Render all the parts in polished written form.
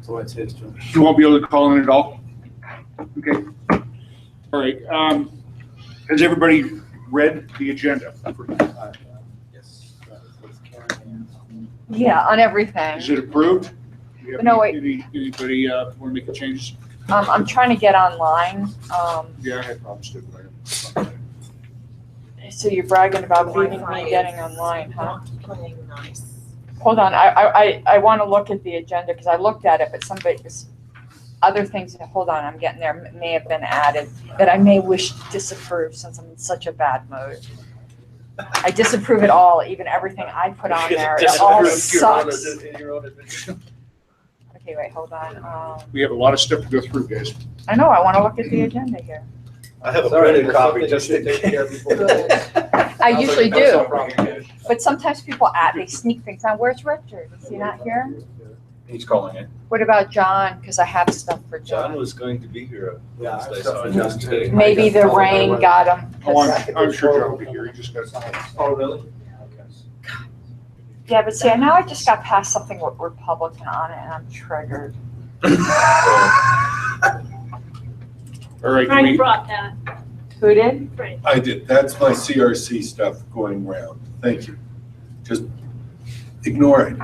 So it's his turn. You won't be able to call in at all? Okay. All right. Has everybody read the agenda? Yes. Yeah, on everything. Is it approved? Do you have No, anybody want to make the changes? I'm trying to get online. Yeah, I had problems too. So you're bragging about beating me getting online, huh? Not playing nice. Hold on, I want to look at the agenda because I looked at it, but other things, hold on, I'm getting there, may have been added that I may wish to disapprove since I'm in such a bad mood. I disapprove it all, even everything I put on there. It all sucks. Okay, wait, hold on. We have a lot of stuff to go through, guys. I know, I want to look at the agenda here. I have a Sorry, printed there's copy something just you in should take care of case. before- I usually That's no do, problem. but sometimes people they sneak things on. Where's Richard? Is he not here? He's calling in. What about John? Because I have stuff for John John. was going to be here Yeah, Wednesday, I've so I got just stuff today. for Maybe the rain got him. Oh, I'm sure John will be here. He just got. Oh, really? Yeah, but see, now I just got past something with Republican on it, and I'm triggered. All right. Frank brought that. Who did? Frank. I did. That's my CRC stuff going around. Thank you. Just ignore it.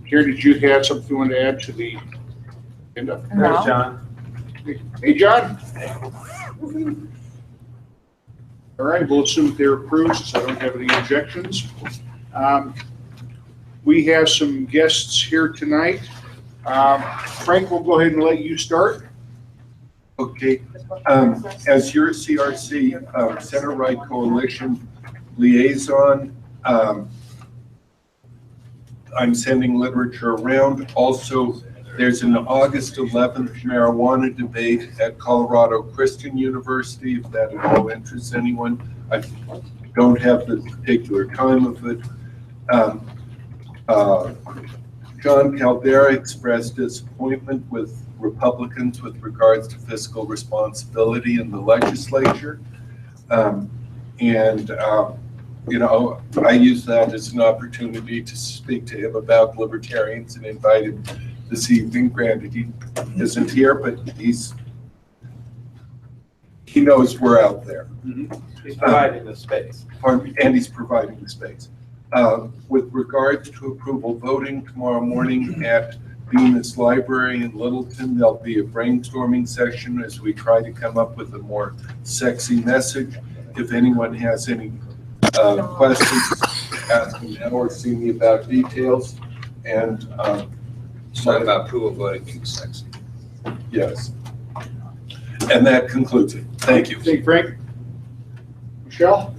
Karen, did you have something you want to add to the agenda? No. There's John. Hey, John. All right, we'll assume that they're approved since I don't have any objections. We have some guests here tonight. Frank, we'll go ahead and let you start. Okay. As your CRC Center Right Coalition liaison, I'm sending literature around. Also, there's an August 11th marijuana debate at Colorado Christian University, if that at all interests anyone. I don't have the particular time of it. John Caldera expressed disappointment with Republicans with regards to fiscal responsibility in the legislature. You know, I use that as an opportunity to speak to him about libertarians and invite him this evening. Granted, he isn't here, but he knows we're out there. He's providing the space. And he's providing the space. With regards to approval voting tomorrow morning at Venus Library in Littleton, there'll be a brainstorming session as we try to come up with a more sexy message. If anyone has any questions, ask me now or see me about details. And It's not about approval voting being sexy. yes. And that concludes it. Thank you. Thank you, Frank. Michelle?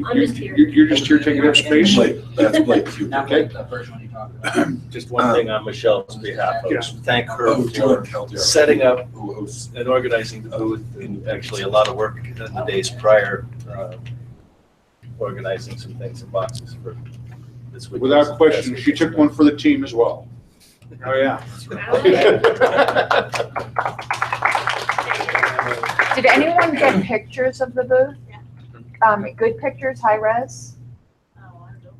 I'm just here. You're just here taking up space? Blake, that's Blake. Okay. The first one you talked about. Just one thing on Michelle's behalf, I Yes. thank her Oh, for John Caldera. setting up Who hosts and organizing the booth, and actually a lot of work in the days prior, organizing some things in boxes for this week. Without question, she took one for the team as well. Oh, yeah. Did anyone get pictures of the booth? Good pictures, high res?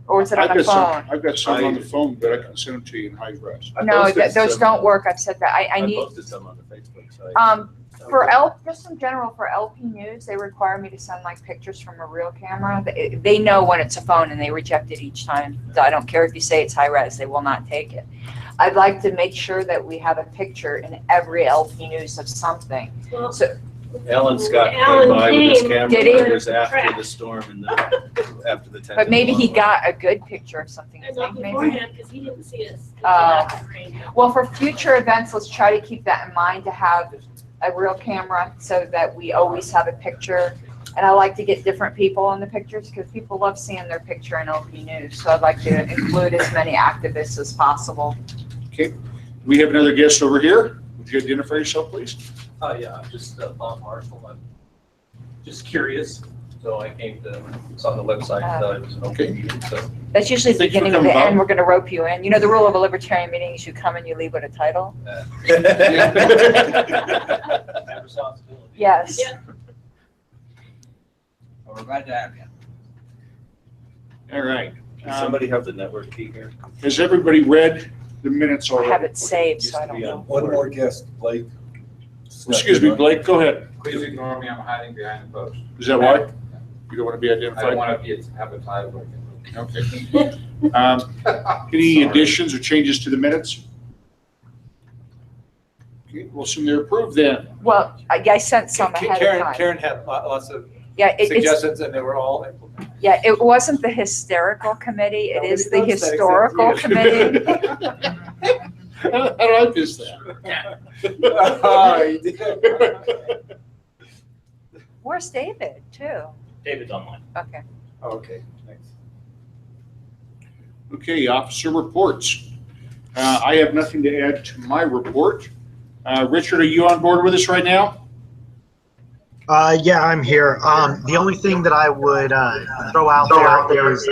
Or was it on the phone? I've got some on the phone, but I can send them to you in high res. I No, posted those some- don't work. I've said that. I need, posted some on the Facebook site. for just in general, for LP News, they require me to send like pictures from a real camera. They know when it's a phone and they reject it each time. So I don't care if you say it's high res, they will not take it. I'd like to make sure that we have a picture in every LP News of something. Well, So, Alan Scott Alan came by with his came. camera. Did he? It was after the storm and after the 10th. but maybe he got a good picture of something, I And think, not maybe. beforehand, because he didn't see us. Well, for future events, let's try to keep that in mind, to have a real camera so that we always have a picture. And I like to get different people in the pictures because people love seeing their picture in LP News. So I'd like to include as many activists as possible. Okay, we have another guest over here. Would you identify yourself, please? Yeah, I'm just Bob Marshall. I'm just curious, so I came to, it's on the website, it was an Okay. open meeting, so. That's usually the Thank you for beginning of the coming, end. Bob. We're going to rope you in. You know, the rule of a libertarian meeting is you come and you leave with a title. Have responsibility. Yes. Yeah. Well, we're glad to have you. All right. Does somebody have the network key here? Has everybody read the minutes I already? have it saved, Used so I to don't be know. on One board. more guest, Blake. Excuse me, Blake, go ahead. Please ignore me, I'm hiding behind the post. Is that why? You don't want to be I don't identified? want to have a title. Okay. Any additions or changes to the minutes? Okay, we'll assume they're approved then. Well, I sent some ahead of time. Karen had lots of Yeah, it's, suggestions and they were all implemented. yeah, it wasn't the hysterical committee, it Nobody is the does that except historical you. committee. How did I miss that? Oh, you did. Where's David, too? David's online. Okay. Okay, thanks. Okay, officer reports. I have nothing to add to my report. Richard, are you on board with us right now? Yeah, I'm here. The only thing that I would throw out there is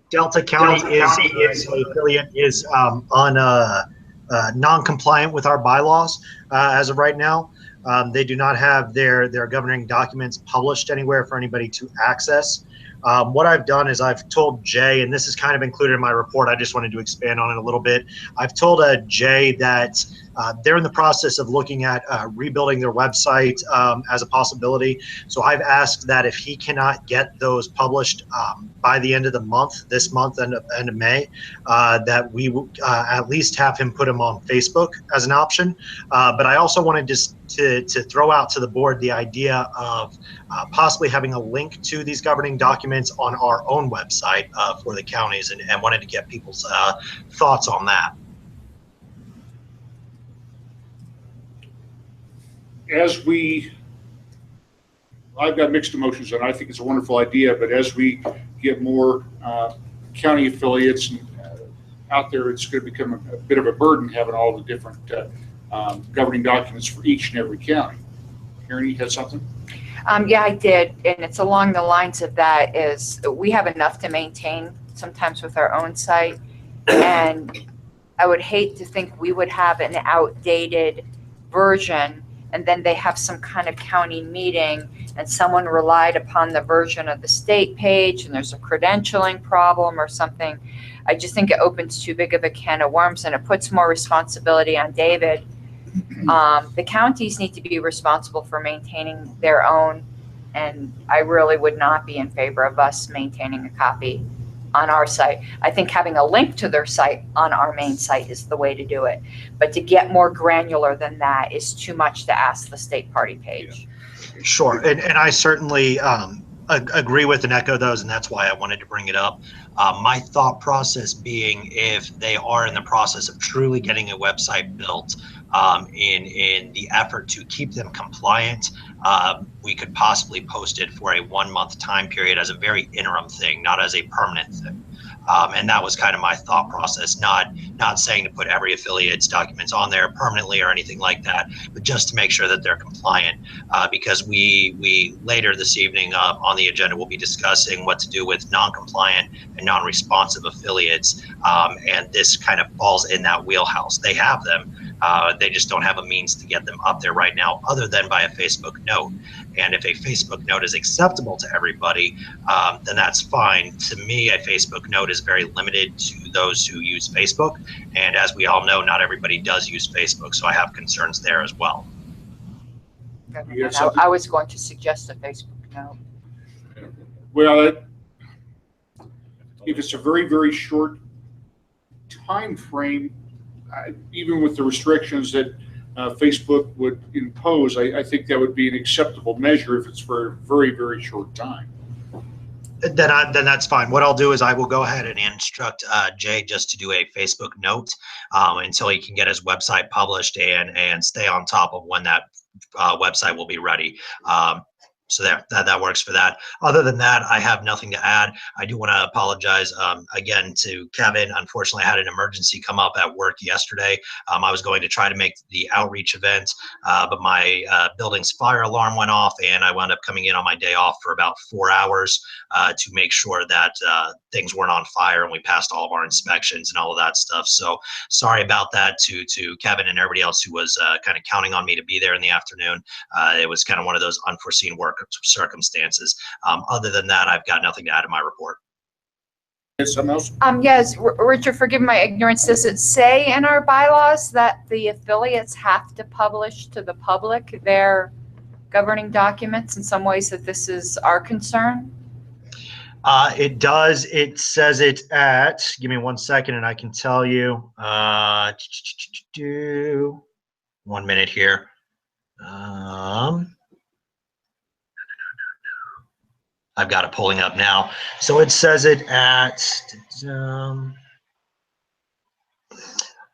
Delta County is affiliate is non-compliant with our bylaws as of right now. They do not have their governing documents published anywhere for anybody to access. What I've done is I've told Jay, and this is kind of included in my report, I just wanted to expand on it a little bit. I've told Jay that they're in the process of looking at rebuilding their website as a possibility. So I've asked that if he cannot get those published by the end of the month, this month, end of May, that we will at least have him put them on Facebook as an option. But I also wanted to throw out to the board the idea of possibly having a link to these governing documents on our own website for the counties, and wanted to get people's thoughts on that. I've got mixed emotions, and I think it's a wonderful idea, but as we get more county affiliates out there, it's going to become a bit of a burden having all the different governing documents for each and every county. Karen, you had something? Yeah, I did, and it's along the lines of that is we have enough to maintain sometimes with our own site, and I would hate to think we would have an outdated version and then they have some kind of county meeting and someone relied upon the version of the state page and there's a credentialing problem or something. I just think it opens too big of a can of worms and it puts more responsibility on David. The counties need to be responsible for maintaining their own, and I really would not be in favor of us maintaining a copy on our site. I think having a link to their site on our main site is the way to do it. But to get more granular than that is too much to ask the state party page. Sure, and I certainly agree with and echo those, and that's why I wanted to bring it up. My thought process being, if they are in the process of truly getting a website built, in the effort to keep them compliant, we could possibly post it for a 1 month time period as a very interim thing, not as a permanent thing. And that was kind of my thought process, not saying to put every affiliate's documents on there permanently or anything like that, but just to make sure that they're compliant, because we later this evening on the agenda will be discussing what to do with non-compliant and non-responsive affiliates, and this kind of falls in that wheelhouse. They have them. They just don't have a means to get them up there right now other than by a Facebook note. And if a Facebook note is acceptable to everybody, then that's fine. To me, a Facebook note is very limited to those who use Facebook. And as we all know, not everybody does use Facebook. So I have concerns there as well. You And got something? I was going to suggest a Facebook note. Well, if it's a very, very short time frame, even with the restrictions that Facebook would impose, I think that would be an acceptable measure if it's for a very, very short time. Then that's fine. What I'll do is I will go ahead and instruct Jay just to do a Facebook note until he can get his website published and stay on top of when that website will be ready. So that works for that. Other than that, I have nothing to add. I do want to apologize again to Kevin. Unfortunately, I had an emergency come up at work yesterday. I was going to try to make the outreach event, but my building's fire alarm went off, and I wound up coming in on my day off for about 4 hours to make sure that things weren't on fire, and we passed all of our inspections and all of that stuff. So sorry about that to Kevin and everybody else who was kind of counting on me to be there in the afternoon. It was kind of one of those unforeseen work circumstances. Other than that, I've got nothing to add to my report. Something else? Yes, Richard, forgive my ignorance. Does it say in our bylaws that the affiliates have to publish to the public their governing documents in some ways, that this is our concern? It does. It says it at, give me 1 second and I can tell you. 1 minute here. I've got it pulling up now. So it says it at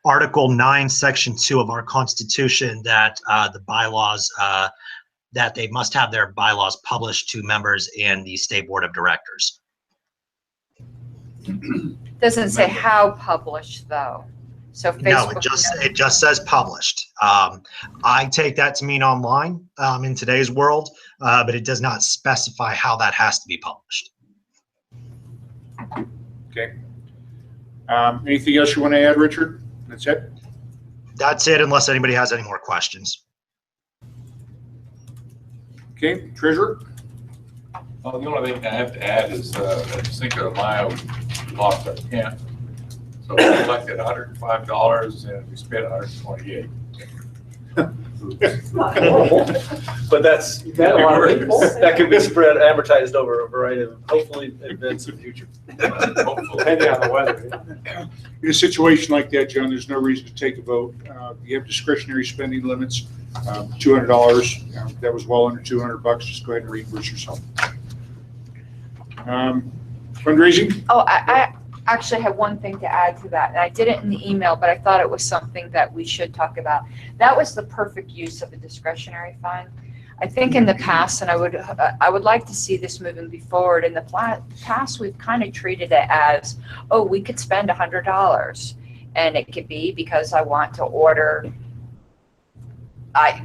Article 9, Section 2 of our Constitution that the bylaws, that they must have their bylaws published to members and the State Board of Directors. Doesn't say how published, though. So Facebook. No, it just says published. I take that to mean online in today's world, but it does not specify how that has to be published. Okay. Anything else you want to add, Richard? That's it? That's it, unless anybody has any more questions. Okay, Treasurer? The only thing I have to add is, at Cinco de Mayo, we lost our tent. So we collected $105 and we spent $128. But that's, that can be spread, amortized over a variety of, hopefully, events in the future. Depending on the weather. In a situation like that, John, there's no reason to take a vote. You have discretionary spending limits, $200. That was well under $200. Just go ahead and reimburse yourself. Fundraising? Oh, I actually have one thing to add to that, and I did it in the email, but I thought it was something that we should talk about. That was the perfect use of a discretionary fund. I think in the past, and I would like to see this moving forward. In the past, we've kind of treated it as, oh, we could spend $100, and it could be because I want to order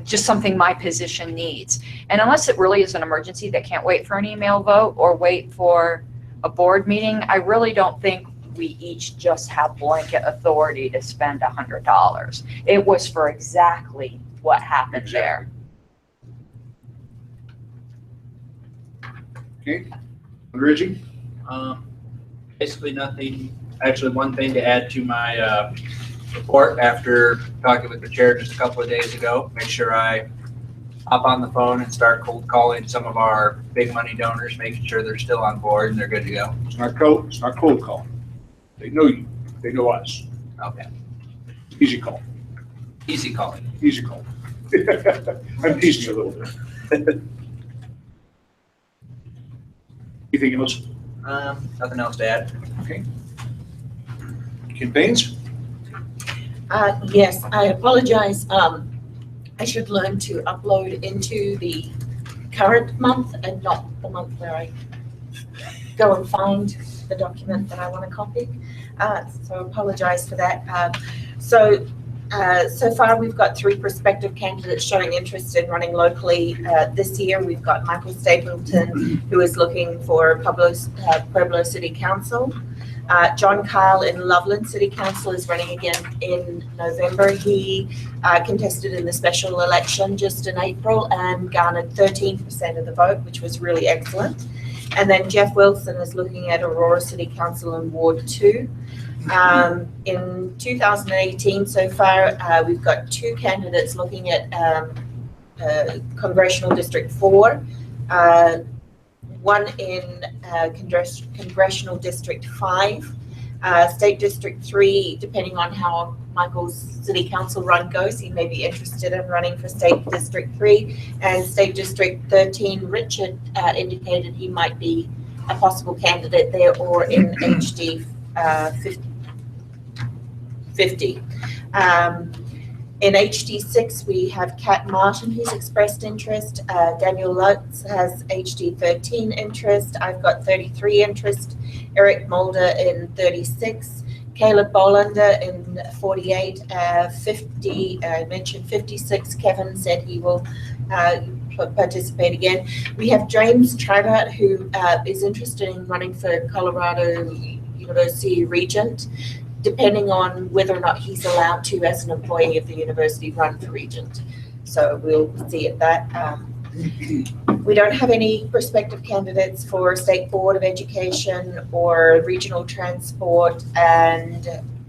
just something my position needs. And unless it really is an emergency that can't wait for an email vote or wait for a board meeting, I really don't think we each just have blanket authority to spend $100. It was for exactly what happened there. Okay. Fundraising? Basically nothing. Actually, one thing to add to my report after talking with the chair just a couple of days ago. Make sure I hop on the phone and start cold calling some of our big money donors, making sure they're still on board and they're good to go. It's not cold calling. They know you. They know us. Okay. Easy call. Easy calling. Easy call. I'm teasing you a little bit. Anything else? Nothing else to add. Okay. Campaigns? Yes, I apologize. I should learn to upload into the current month and not the month where I go and find the document that I want to copy. So apologize for that. So far we've got 3 prospective candidates showing interest in running locally this year. We've got Michael Stapleton, who is looking for Pueblo City Council. John Kyle in Loveland City Council is running again in November. He contested in the special election just in April and garnered 13% of the vote, which was really excellent. And then Jeff Wilson is looking at Aurora City Council in Ward 2. In 2018 so far, we've got 2 candidates looking at Congressional District 4, one in Congressional District 5, State District 3, depending on how Michael's City Council run goes, he may be interested in running for State District 3, and State District 13, Richard indicated he might be a possible candidate there, or in HD 50. In HD6, we have Kat Martin, who's expressed interest. Daniel Lutz has HD 13 interest. I've got 33 interest. Eric Mulder in 36. Caleb Bolander in 48. 50, I mentioned 56. Kevin said he will participate again. We have James Tribert, who is interested in running for Colorado University Regent, depending on whether or not he's allowed to, as an employee of the university, run for regent. So we'll see at that. We don't have any prospective candidates for State Board of Education or Regional Transport, and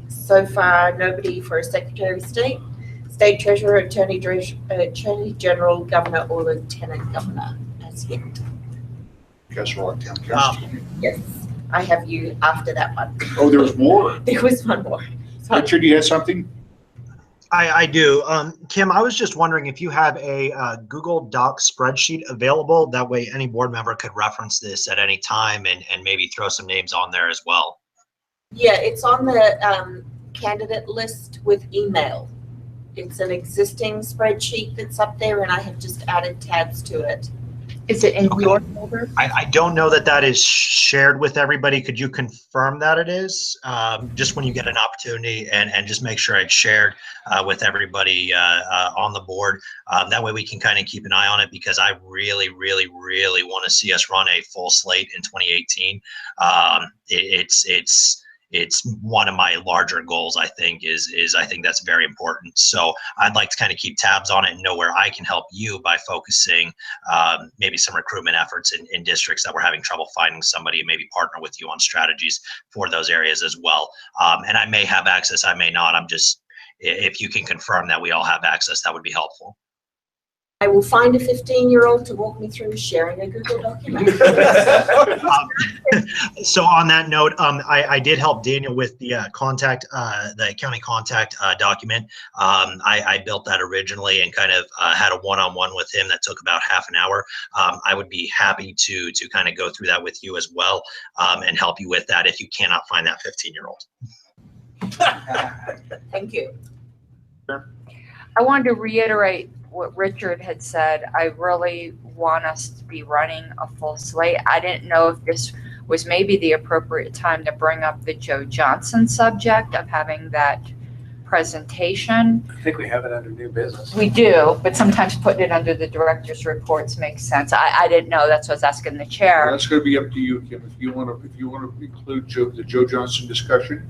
so far, nobody for Secretary of State, State Treasurer, Attorney General, Governor, or Lieutenant Governor as yet. Guess we're on town council. Yes, I have you after that one. Oh, there was more. There was one more. So, Richard, you had something? I do. Kim, I was just wondering if you have a Google Doc spreadsheet available. That way any board member could reference this at any time and maybe throw some names on there as well. yeah, it's on the candidate list with email. It's an existing spreadsheet that's up there, and I have just added tabs to it. Is it in Okay. your folder? I don't know that that is shared with everybody. Could you confirm that it is? Just when you get an opportunity and just make sure it's shared with everybody on the board. That way we can kind of keep an eye on it, because I really, really, really want to see us run a full slate in 2018. It's one of my larger goals, I think, is I think that's very important. So I'd like to kind of keep tabs on it and know where I can help you by focusing maybe some recruitment efforts in districts that we're having trouble finding somebody, and maybe partner with you on strategies for those areas as well. And I may have access, I may not. I'm just, if you can confirm that we all have access, that would be helpful. I will find a 15-year-old to walk me through sharing a Google document. So on that note, I did help Daniel with the the county contact document. I built that originally and kind of had a one-on-one with him that took about half an hour. I would be happy to kind of go through that with you as well, and help you with that if you cannot find that 15-year-old. Thank you. I wanted to reiterate what Richard had said. I really want us to be running a full slate. I didn't know if this was maybe the appropriate time to bring up the Joe Johnson subject of having that presentation. I think we have it under new business. We do, but sometimes putting it under the director's reports makes sense. I didn't know. That's what I was asking the chair. That's going to be up to you, Kim. If you want to include the Joe Johnson discussion.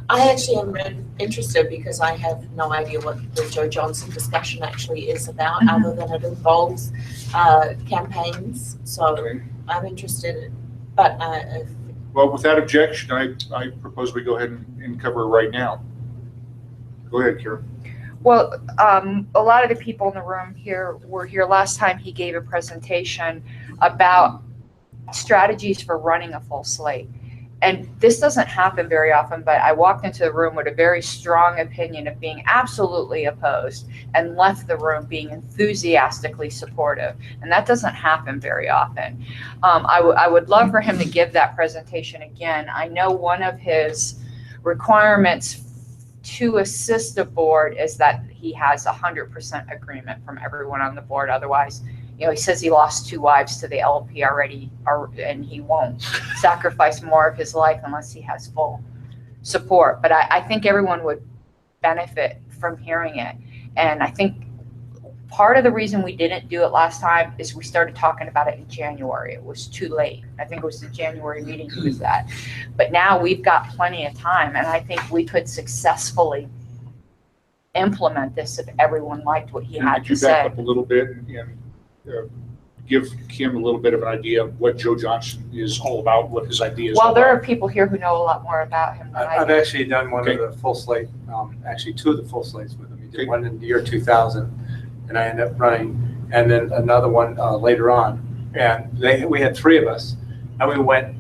I actually am interested because I have no idea what the Joe Johnson discussion actually is about, other than it involves campaigns. So Okay. I'm interested, but Well, without objection, I propose we go ahead and cover it right now. Go ahead, Karen. Well, a lot of the people in the room here were here last time he gave a presentation about strategies for running a full slate. And this doesn't happen very often, but I walked into the room with a very strong opinion of being absolutely opposed and left the room being enthusiastically supportive. And that doesn't happen very often. I would love for him to give that presentation again. I know one of his requirements to assist the board is that he has 100% agreement from everyone on the board. Otherwise, he says he lost 2 wives to the LP already, and he won't sacrifice more of his life unless he has full support. But I think everyone would benefit from hearing it. And I think part of the reason we didn't do it last time is we started talking about it in January. It was too late. I think it was the January meeting he was at. But now we've got plenty of time, and I think we could successfully implement this if everyone liked what he had Could to you back say. up a little bit and give Kim a little bit of an idea of what Joe Johnson is all about, what his ideas Well, are? there are people here who know a lot more about him than I I've do. actually done one Okay. of the full slate, actually 2 of the full slates with him. He Okay. did one in the year 2000, and I ended up running, and then another one later on. And we had 3 of us, and we went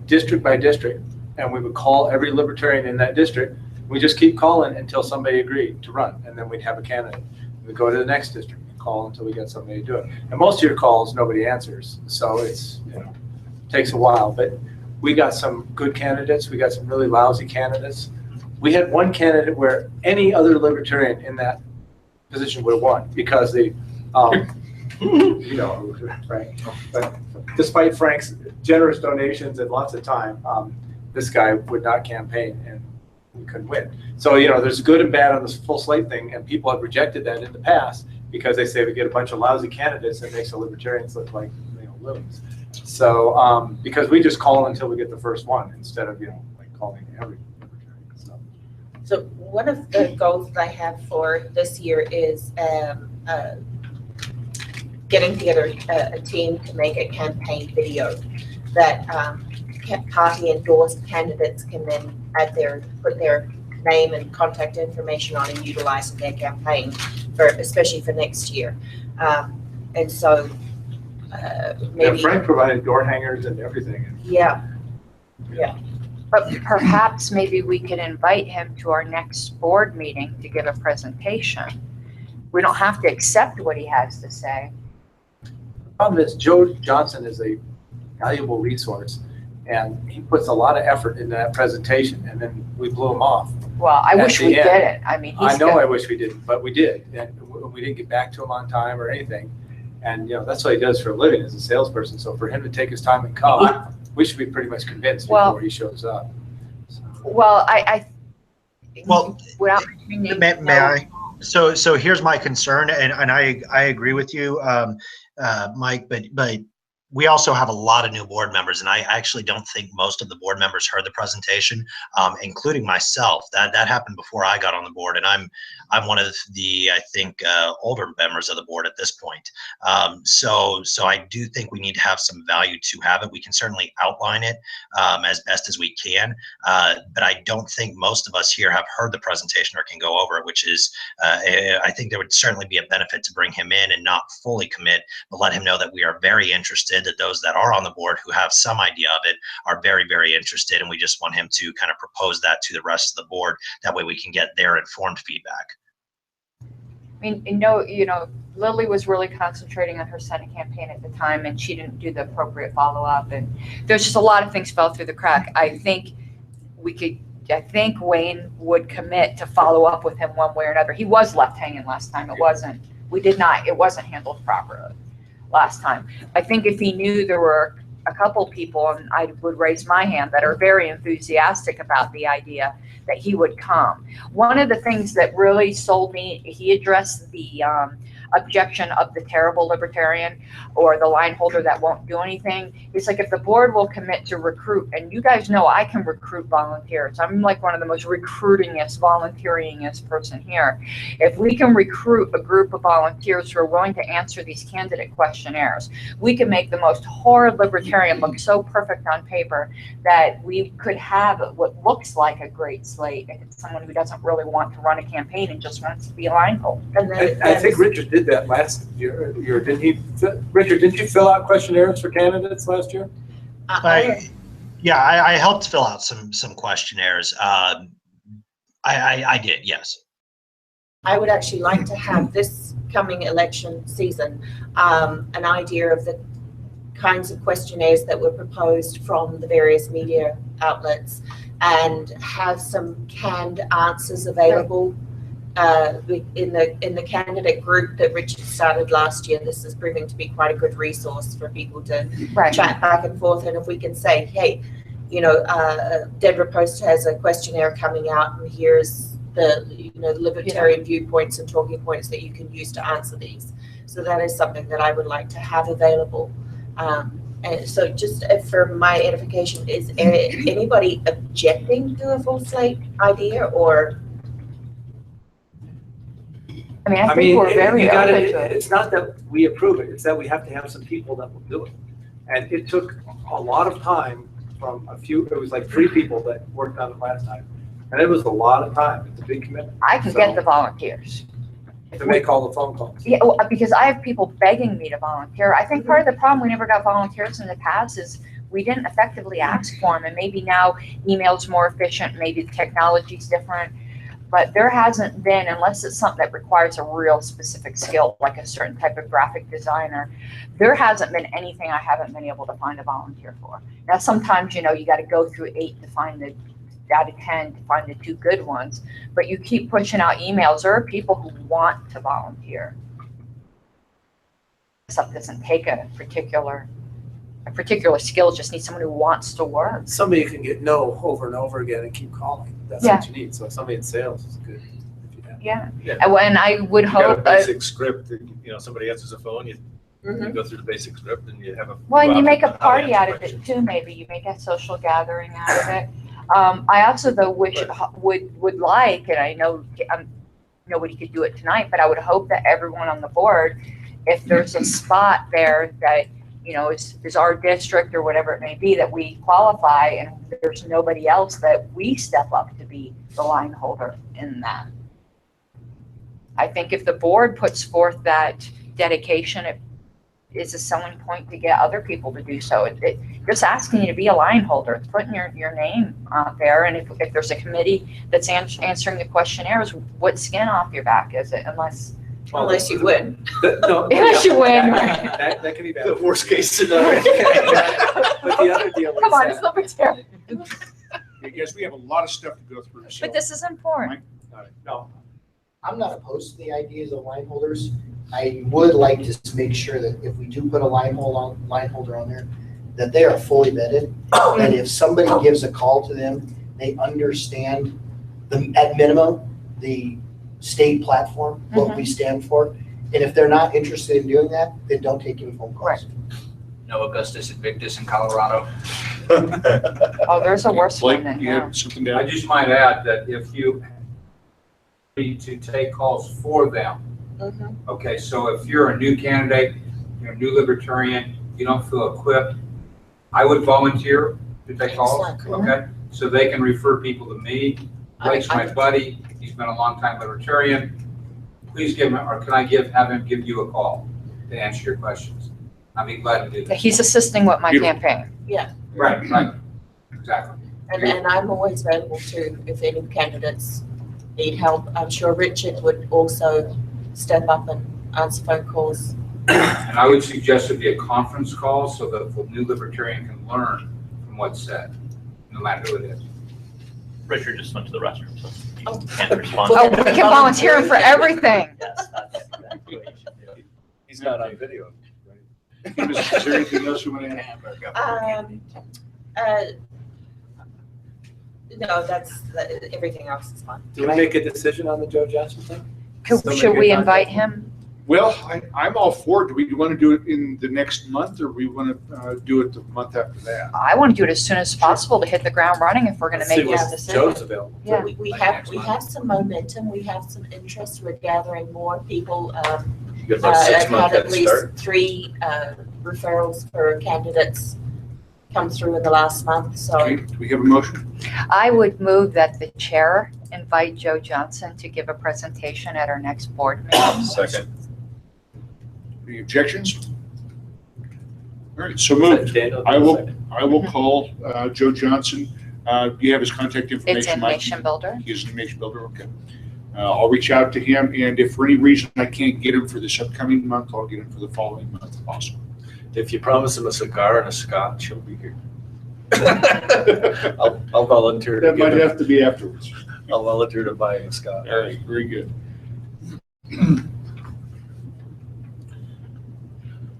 district by district, and we would call every Libertarian in that district. We just keep calling until somebody agreed to run, and then we'd have a candidate. We'd go to the next district and call until we get somebody to do it. And most of your calls, nobody answers, so it's, takes a while. But we got some good candidates. We got some really lousy candidates. We had one candidate where any other Libertarian in that position would have won, because they, Frank. But despite Frank's generous donations and lots of time, this guy would not campaign, and we couldn't win. So, there's good and bad on this full slate thing, and people have rejected that in the past because they say we get a bunch of lousy candidates and it makes the Libertarians look like, loons. So, because we just call until we get the first one instead of, calling every Libertarian. so one of the goals that I have for this year is getting together a team to make a campaign video that party endorsed candidates can then put their name and contact information on and utilize in their campaign, especially for next year. And so maybe. Yeah, Frank provided door hangers and everything. Yeah. But perhaps maybe we could invite him to our next board meeting to give a presentation. We don't have to accept what he has to say. The problem is Joe Johnson is a valuable resource, and he puts a lot of effort into that presentation, and then we blew him off. Well, I wish the we end. didn't. I mean, I he's know good. I wish we didn't, but we did, and we didn't get back to him on time or anything. And that's what he does for a living as a salesperson. So for him to take his time and come, we should be pretty much convinced before he shows up. So. Well, Well, without mentioning may names, I? So here's my concern, and I agree with you, Mike, but we also have a lot of new board members, and I actually don't think most of the board members heard the presentation, including myself. That happened before I got on the board, and I'm one of the, I think, older members of the board at this point. So I do think we need to have some value to have it. We can certainly outline it as best as we can, but I don't think most of us here have heard the presentation or can go over it, which is, I think there would certainly be a benefit to bring him in and not fully commit, but let him know that we are very interested, that those that are on the board who have some idea of it are very, very interested, and we just want him to kind of propose that to the rest of the board. That way we can get their informed feedback. I mean, Lily was really concentrating on her Senate campaign at the time, and she didn't do the appropriate follow-up, and there's just a lot of things fell through the crack. I think Wayne would commit to follow up with him one way or another. He was left hanging last time. It wasn't handled properly last time. I think if he knew there were a couple people, and I would raise my hand, that are very enthusiastic about the idea, that he would come. One of the things that really sold me, he addressed the objection of the terrible libertarian or the line holder that won't do anything. It's like, if the board will commit to recruit, and you guys know I can recruit volunteers. I'm like one of the most recruitingest, volunteeringest person here. If we can recruit a group of volunteers who are willing to answer these candidate questionnaires, we can make the most horrid libertarian look so perfect on paper that we could have what looks like a great slate. If it's someone who doesn't really want to run a campaign and just wants to be a line holder. And I think Richard did that last year, didn't he? Richard, didn't you fill out questionnaires for candidates last year? I helped fill out some questionnaires. I did, yes. I would actually like to have this coming election season an idea of the kinds of questionnaires that were proposed from the various media outlets, and have some canned answers available in the candidate group that Richard started last year. This is proving to be quite a good resource for people to chat back and forth. And if we can say, hey, Deborah Post has a questionnaire coming out, and here's the libertarian viewpoints and talking points that you can use to answer these. So that is something that I would like to have available. And so just for my edification, is anybody objecting to a full slate idea, or? I think we're very open to it. It's not that we approve it, it's that we have to have some people that will do it. And it took a lot of time from it was like 3 people that worked on it last time. And it was a lot of time. It's a big commitment. I can get the volunteers. To make all the phone calls. Yeah, well, because I have people begging me to volunteer. I think part of the problem we never got volunteers in the past is we didn't effectively ask for them. And maybe now email's more efficient, maybe the technology's different. But there hasn't been, unless it's something that requires a real specific skill, like a certain type of graphic designer, there hasn't been anything I haven't been able to find a volunteer for. Now, sometimes, you got to go through 8 to find out of 10 to find the 2 good ones, but you keep pushing out emails. There are people who want to volunteer. Stuff doesn't take a particular skill, just need someone who wants to work. Somebody can get no over and over again and keep calling. That's what you need. So somebody in sales is good. Yeah. And I would hope. You got a basic script that, somebody answers the phone, you go through the basic script and you have a. Well, and you make a party out of it too, maybe. You make a social gathering out of it. I also, though, would like, and I know nobody could do it tonight, but I would hope that everyone on the board if there's a spot there that, you know, is our district or whatever it may be, that we qualify and there's nobody else, that we step up to be the line holder in that. I think if the board puts forth that dedication, it is a selling point to get other people to do so. Just asking you to be a line holder, it's putting your name out there, and if there's a committee that's answering the questionnaires, what skin off your back is it? Unless you win. No. Unless you win. That can be bad. The worst case scenario. But the other deal Come on, is it's Libertarian. I guess we have a lot of stuff to go through. So But this is important. no, I'm not opposed to the ideas of line holders. I would like to make sure that if we do put a line holder on there, that they are fully vetted. And if somebody gives a call to them, they understand at minimum, the state platform, what we stand for. And if they're not interested in doing that, then don't take any phone calls. Right. No Augustus Invictus in Colorado. Oh, there's a worse Blake, one than you that. have something to I add? just might add that if you need to take calls for them, okay, so if you're a new candidate, you're a new Libertarian, you don't feel equipped, I would volunteer to take calls, Excellent. okay? So they can refer people to me. Blake's my buddy, he's been a longtime Libertarian. Please give him, or can I have him give you a call to answer your questions? I'd be glad to do that. He's assisting with my Beautiful. campaign. Right, exactly. And I'm always available too, if any candidates need help. I'm sure Richard would also step up and answer phone calls. And I would suggest it be a conference call so that the new Libertarian can learn from what's said, no matter who it is. Richard just went to the restroom, so Oh. he can't respond. Oh, we can volunteer him for everything. Yes, that's exactly what you should do. He's not on video. Is there anything else you want to add? No, everything else is fine. do we make a decision on the Joe Johnson thing? Should we invite him? Well, I'm all for it. Do we want to do it in the next month, or we want to do it the month after that? I want to do it as soon as possible to hit the ground running if we're going to Let's see make this what decision. Joe's available. Yeah. We Like have, next we month. have some momentum, we have some interest, we're gathering more people. You got about a I've 6 month had at head least start. 3 referrals for candidates come through in the last month, so. Okay, do we have a motion? I would move that the chair invite Joe Johnson to give a presentation at our next board meeting. Second. Any objections? All right, so moved. Daniel, I will call Joe Johnson. Do you have his contact information? It's in Mike? Nation Builder. He's in Nation Builder, okay. I'll reach out to him, and if for any reason I can't get him for this upcoming month, I'll get him for the following month if possible. If you promise him a cigar and a scotch, he'll be here. I'll volunteer to That might give him, have to be afterwards. I'll volunteer to buy him a scotch. All right, very good.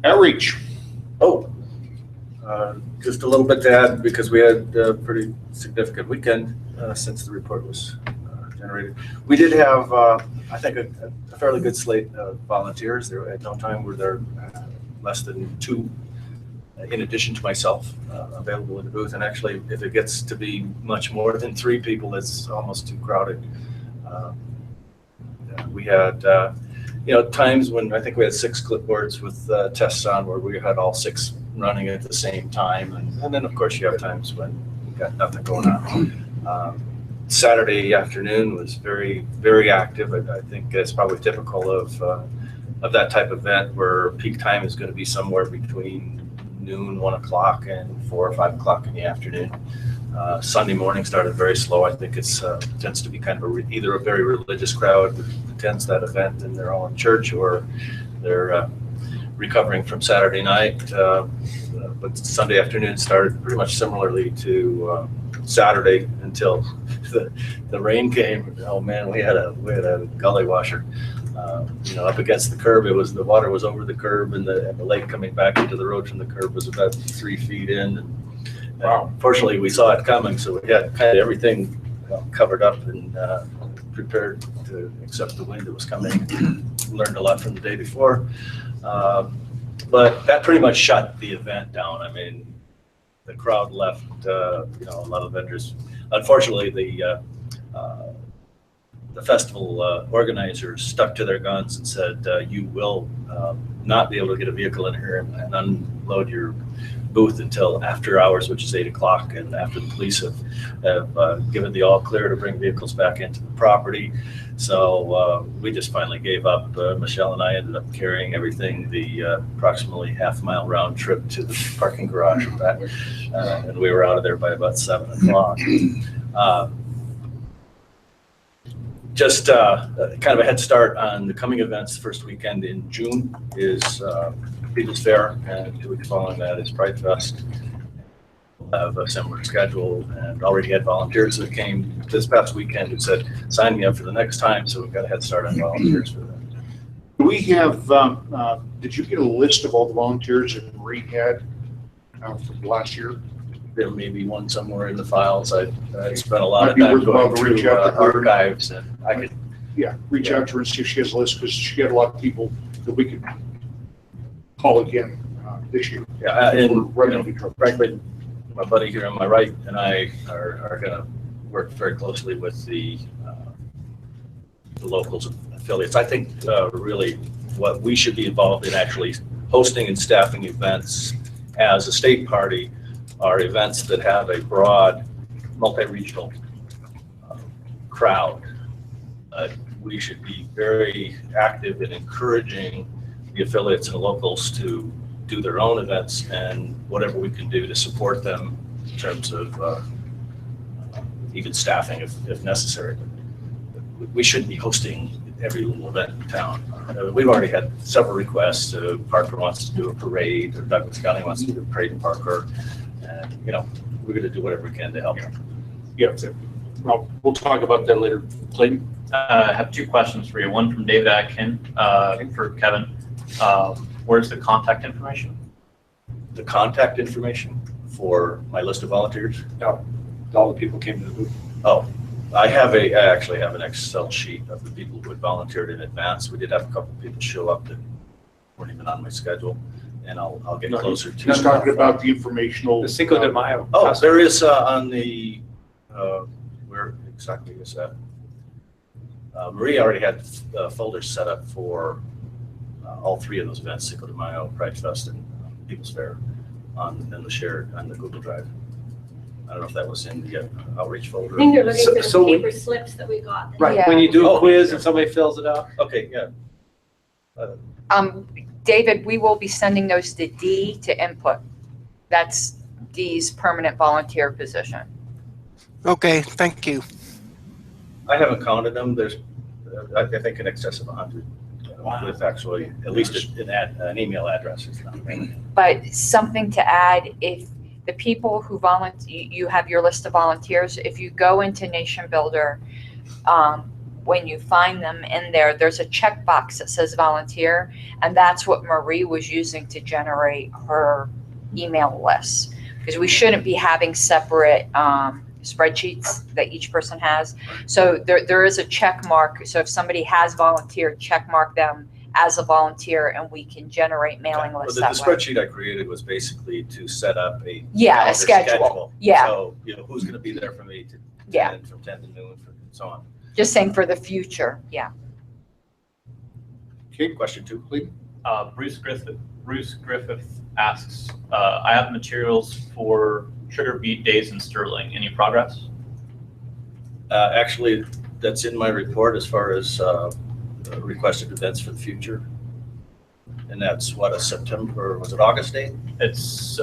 Outreach. Oh, just a little bit to add, because we had a pretty significant weekend since the report was generated. We did have, I think, a fairly good slate of volunteers. There at no time were there less than 2, in addition to myself, available in the booth. And actually, if it gets to be much more than 3 people, it's almost too crowded. We had, times when I think we had 6 clipboards with tests on where we had all 6 running at the same time. And then, of course, you have times when you got nothing going on. Saturday afternoon was very, very active. I think it's probably typical of that type of event where peak time is going to be somewhere between noon, 1 o'clock, and 4 or 5 o'clock in the afternoon. Sunday morning started very slow. I think it's tends to be kind of either a very religious crowd that attends that event and they're all in church, or they're recovering from Saturday night. But Sunday afternoon started pretty much similarly to Saturday until the rain came. Oh man, we had a gully washer. Up against the curb. The water was over the curb, and the lake coming back into the road from the curb was about 3 feet in. And fortunately, we saw it coming, so we had kind of everything covered up and prepared to accept the wind that was coming. Learned a lot from the day before, but that pretty much shut the event down. I mean, the crowd left. A lot of vendors. Unfortunately, the festival organizers stuck to their guns and said, you will not be able to get a vehicle in here and unload your booth until after hours, which is 8 o'clock, and after the police have given the all clear to bring vehicles back into the property. So we just finally gave up. Michelle and I ended up carrying everything, the approximately half-mile round trip to the parking garage and back, and we were out of there by about 7 o'clock. Just kind of a head start on the coming events. First weekend in June is People's Fair, and 2 weeks following that is Pride Fest. We'll have a similar schedule, and already had volunteers that came this past weekend who said, sign me up for the next time, so we've got a head start on volunteers for that. Do we have, did you get a list of all the volunteers that Marie had from last year? There may be one somewhere in the files. I spent a lot Might of be time worthwhile going to reach through out to her. archives, and I could, Yeah, reach out to her and see if she has a list, because she got a lot of people that we could call again this year. yeah, and We're ready to go. frankly, my buddy here on my right and I are going to work very closely with the locals and affiliates. I think really what we should be involved in actually hosting and staffing events as a state party are events that have a broad multi-regional crowd. We should be very active in encouraging the affiliates and locals to do their own events, and whatever we can do to support them in terms of even staffing if necessary. But we shouldn't be hosting every little event in town. We've already had several requests. Parker wants to do a parade, or Douglas County wants to do a parade in Parker. And, we're going to do whatever we can to help them. Yeah, well, we'll talk about that later. Clayton? I have 2 questions for you. One from David Atkin, for Kevin. Where's the contact information? The contact information for my list of volunteers? No, all the people came to the booth. Oh, I actually have an Excel sheet of the people who had volunteered in advance. We did have a couple of people show up that weren't even on my schedule, and I'll get closer to. He's talking about the informational. The Cinco de Mayo. Oh, there is on the, where exactly is that? Marie already had folders set up for all 3 of those events: Cinco de Mayo, Pride Fest, and People's Fair on the Google Drive. I don't know if that was in the outreach folder. I think they're looking for the So we- paper slips that we got. Right, Yeah. when you do Oh. a quiz and somebody fills it out. Okay, yeah. David, we will be sending those to Dee to input. That's Dee's permanent volunteer position. Okay, thank you. I haven't counted them. There's, I think, in excess of 100 with actually at least an email address. If not many. But something to add, if the people who volunteer, you have your list of volunteers, if you go into Nation Builder, when you find them in there, there's a checkbox that says volunteer, and that's what Marie was using to generate her email lists. Because we shouldn't be having separate spreadsheets that each person has. So there is a check mark. So if somebody has volunteered, check mark them as a volunteer, and we can generate mailing lists The that way. spreadsheet I created was basically to set up a Yeah, a calendar schedule. Yeah. So, who's going to be there from 8 to 10, Yeah. from 10 to noon, and so on. Just saying for the future, yeah. Okay, question 2, please. Bruce Griffith asks, I have materials for Sugar Beet Days in Sterling. Any progress? Actually, that's in my report as far as requested events for the future. And that's what, a September, was it August date? It's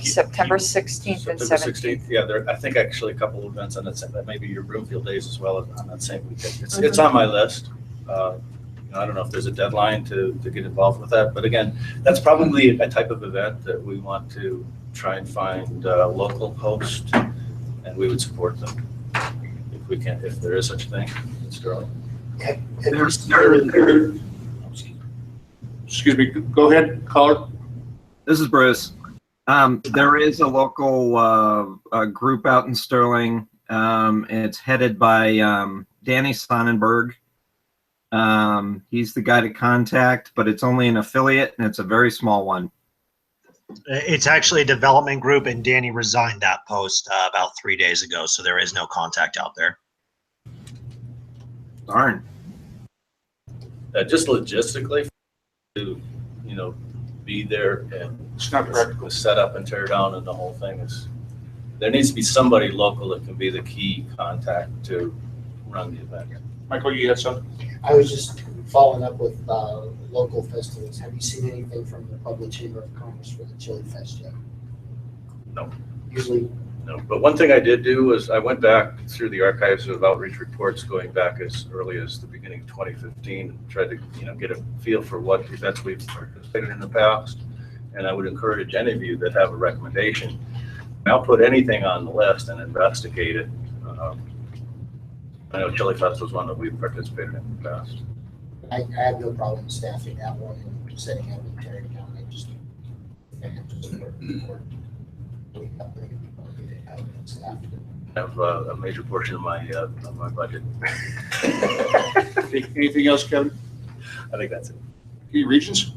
September 16th and September 17th. 16th. Yeah, I think actually a couple of events on that maybe your Broomfield Days as well on that same weekend. It's on my list. I don't know if there's a deadline to get involved with that, but again, that's probably a type of event that we want to try and find local hosts, and we would support them if we can, if there is such a thing in Sterling. Excuse me, go ahead, caller. This is Bruce. There is a local group out in Sterling. It's headed by Danny Sonnenberg. He's the guy to contact, but it's only an affiliate, and it's a very small one. It's actually a development group, and Danny resigned that post about 3 days ago, so there is no contact out there. Darn. Just logistically, to you know, be there and It's not practical. set up and tear down and the whole thing is, there needs to be somebody local that can be the key contact to run the event. Michael, you had something? I was just following up with local festivals. Have you seen anything from the Public Chamber of Commerce for the Chili Fest yet? No. Usually, No, but one thing I did do was I went back through the archives of outreach reports going back as early as the beginning of 2015 and tried to, you know, get a feel for what events we've participated in the past. And I would encourage any of you that have a recommendation, I'll put anything on the list and investigate it. I know Chili Fest was one that we've participated in the past. I have no problem staffing that one and setting up in Terry County. Just I have a major portion of my budget. Anything else, Kevin? I think that's it. Any regions?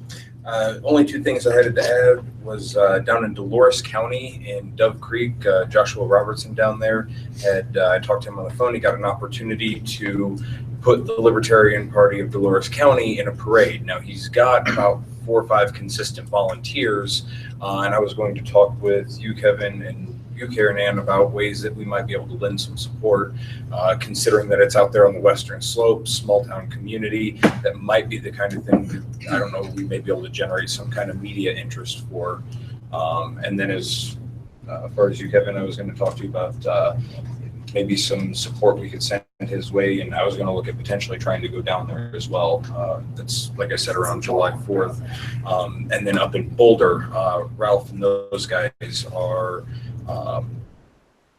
Only two things I had to add was down in Dolores County in Dove Creek, Joshua Robertson down there had, I talked to him on the phone, he got an opportunity to put the Libertarian Party of Dolores County in a parade. Now he's got about 4 or 5 consistent volunteers, and I was going to talk with you, Kevin, and you, Karen Ann, about ways that we might be able to lend some support, considering that it's out there on the western slope, small town community. That might be the kind of thing that, I don't know, we may be able to generate some kind of media interest for. And then as far as you, Kevin, I was going to talk to you about maybe some support we could send his way, and I was going to look at potentially trying to go down there as well. That's, like I said, around July 4th. And then up in Boulder, Ralph and those guys are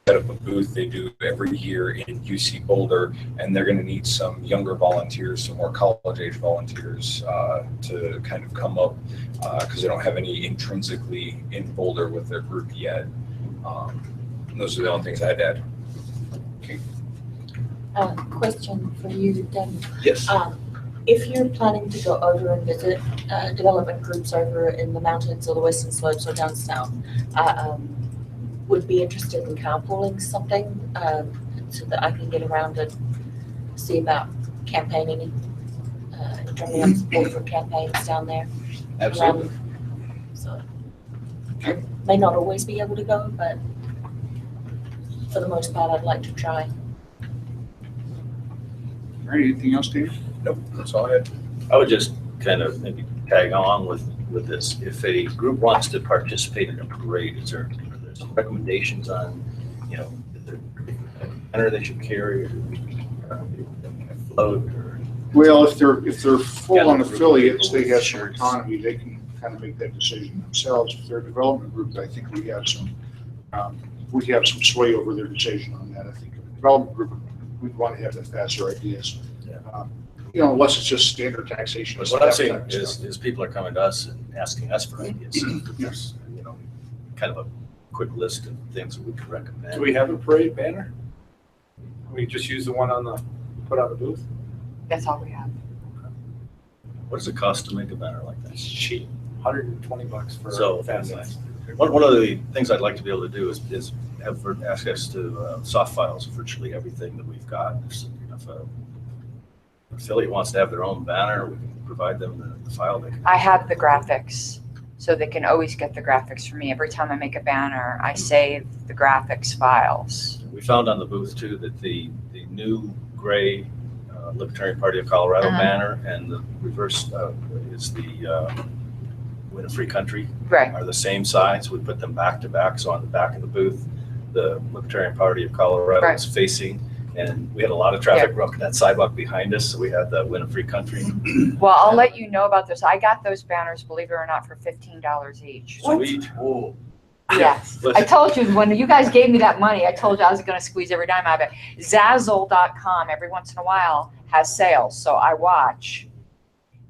set up a booth they do every year in UC Boulder, and they're going to need some younger volunteers, some more college age volunteers to kind of come up because they don't have any intrinsically in Boulder with their group yet. Those are the only things I'd add. Okay. Question for you, Dan. Yes. If you're planning to go over and visit development groups over in the mountains or the western slopes or down south, would be interested in carpooling something so that I can get around and see about campaigning, drumming up support for campaigns down there. Absolutely. So I may not always be able to go, but for the most part, I'd like to try. All right, anything else, Dave? Nope, that's all I had. I would just kind of maybe tag on with this. If a group wants to participate in a parade, is there some recommendations on, you know, is there a banner they should carry or float or? Well, if they're full-on Yeah, affiliates, they have some shirts. autonomy. They can kind of make that decision themselves. If they're a development group, I think we have some sway over their decision on that. I think if a development group, we'd want to have that faster ideas. Yeah. You know, unless it's just standard taxation. What I'm saying is people are coming to us and asking us for ideas. Yes. You know, kind of a quick list of things that we could recommend. Do we have a parade banner? We just use the one put on the booth? That's all we have. What does it cost to make a banner like that? It's cheap, $120 for So, family. One of the things I'd like to be able to do is have access to soft files of virtually everything that we've got. If an affiliate wants to have their own banner, we can provide them the file. They can. I have the graphics, so they can always get the graphics from me. Every time I make a banner, I save the graphics files. We found on the booth too that the new gray Libertarian Party of Colorado banner and the reverse is the Win a Free Country Right. are the same size. We put them back to back. So on the back of the booth, the Libertarian Party of Colorado is facing, and we had a lot of traffic up that sidewalk behind us. So we had the Win a Free Country. Well, I'll let you know about this. I got those banners, believe it or not, for $15 each. Sweet. Oh. Yes. I told you, when you guys gave me that money, I told you I was going to squeeze every dime out of it. Zazzle.com every once in a while has sales, so I watch.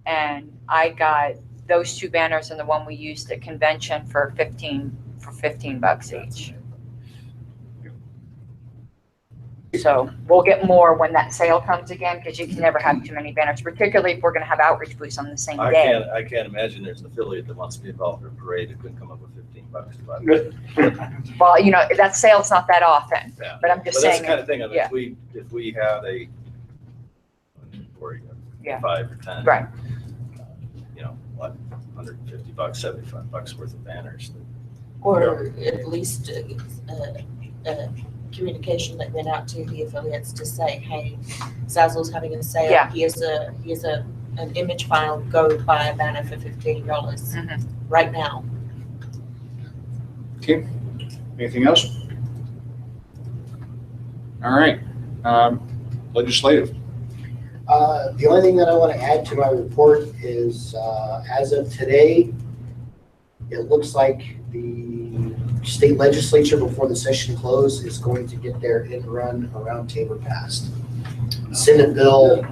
And I got those 2 banners and the one we used at convention for $15 each. So we'll get more when that sale comes again, because you can never have too many banners, particularly if we're going to have outreach booths on the same day. I can't imagine there's an affiliate that wants to be involved in a parade that couldn't come up with $15 to buy. Well, you know, that sale's not that often, Yeah. but I'm just But saying. that's the kind of thing. I mean, yeah. if we had a or Yeah. 5 or 10, Right. you know, what $150, $75 worth of banners. Or at least communication that went out to the affiliates to say, hey, Zazzle's having a sale. Yeah. Here's an image file. Go buy a banner for $15 right now. Okay, anything else? All right, legislative. The only thing that I want to add to my report is, as of today, it looks like the state legislature, before the session closed, is going to get their in-run around Tabor passed. Senate Bill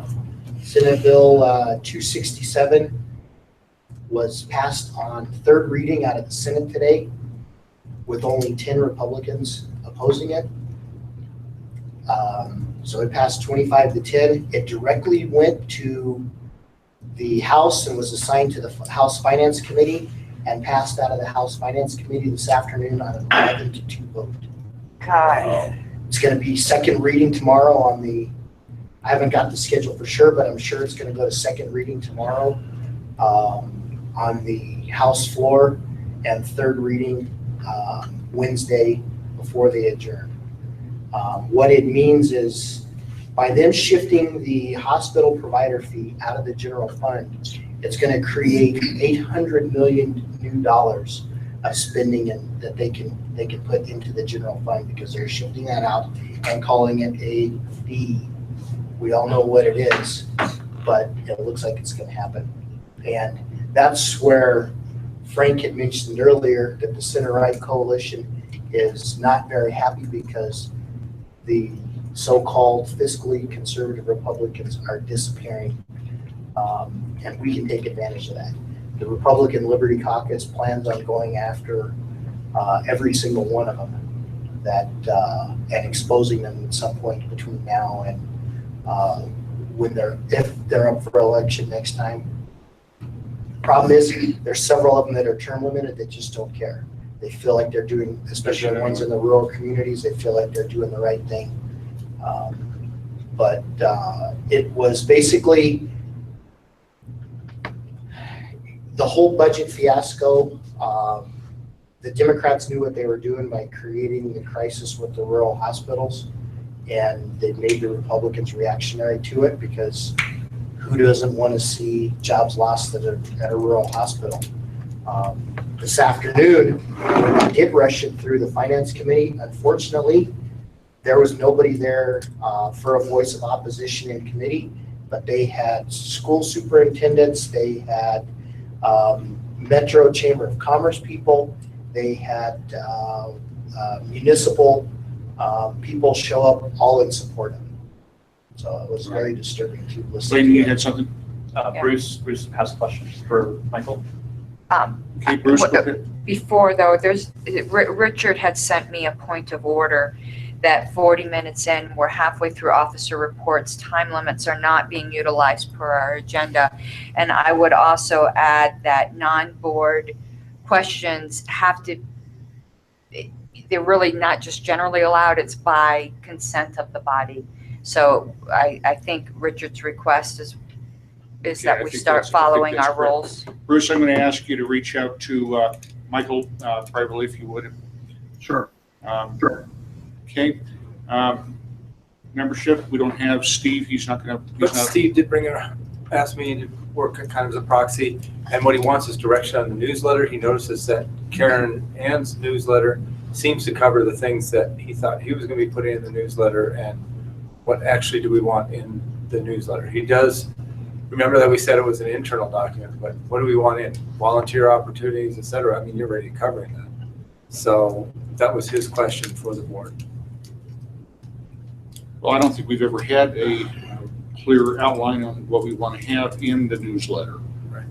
267 was passed on third reading out of the Senate today, with only 10 Republicans opposing it. So it passed 25 to 10. It directly went to the House and was assigned to the House Finance Committee and passed out of the House Finance Committee this afternoon on an 11-2 vote. God. It's going to be second reading tomorrow on the, I haven't got the schedule for sure, but I'm sure it's going to go to second reading tomorrow on the House floor, and third reading Wednesday before they adjourn. What it means is, by them shifting the hospital provider fee out of the general fund, it's going to create $800 million new of spending that they can put into the general fund, because they're shifting that out and calling it a fee. We all know what it is, but it looks like it's going to happen. And that's where Frank had mentioned earlier that the center-right coalition is not very happy, because the so-called fiscally conservative Republicans are disappearing, and we can take advantage of that. The Republican Liberty Caucus plans on going after every single one of them and exposing them at some point between now and if they're up for election next time. Problem is, there's several of them that are term limited that just don't care. They feel like they're doing, especially the ones in the rural communities, they feel like they're doing the right thing. But it was basically the whole budget fiasco. The Democrats knew what they were doing by creating the crisis with the rural hospitals, and they made the Republicans reactionary to it, because who doesn't want to see jobs lost at a rural hospital? This afternoon, when they did rush it through the Finance Committee, unfortunately, there was nobody there for a voice of opposition in committee, but they had school superintendents, they had Metro Chamber of Commerce people, they had municipal people show up all in support of it. So it was very disturbing to listen Wayne, to. you had something? Bruce has a question for Michael. Okay, Bruce, go ahead. Before though, Richard had sent me a point of order that 40 minutes in, we're halfway through officer reports, time limits are not being utilized per our agenda. And I would also add that non-board questions they're really not just generally allowed, it's by consent of the body. So I think Richard's request is that we start following our rules. Bruce, I'm going to ask you to reach out to Michael privately, if you would. Sure. Sure. Okay. Membership, we don't have Steve. He's not going to. But Steve did ask me to work kind of as a proxy, and what he wants is direction on the newsletter. He notices that Karen Ann's newsletter seems to cover the things that he thought he was going to be putting in the newsletter, and what actually do we want in the newsletter. He does remember that we said it was an internal document, but what do we want in? Volunteer opportunities, et cetera. I mean, you're already covering that. So that was his question for the board. Well, I don't think we've ever had a clear outline on what we want to have in the newsletter. Right.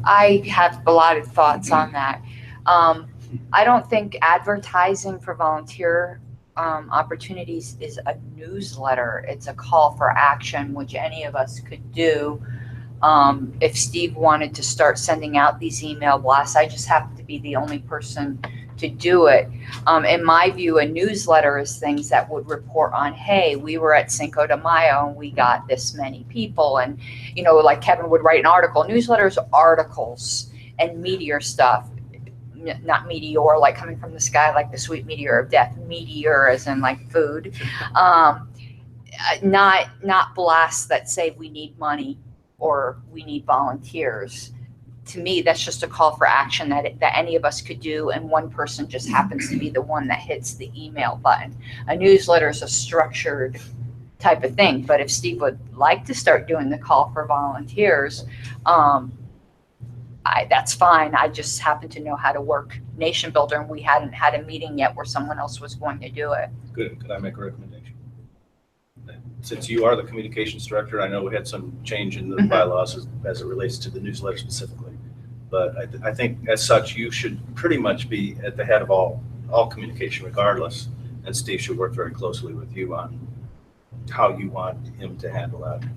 I have a lot of thoughts on that. I don't think advertising for volunteer opportunities is a newsletter. It's a call for action, which any of us could do. If Steve wanted to start sending out these email blasts, I just happen to be the only person to do it. In my view, a newsletter is things that would report on, hey, we were at Cinco de Mayo and we got this many people. And, like Kevin would write an article. Newsletters are articles. and meteor stuff, not meteor like coming from the sky like the sweet meteor of death, meteor as in like food, not blasts that say we need money or we need volunteers. To me, that's just a call for action that any of us could do, and one person just happens to be the one that hits the email button. A newsletter is a structured type of thing, but if Steve would like to start doing the call for volunteers, that's fine. I just happen to know how to work Nation Builder, and we hadn't had a meeting yet where someone else was going to do it. Good. Could I make a recommendation? Since you are the communications director, I know we had some change in the bylaws as it relates to the newsletter specifically. But I think as such, you should pretty much be at the head of all communication regardless. And Steve should work very closely with you on how you want him to handle that.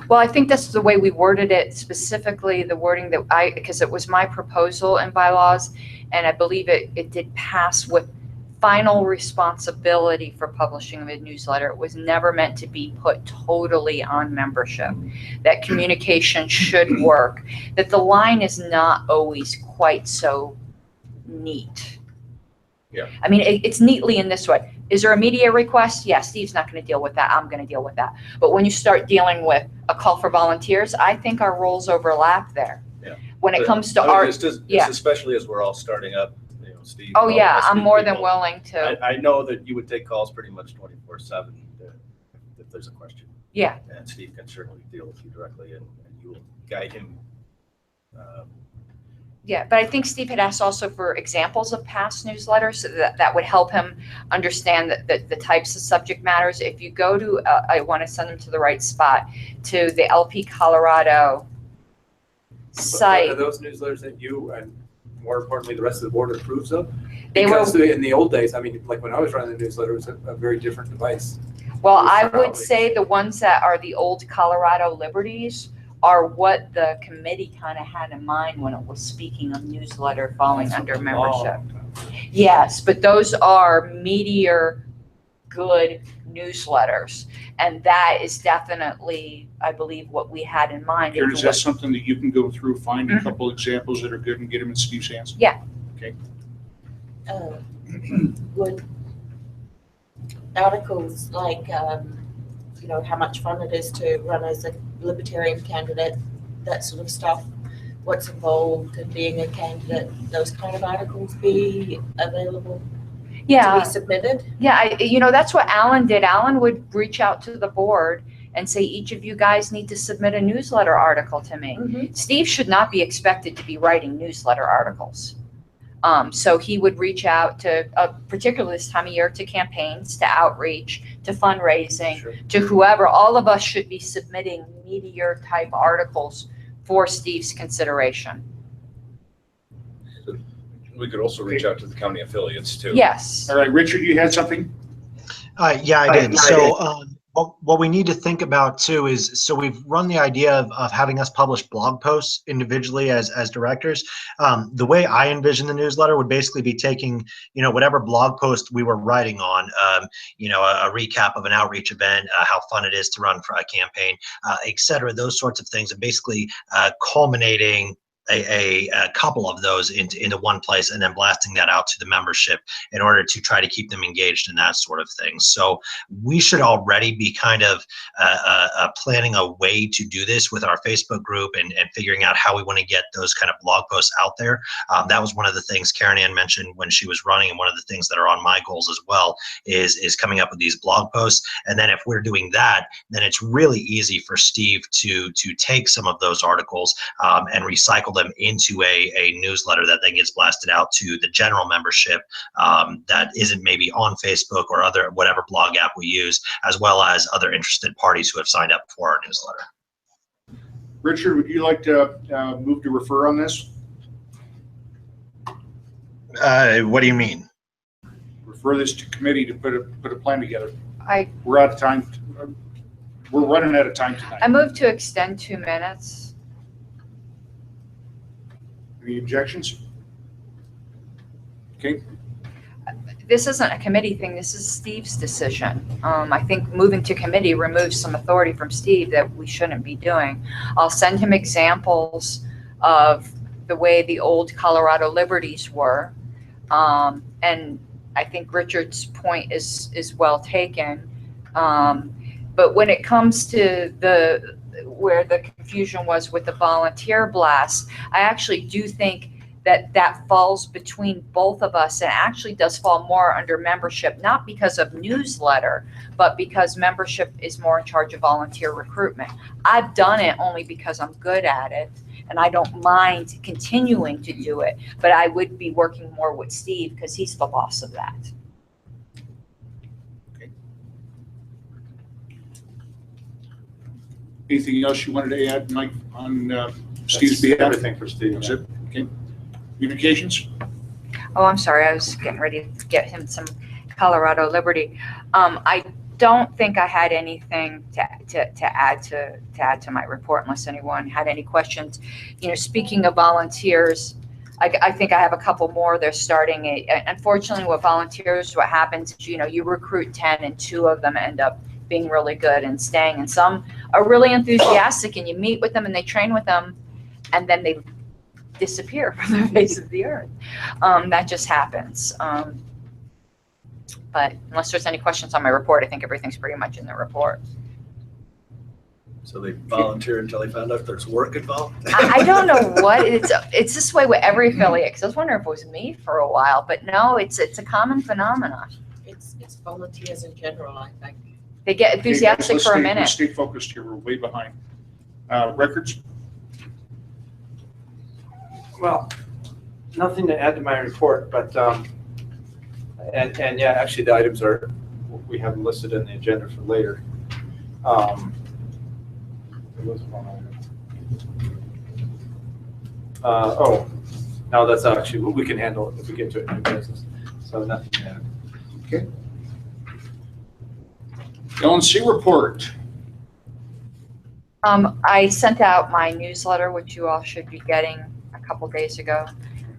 Well, I think that's the way we worded it, specifically the wording that because it was my proposal in bylaws, and I believe it did pass with final responsibility for publishing a newsletter. It was never meant to be put totally on membership. That communication should work, that the line is not always quite so neat. Yeah. I mean, it's neatly in this way. Is there a media request? Yeah, Steve's not going to deal with that. I'm going to deal with that. But when you start dealing with a call for volunteers, I think our roles overlap there. Yeah. When it comes to art, yeah. Especially as we're all starting up, Steve. Oh yeah, I'm more than willing to. I know that you would take calls pretty much 24/7 if there's a question. Yeah. And Steve can certainly deal with you directly, and you will guide him. Yeah, but I think Steve had asked also for examples of past newsletters so that would help him understand the types of subject matters. If you go to, I want to send him to the right spot, to the LP Colorado site. Are those newsletters that you and more importantly the rest of the board approves of? They Because were, in the old days, I mean, like when I was running the newsletter, it was a very different device. well, I would say the ones that are the old Colorado Liberties are what the committee kind of had in mind when it was speaking of newsletter falling under membership. Yes, but those are meteor good newsletters. And that is definitely, I believe, what we had in mind. Karen, is that something that you can go through, find a couple examples that are good and get them in Steve's hands? Yeah. Okay. Would articles like, you know, how much fun it is to run as a Libertarian candidate, that sort of stuff, what's involved in being a candidate, those kind of articles be available to be submitted? Yeah, you know, that's what Alan did. Alan would reach out to the board and say, each of you guys need to submit a newsletter article to me. Steve should not be expected to be writing newsletter articles. So he would reach out to, particularly this time of year, to campaigns, to outreach, to fundraising, to whoever. All of us should be submitting meteor type articles for Steve's consideration. We could also reach out to the county affiliates too. Yes. All right, Richard, you had something? Yeah, I did. So what we need to think about too is, so we've run the idea of having us publish blog posts individually as directors. The way I envision the newsletter would basically be taking, you know, whatever blog post we were writing on, you know, a recap of an outreach event, how fun it is to run for a campaign, et cetera, those sorts of things, and basically culminating a couple of those into one place and then blasting that out to the membership in order to try to keep them engaged in that sort of thing. So we should already be kind of planning a way to do this with our Facebook group and figuring out how we want to get those kind of blog posts out there. That was one of the things Karen Ann mentioned when she was running, and one of the things that are on my goals as well is coming up with these blog posts. And then if we're doing that, then it's really easy for Steve to take some of those articles and recycle them into a newsletter that then gets blasted out to the general membership that isn't maybe on Facebook or whatever blog app we use, as well as other interested parties who have signed up for our newsletter. Richard, would you like to move to refer on this? What do you mean? Refer this to committee to put a plan together. We're out of time. We're running out of time tonight. I move to extend 2 minutes. Any objections? Okay. This isn't a committee thing. This is Steve's decision. I think moving to committee removes some authority from Steve that we shouldn't be doing. I'll send him examples of the way the old Colorado Liberties were. And I think Richard's point is well taken. But when it comes to where the confusion was with the volunteer blast, I actually do think that falls between both of us, and actually does fall more under membership, not because of newsletter, but because membership is more in charge of volunteer recruitment. I've done it only because I'm good at it, and I don't mind continuing to do it, but I would be working more with Steve because he's the boss of that. Anything else you wanted to add, Mike, on Steve's behalf? Everything for Steve. That's it? Okay. Communications? Oh, I'm sorry. I was getting ready to get him some Colorado Liberty. I don't think I had anything to add to my report unless anyone had any questions. You know, speaking of volunteers, I think I have a couple more. They're starting unfortunately with volunteers, what happens is, you know, you recruit 10 and 2 of them end up being really good and staying, and some are really enthusiastic and you meet with them and they train with them and then they disappear from the face of the earth. That just happens. But unless there's any questions on my report, I think everything's pretty much in the report. So they volunteer until they found out there's work involved? I don't know what it's this way with every affiliate, because I was wondering if it was me for a while, but no, it's a common phenomenon. It's volunteers in general, I think. They get enthusiastic for a minute. Let's stay focused here. We're way behind. Records? Well, nothing to add to my report, but, and yeah, actually the items we have listed in the agenda for later. There was one item. No, that's actually, we can handle it if we get to it in new business. So nothing to add. Okay. LNC report. I sent out my newsletter, which you all should be getting a couple days ago.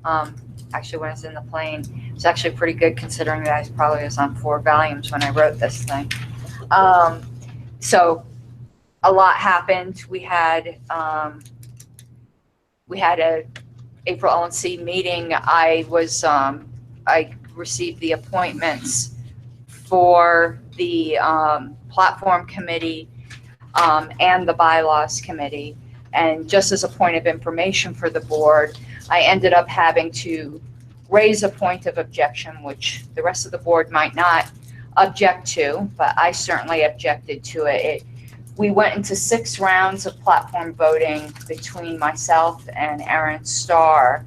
Actually, when I was in the plane, it's actually pretty good considering that I probably was on 4 volumes when I wrote this thing. So a lot happened. We had a April LNC meeting. I received the appointments for the platform committee and the bylaws committee. And just as a point of information for the board, I ended up having to raise a point of objection, which the rest of the board might not object to, but I certainly objected to it. We went into 6 rounds of platform voting between myself and Erin Starr.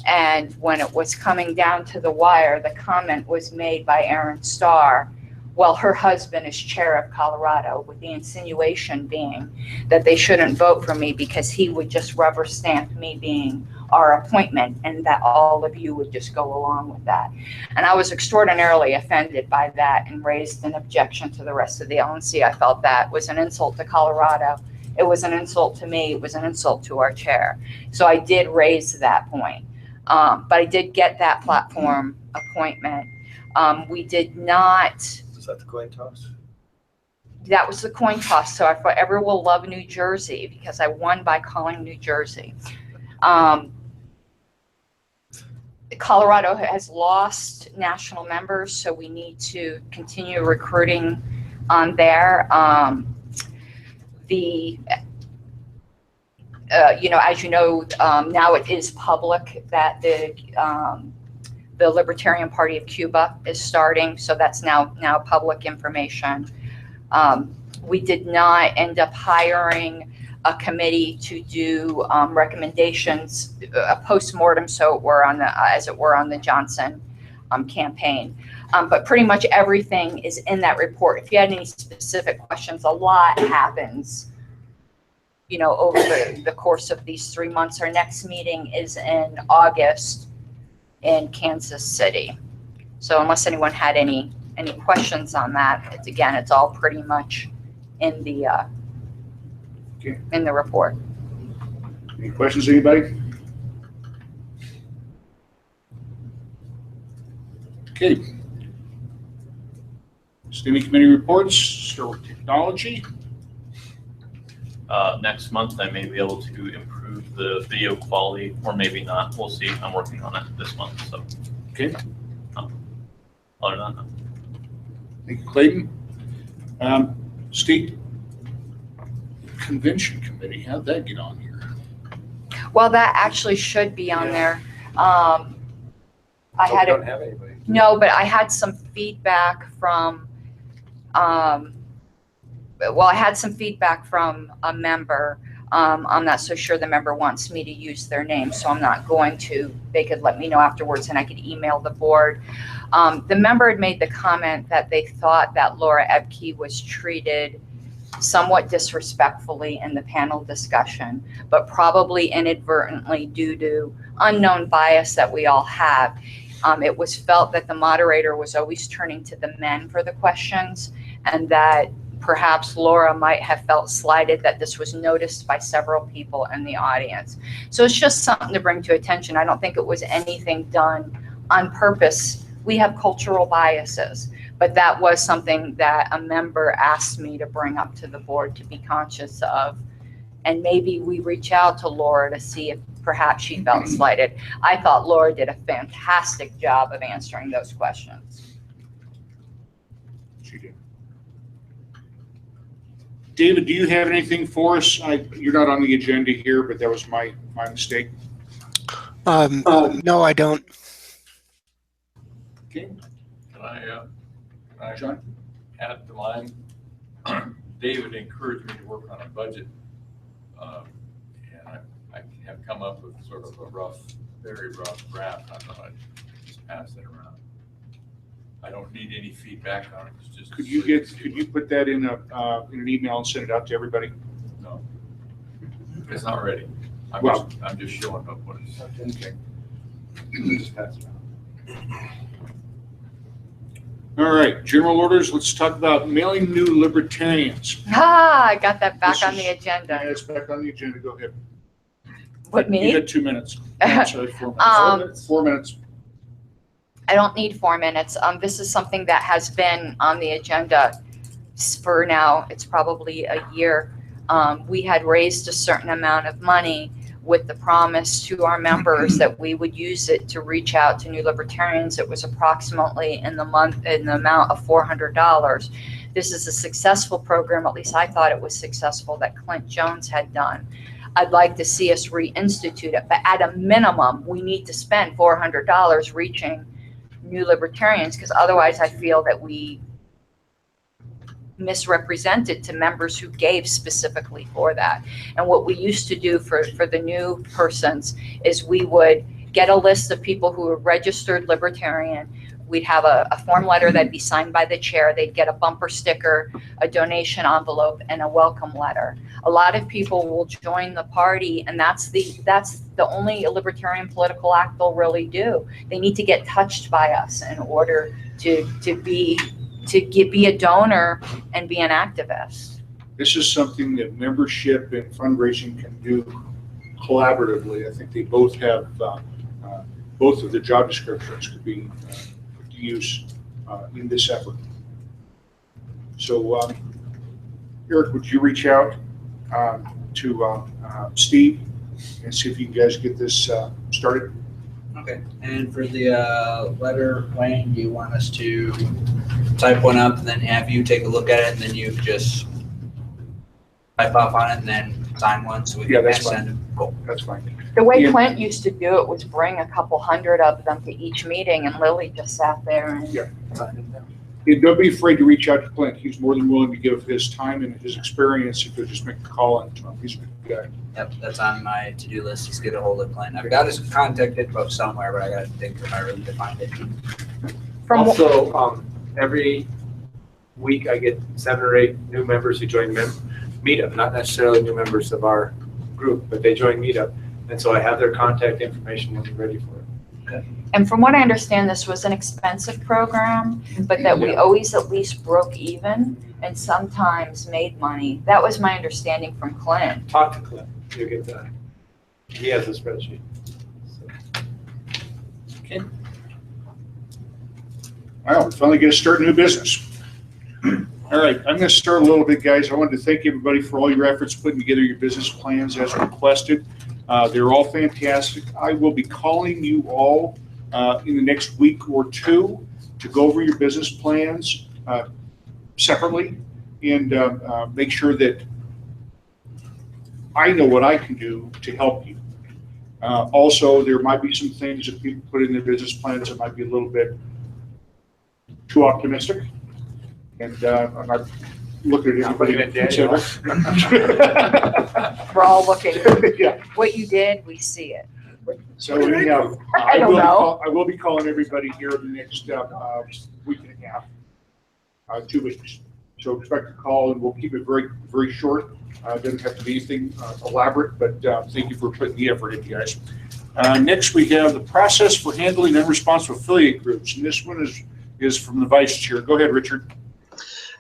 And when it was coming down to the wire, the comment was made by Erin Starr, well, her husband is chair of Colorado, with the insinuation being that they shouldn't vote for me because he would just rubber stamp me being our appointment and that all of you would just go along with that. And I was extraordinarily offended by that and raised an objection to the rest of the LNC. I felt that was an insult to Colorado. It was an insult to me. It was an insult to our chair. So I did raise that point. But I did get that platform appointment. We did not. Was that the coin toss? That was the coin toss. So I forever will love New Jersey because I won by calling New Jersey. Colorado has lost national members, so we need to continue recruiting on there. As you know, now it is public that the Libertarian Party of Cuba is starting, so that's now public information. We did not end up hiring a committee to do recommendations, a post-mortem, so we're on as it were on the Johnson campaign. But pretty much everything is in that report. If you had any specific questions, a lot happens, over the course of these 3 months. Our next meeting is in August in Kansas City. So unless anyone had any questions on that, it's all pretty much in the in the report. Any questions, anybody? Okay. Standing committee reports, start with technology. Next month, I may be able to improve improve the video quality, or maybe not. We'll see. I'm working on it this month, so. Okay. Other than that. Thank you, Clayton. Steve? Convention committee, how'd that get on here? Well, that actually should be on there. I We had don't it, have anybody. no, but I had some feedback from, I had some feedback from a member. I'm not so sure the member wants me to use their name, so I'm not going to. They could let me know afterwards and I could email the board. The member had made the comment that they thought that Laura Ebke was treated somewhat disrespectfully in the panel discussion, but probably inadvertently due to unknown bias that we all have. It was felt that the moderator was always turning to the men for the questions, and that perhaps Laura might have felt slighted that this was noticed by several people in the audience. So it's just something to bring to attention. I don't think it was anything done on purpose. We have cultural biases, but that was something that a member asked me to bring up to the board to be conscious of. And maybe we reach out to Laura to see if perhaps she felt slighted. I thought Laura did a fantastic job of answering those questions. She did. David, do you have anything for us? You're not on the agenda here, but that was my mistake. No, I don't. Okay. Can I John? add to mine? David encouraged me to work on a budget. And I have come up with sort of a very rough draft. I thought I'd just pass it around. I don't need any feedback on it. It's just. Could you put that in an email and send it out to everybody? No. It's not ready. I'm just showing up what it's. Okay. Just pass it around. All right, general orders. Let's talk about mailing new libertarians. I got that back This on is- the agenda. Yeah, it's back on the agenda. Go ahead. What, You me? had 2 minutes. No, I'm sorry, 4 minutes. 4 minutes. I don't need 4 minutes. This is something that has been on the agenda for now, it's probably a year. We had raised a certain amount of money with the promise to our members that we would use it to reach out to new libertarians. It was approximately in the amount of $400. This is a successful program, at least I thought it was successful, that Clint Jones had done. I'd like to see us reinstitute it, but at a minimum, we need to spend $400 reaching new libertarians, because otherwise I feel that we misrepresented to members who gave specifically for that. And what we used to do for the new persons is we would get a list of people who were registered libertarian. We'd have a form letter that'd be signed by the chair. They'd get a bumper sticker, a donation envelope, and a welcome letter. A lot of people will join the party, and that's the only libertarian political act they'll really do. They need to get touched by us in order to be a donor and be an activist. This is something that membership and fundraising can do collaboratively. I think they both have, both of the job descriptions could be put to use in this effort. So, Eric, would you reach out to Steve and see if you guys get this started? Okay, and for the letter, Wayne, do you want us to type one up and then have you take a look at it, and then you just type off on it and then sign one so we can that's send fine. it? Cool. That's fine. The way Yeah. Clint used to do it was bring a couple hundred of them to each meeting, and Lily just sat there and Yeah. signed them down. Yeah, don't be afraid to reach out to Clint. He's more than willing to give his time and his experience if you'll just make a call on him. He's a good guy. Yep, that's on my to-do list, is get a hold of Clint. I've got his contact info somewhere, but I gotta think if I really to find it. Also, every week I get 7 or 8 new members who join Meetup, not necessarily new members of our group, but they join Meetup. And so I have their contact information when they're ready for it. And from what I understand, this was an expensive program, but that we always at least broke even and sometimes made money. That was my understanding from Clint. Talk to Clint, you'll get that. He has a spreadsheet. Okay. Well, we finally get to start new business. All right, I'm going to start a little bit, guys. I wanted to thank everybody for all your efforts putting together your business plans as requested. They're all fantastic. I will be calling you all in the next week or two to go over your business plans separately and make sure that I know what I can do to help you. Also, there might be some things that people put in their business plans that might be a little bit too optimistic. And I'm not looking at anybody in particular. We're all looking. Yeah. What you did, we see it. So anyhow, I don't know. I will be calling everybody here in the next week and a half, 2 weeks. So expect a call, and we'll keep it very, very short. Doesn't have to be anything elaborate, but thank you for putting the effort in, guys. Next, we have the process for handling unresponsive affiliate groups, and this one is from the vice chair. Go ahead, Richard.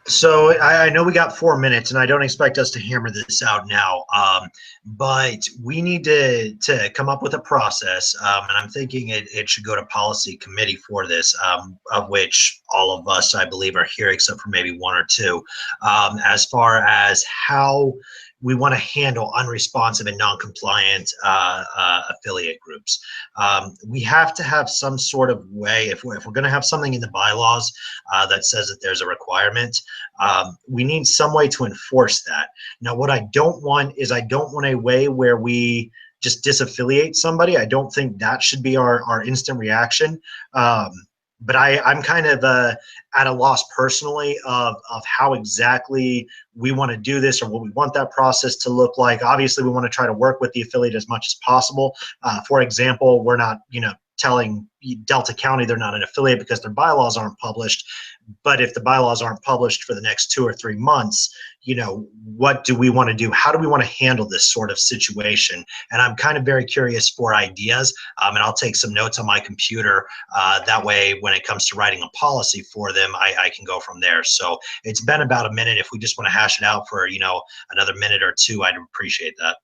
So I know we got 4 minutes, and I don't expect us to hammer this out now, but we need to come up with a process, and I'm thinking it should go to policy committee for this, of which all of us, I believe, are here except for maybe one or two, as far as how we want to handle unresponsive and non-compliant affiliate groups. We have to have some sort of way, if we're going to have something in the bylaws that says that there's a requirement, we need some way to enforce that. Now, what I don't want is I don't want a way where we just disaffiliate somebody. I don't think that should be our instant reaction. But I'm kind of at a loss personally of how exactly we want to do this or what we want that process to look like. Obviously, we want to try to work with the affiliate as much as possible. For example, we're not, telling Delta County they're not an affiliate because their bylaws aren't published. But if the bylaws aren't published for the next 2 or 3 months, what do we want to do? How do we want to handle this sort of situation? And I'm kind of very curious for ideas, and I'll take some notes on my computer. That way, when it comes to writing a policy for them, I can go from there. So it's been about a minute. If we just want to hash it out for, another minute or two, I'd appreciate that.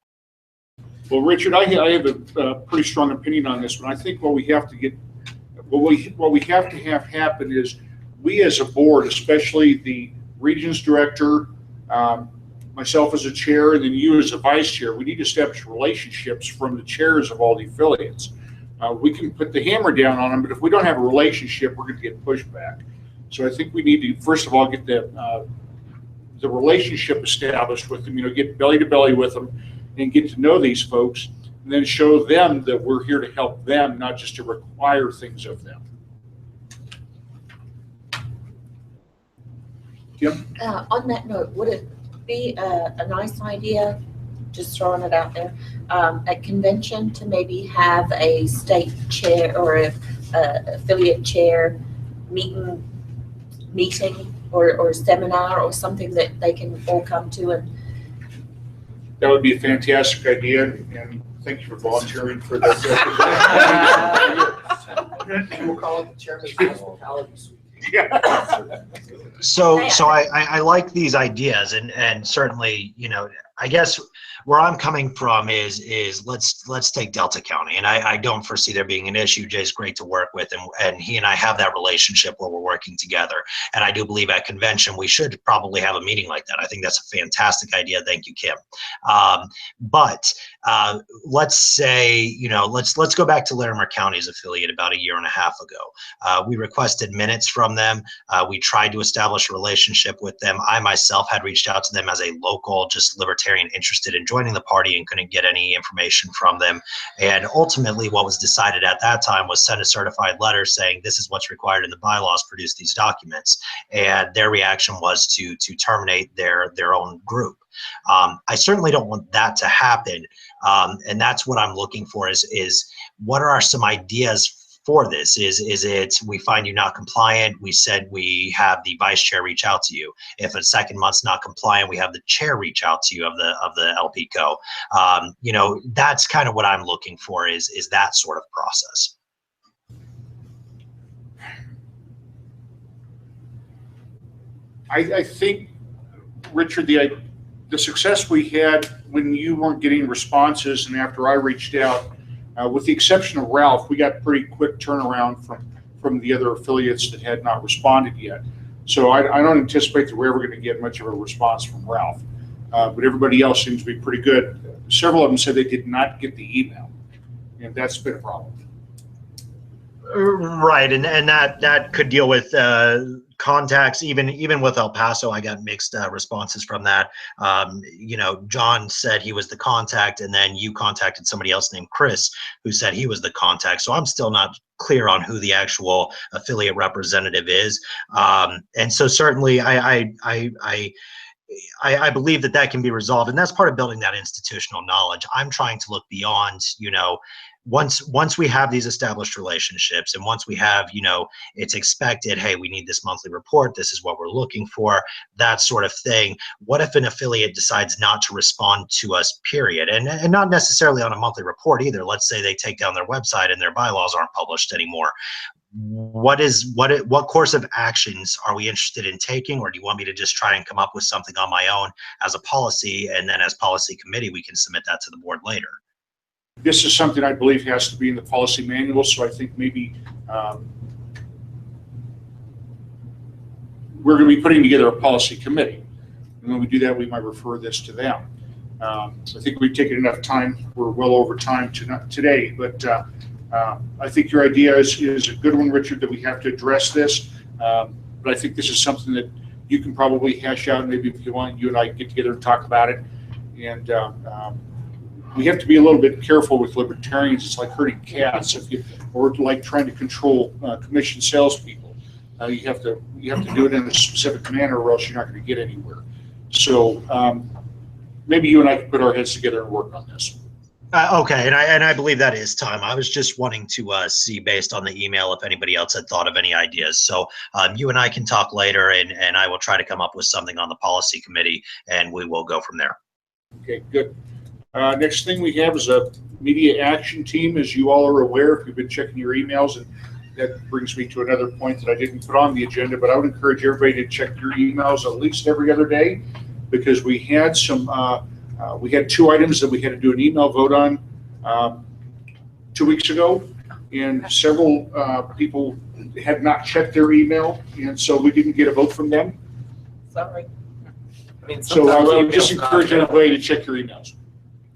Well, Richard, I have a pretty strong opinion on this one. I think what we have to have happen is we as a board, especially the regions director, myself as a chair, and then you as a vice chair, we need to establish relationships from the chairs of all the affiliates. We can put the hammer down on them, but if we don't have a relationship, we're going to get pushback. So I think we need to, first of all, get the relationship established with them, get belly to belly with them and get to know these folks, and then show them that we're here to help them, not just to require things of them. Kim? On that note, would it be a nice idea, just throwing it out there, at convention to maybe have a state chair or a affiliate chair meeting or seminar or something that they can all come to? And that would be a fantastic idea, and thank you for volunteering for that. We'll call it the chairman's hospitality suite. Yeah. So I like these ideas, and certainly, I guess where I'm coming from is let's take Delta County, and I don't foresee there being an issue. Jay's great to work with, and he and I have that relationship where we're working together. And I do believe at convention we should probably have a meeting like that. I think that's a fantastic idea. Thank you, Kim. But let's say, let's go back to Larimer County's affiliate about 1.5 years ago. We requested minutes from them. We tried to establish a relationship with them. I myself had reached out to them as a local, just libertarian interested in joining the party and couldn't get any information from them. And ultimately what was decided at that time was send a certified letter saying this is what's required in the bylaws, produce these documents. And their reaction was to terminate their own group. I certainly don't want that to happen. And that's what I'm looking for is what are some ideas for this? Is it we find you not compliant, we said we have the vice chair reach out to you. If a second month's not compliant, we have the chair reach out to you of the LPCO. That's kind of what I'm looking for is that sort of process. I think, Richard, the success we had when you weren't getting responses and after I reached out, with the exception of Ralph, we got pretty quick turnaround from the other affiliates that had not responded yet. So I don't anticipate that we're ever going to get much of a response from Ralph. but everybody else seems to be pretty good. Several of them said they did not get the email, and that's been a problem. Right, and that could deal with contacts. Even with El Paso, I got mixed responses from that. John said he was the contact, and then you contacted somebody else named Chris who said he was the contact. So I'm still not clear on who the actual affiliate representative is. And so certainly I believe that can be resolved, and that's part of building that institutional knowledge. I'm trying to look beyond, once we have these established relationships, and once we have, it's expected, hey, we need this monthly report, this is what we're looking for, that sort of thing. What if an affiliate decides not to respond to us, period? And not necessarily on a monthly report either. Let's say they take down their website and their bylaws aren't published anymore. What course of actions are we interested in taking, or do you want me to just try and come up with something on my own as a policy, and then as policy committee we can submit that to the board later? This is something I believe has to be in the policy manual, so I think maybe we're going to be putting together a policy committee, and when we do that we might refer this to them. I think we've taken enough time. We're well over time today, but I think your idea is a good one, Richard, that we have to address this. But I think this is something that you can probably hash out. Maybe if you want, you and I get together and talk about it. And we have to be a little bit careful with libertarians. It's like herding cats, or like trying to control commission salespeople. You have to do it in a specific manner, or else you're not going to get anywhere. So maybe you and I can put our heads together and work on this. Okay, and I believe that is time. I was just wanting to see, based on the email, if anybody else had thought of any ideas. So you and I can talk later, and I will try to come up with something on the policy committee, and we will go from there. Okay, good. Next thing we have is a media action team. As you all are aware, if you've been checking your emails, and that brings me to another point that I didn't put on the agenda, but I would encourage everybody to check your emails at least every other day, because we had some we had 2 items that we had to do an email vote on 2 weeks ago, and several people had not checked their email, and so we didn't get a vote from them. Sorry. So I would just encourage everybody to check your emails.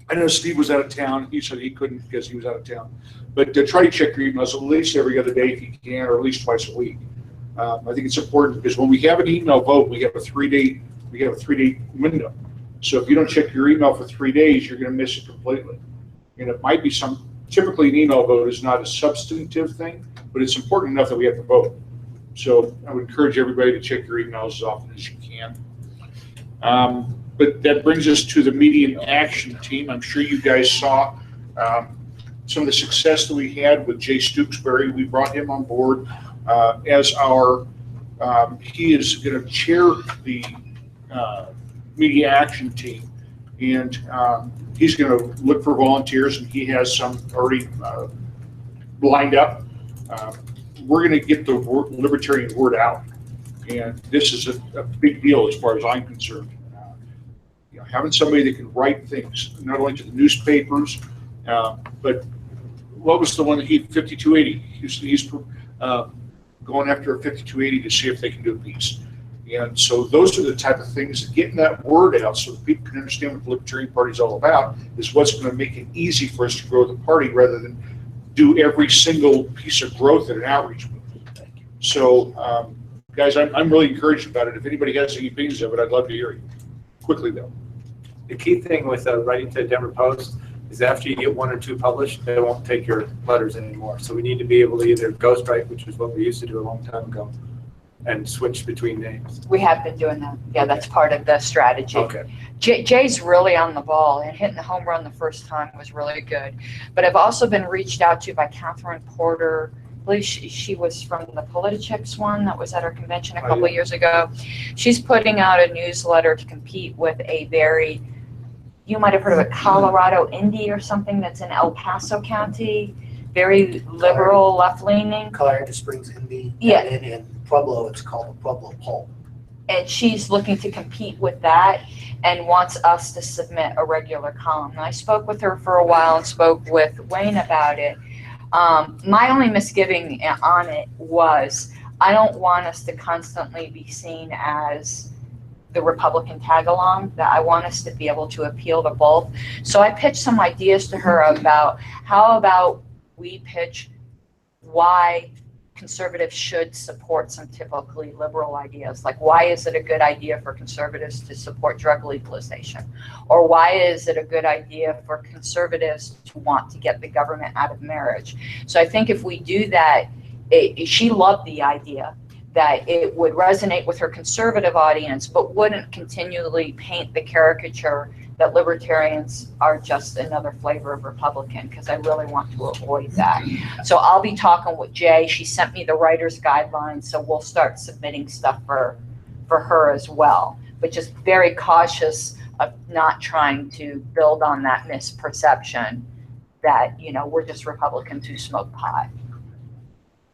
I know Steve was out of town. He said he couldn't because he was out of town. But try to check your emails at least every other day if you can, or at least twice a week. I think it's important, because when we have an email vote, we have a 3-day window. So if you don't check your email for 3 days, you're going to miss it completely. And it might be typically an email vote is not a substantive thing, but it's important enough that we have to vote. So I would encourage everybody to check your emails as often as you can. But that brings us to the media action team. I'm sure you guys saw some of the success that we had with Jay Stooksbury. We brought him on board as our, he is going to chair the media action team, and he's going to look for volunteers, and he has some already lined up. We're going to get the libertarian word out, and this is a big deal as far as I'm concerned. Having somebody that can write things, not only to the newspapers, but what was the one that 5280? He's going after a 5280 to see if they can do a piece. And so those are the type of things, getting that word out so that people can understand what the Libertarian Party is all about, is what's going to make it easy for us to grow the party, rather than do every single piece of growth at an outreach movement. So, guys, I'm really encouraged about it. If anybody has any opinions of it, I'd love to hear you. Quickly, though. The key thing with writing to the Denver Post is after you get 1 or 2 published, they won't take your letters anymore. So we need to be able to either ghostwrite, which is what we used to do a long time ago, and switch between names. We have been doing that. Yeah, that's part of the strategy. Okay. Jay's really on the ball, and hitting the home run the first time was really good. But I've also been reached out to by Catherine Porter. I believe she was from the Politichicks one that was at our convention a couple of years ago. She's putting out a newsletter to compete with a very, you might have heard of it, Colorado Indy or something, that's in El Paso County. Very liberal, left-leaning. Colorado Springs Indy. Yeah. And in Pueblo, it's called the Pueblo Poll. And she's looking to compete with that and wants us to submit a regular column. And I spoke with her for a while and spoke with Wayne about it. My only misgiving on it was I don't want us to constantly be seen as the Republican tag-along, that I want us to be able to appeal to both. So I pitched some ideas to her about how about we pitch why conservatives should support some typically liberal ideas. Like, why is it a good idea for conservatives to support drug legalization? Or why is it a good idea for conservatives to want to get the government out of marriage? So I think if we do that, she loved the idea that it would resonate with her conservative audience, but wouldn't continually paint the caricature that libertarians are just another flavor of Republican, because I really want to avoid that. So I'll be talking with Jay. She sent me the writer's guidelines, so we'll start submitting stuff for her as well, but just very cautious of not trying to build on that misperception that, you know, we're just Republicans who smoke pot.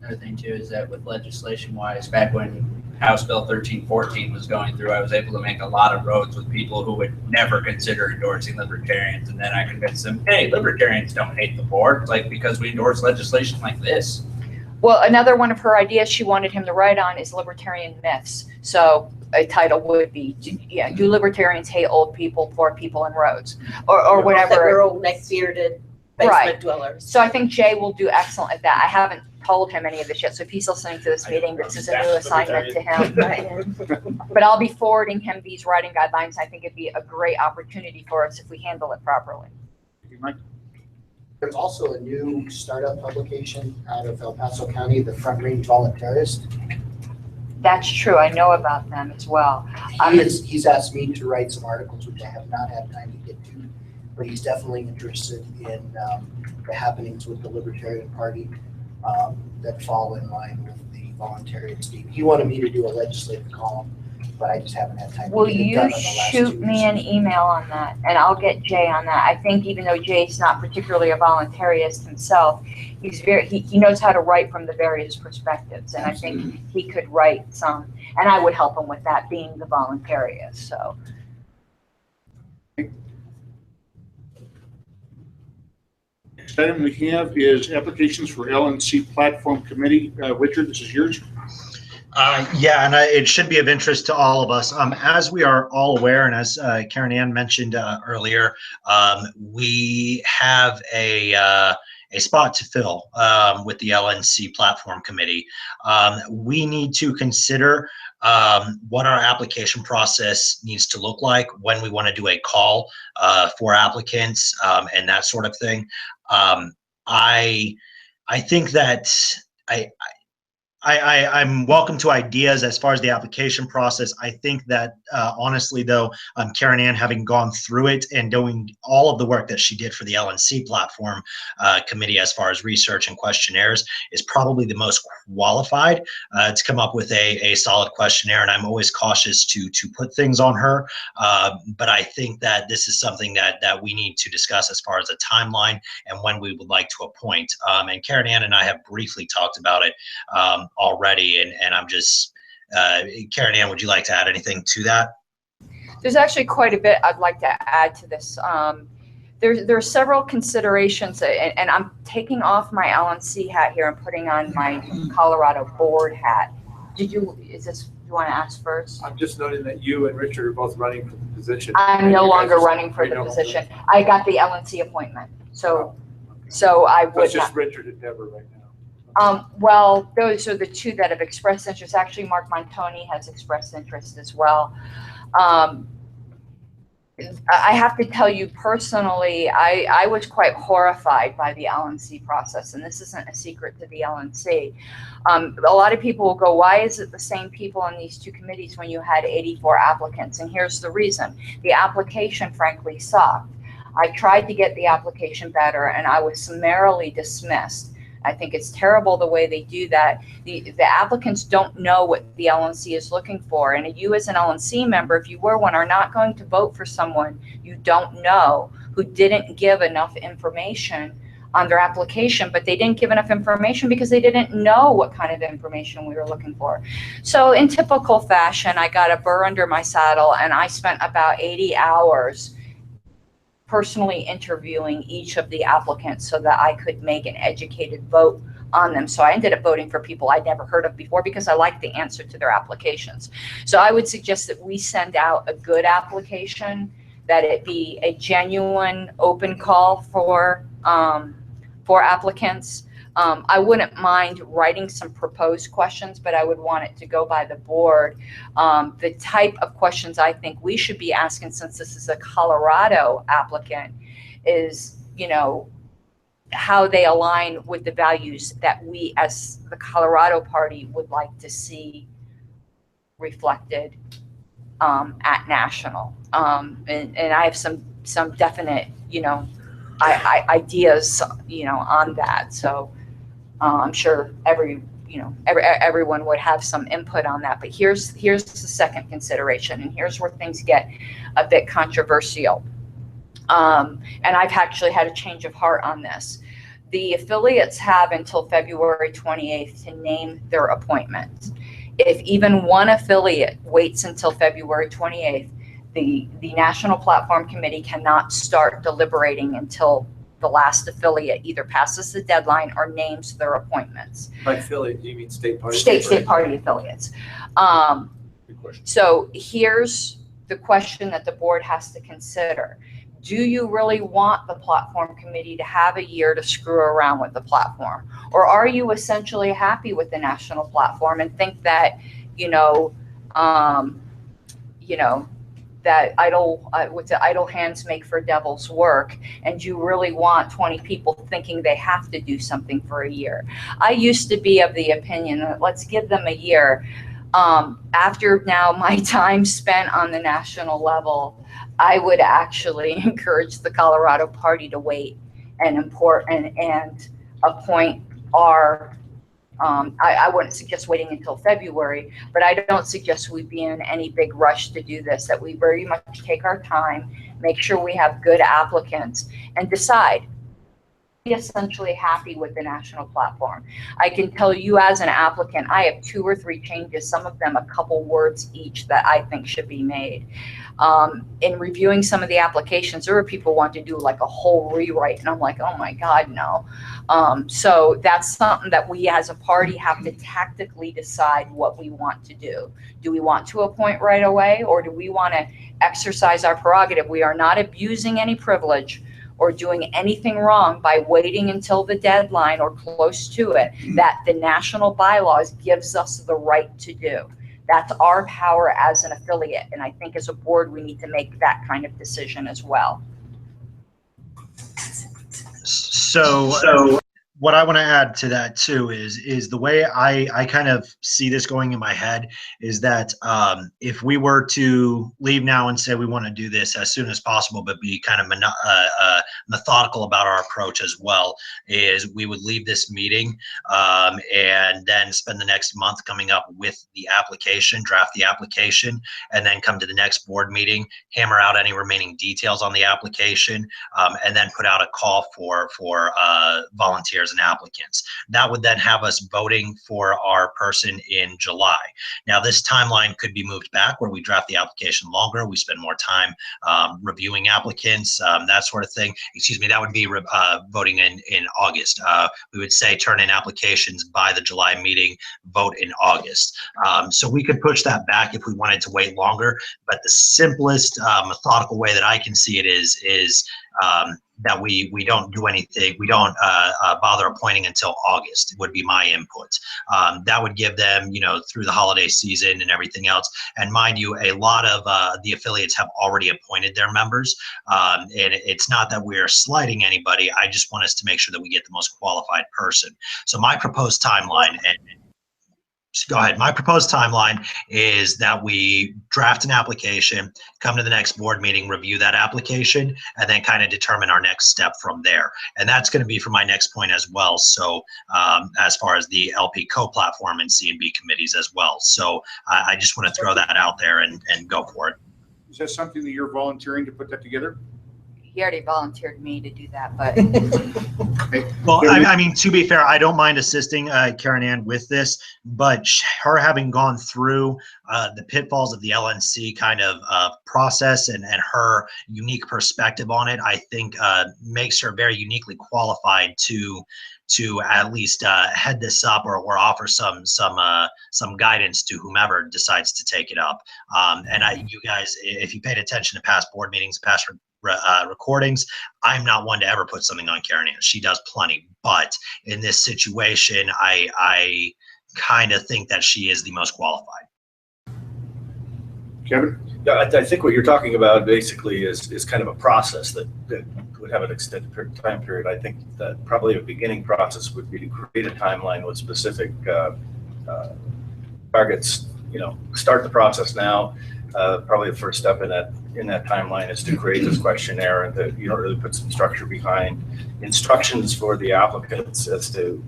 Another thing too is that with legislation wise, back when House Bill 1314 was going through, I was able to make a lot of roads with people who would never consider endorsing libertarians. And then I convinced them, hey, libertarians don't hate the poor, like, because we endorse legislation like this. Well, another one of her ideas she wanted him to write on is libertarian myths. So a title would be, do libertarians hate old people, poor people, and roads? Or whatever. That we're all neck-bearded basement dwellers. So I think Jay will do excellent at that. I haven't told him any of this yet, so if he's listening to this meeting, this is a new assignment to him. But I'll be forwarding him these writing guidelines. I think it'd be a great opportunity for us if we handle it properly. There's also a new startup publication out of El Paso County, the Front Range Voluntarist. That's true. I know about them as well. He's asked me to write some articles, which I have not had time to get to, but he's definitely interested in the happenings with the Libertarian Party that fall in line with the voluntarian scheme. He wanted me to do a legislative column, but I just haven't had time. Will to get it you done in the last 2 shoot me an email on that, and I'll get Jay on that. I think even though Jay's not particularly a voluntarist himself, he knows how to write from the various perspectives, and I think he could write some, and I would help him with that, being the voluntarist. So. Next item we have is applications for LNC Platform Committee. Richard, this is yours. Yeah, and it should be of interest to all of us. As we are all aware, and as Karen Ann mentioned earlier, we have a spot to fill with the LNC Platform Committee. We need to consider what our application process needs to look like when we want to do a call for applicants and that sort of thing. I think that I'm welcome to ideas as far as the application process. I think that honestly, though, Karen Ann, having gone through it and doing all of the work that she did for the LNC Platform Committee as far as research and questionnaires, is probably the most qualified to come up with a solid questionnaire. And I'm always cautious to put things on her, but I think that this is something that we need to discuss as far as a timeline and when we would like to appoint. And Karen Ann and I have briefly talked about it already, and I'm just Karen Ann, would you like to add anything to that? There's actually quite a bit I'd like to add to this. There are several considerations, and I'm taking off my LNC hat here and putting on my Colorado board hat. Do you want to ask first? I'm just noting that you and Richard are both running for the position. I'm no longer running for the position. I got the LNC appointment, so I would It's just not. Richard and Deborah right now. Well, those are the two that have expressed interest. Actually, Mark Montoni has expressed interest as well. I have to tell you personally, I was quite horrified by the LNC process, and this isn't a secret to the LNC. A lot of people will go, why is it the same people on these two committees when you had 84 applicants? And here's the reason. The application, frankly, sucked. I tried to get the application better, and I was summarily dismissed. I think it's terrible the way they do that. The applicants don't know what the LNC is looking for. And you as an LNC member, if you were one, are not going to vote for someone you don't know, who didn't give enough information on their application. But they didn't give enough information because they didn't know what kind of information we were looking for. So in typical fashion, I got a burr under my saddle, and I spent about 80 hours personally interviewing each of the applicants so that I could make an educated vote on them. So I ended up voting for people I'd never heard of before because I liked the answer to their applications. So I would suggest that we send out a good application, that it be a genuine open call for applicants. I wouldn't mind writing some proposed questions, but I would want it to go by the board. The type of questions I think we should be asking, since this is a Colorado applicant, is, you know, how they align with the values that we as the Colorado party would like to see reflected at national. And I have some definite, you know, ideas, you know, on that. So I'm sure everyone would have some input on that. But here's the second consideration, and here's where things get a bit controversial. And I've actually had a change of heart on this. The affiliates have until February 28th to name their appointments. If even one affiliate waits until February 28th, the National Platform Committee cannot start deliberating until the last affiliate either passes the deadline or names their appointments. By affiliate, do you mean state party? State party affiliates. So here's the question that the board has to consider. Do you really want the platform committee to have a year to screw around with the platform? Or are you essentially happy with the national platform and think that, that idle hands make for devil's work, and you really want 20 people thinking they have to do something for a year? I used to be of the opinion that let's give them a year. After now my time spent on the national level, I would actually encourage the Colorado party to wait and appoint our, I wouldn't suggest waiting until February, but I don't suggest we be in any big rush to do this, that we very much take our time, make sure we have good applicants, and decide. Essentially happy with the national platform. I can tell you as an applicant, I have 2 or 3 changes, some of them a couple words each, that I think should be made. In reviewing some of the applications, there are people who want to do like a whole rewrite, and I'm like, oh my God, no. So that's something that we as a party have to tactically decide what we want to do. Do we want to appoint right away, or do we want to exercise our prerogative? We are not abusing any privilege or doing anything wrong by waiting until the deadline or close to it that the national bylaws gives us the right to do. That's our power as an affiliate, and I think as a board we need to make that kind of decision as well. So what I want to add to that too is the way I kind of see this going in my head is that if we were to leave now and say we want to do this as soon as possible, but be kind of methodical about our approach as well, is we would leave this meeting and then spend the next month coming up with the application, draft the application, and then come to the next board meeting, hammer out any remaining details on the application, and then put out a call for volunteers and applicants. That would then have us voting for our person in July. Now, this timeline could be moved back where we draft the application longer, we spend more time reviewing applicants, that sort of thing. Excuse me, that would be voting in August. We would say turn in applications by the July meeting, vote in August. So we could push that back if we wanted to wait longer, but the simplest methodical way that I can see it is that we don't do anything, we don't bother appointing until August would be my input. That would give them, through the holiday season and everything else. And mind you, a lot of the affiliates have already appointed their members. And it's not that we're slighting anybody. I just want us to make sure that we get the most qualified person. So my proposed timeline, go ahead. My proposed timeline is that we draft an application, come to the next board meeting, review that application, and then kind of determine our next step from there. And that's going to be for my next point as well. So as far as the LPCO platform and C&B committees as well. So I just want to throw that out there and go for it. Is that something that you're volunteering to put that together? He already volunteered me to do that, but Well, I mean, to be fair, I don't mind assisting Karen Ann with this, but her having gone through the pitfalls of the LNC kind of process and her unique perspective on it, I think makes her very uniquely qualified to at least head this up or offer some guidance to whomever decides to take it up. And you guys, if you paid attention to past board meetings, past recordings, I'm not one to ever put something on Karen Ann. She does plenty, but in this situation, I kind of think that she is the most qualified. Kevin? Yeah, I think what you're talking about basically is kind of a process that would have an extended time period. I think that probably a beginning process would be to create a timeline with specific targets. Start the process now. Probably the first step in that timeline is to create this questionnaire and to really put some structure behind instructions for the applicants as to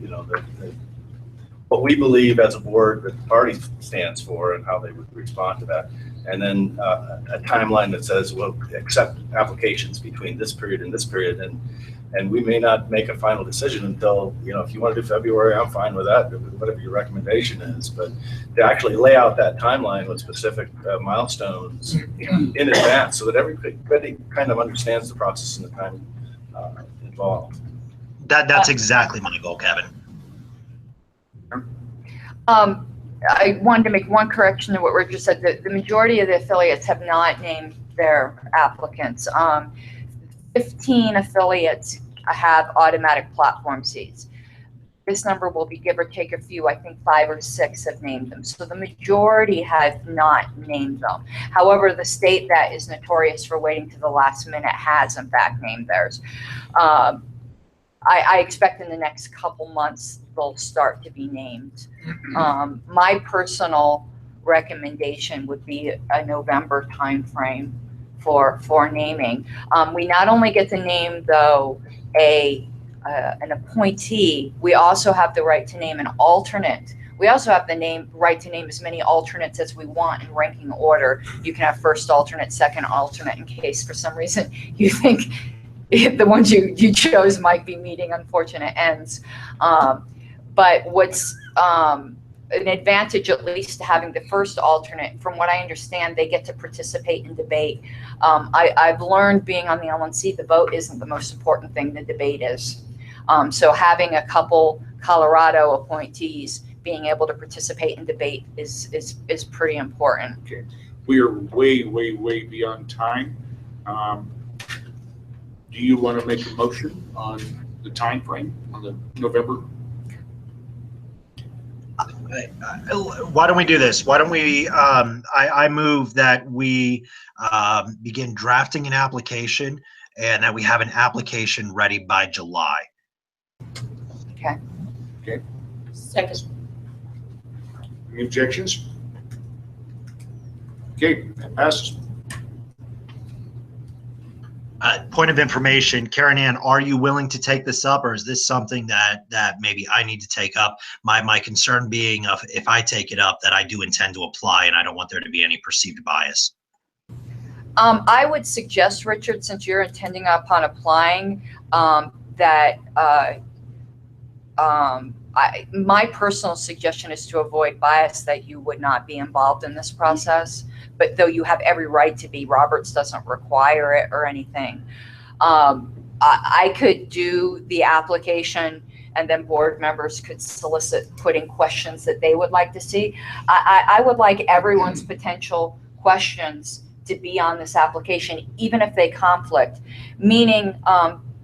what we believe as a board that the party stands for and how they would respond to that. And then a timeline that says, well, accept applications between this period and this period. And we may not make a final decision until, if you want to do February, I'm fine with that, whatever your recommendation is. But to actually lay out that timeline with specific milestones in advance so that everybody kind of understands the process and the time involved. That's exactly my goal, Kevin. I wanted to make one correction to what Richard said. The majority of the affiliates have not named their applicants. 15 affiliates have automatic platform seats. This number will be give or take a few. I think 5 or 6 have named them. So the majority have not named them. However, the state that is notorious for waiting to the last minute has in fact named theirs. I expect in the next couple months they'll start to be named. My personal recommendation would be a November timeframe for naming. We not only get to name though an appointee, we also have the right to name an alternate. We also have the right to name as many alternates as we want in ranking order. You can have first alternate, second alternate in case for some reason you think the ones you chose might be meeting unfortunate ends. But what's an advantage, at least, to having the first alternate, from what I understand, they get to participate in debate. I've learned being on the LNC, the vote isn't the most important thing, the debate is. So having a couple Colorado appointees being able to participate in debate is pretty important. Okay. We are way, way, way beyond time. Do you want to make a motion on the time frame on the November? Why don't we do this? Why don't we, I move that we begin drafting an application and that we have an application ready by July. Okay. Okay. Second. Any objections? Okay, that passes. Point of information, Karen Ann, are you willing to take this up, or is this something that maybe I need to take up? My concern being if I take it up, that I do intend to apply and I don't want there to be any perceived bias. I would suggest, Richard, since you're intending upon applying, that my personal suggestion is to avoid bias, that you would not be involved in this process. But though you have every right to be, Roberts doesn't require it or anything. I could do the application and then board members could solicit, put in questions that they would like to see. I would like everyone's potential questions to be on this application, even if they conflict. Meaning,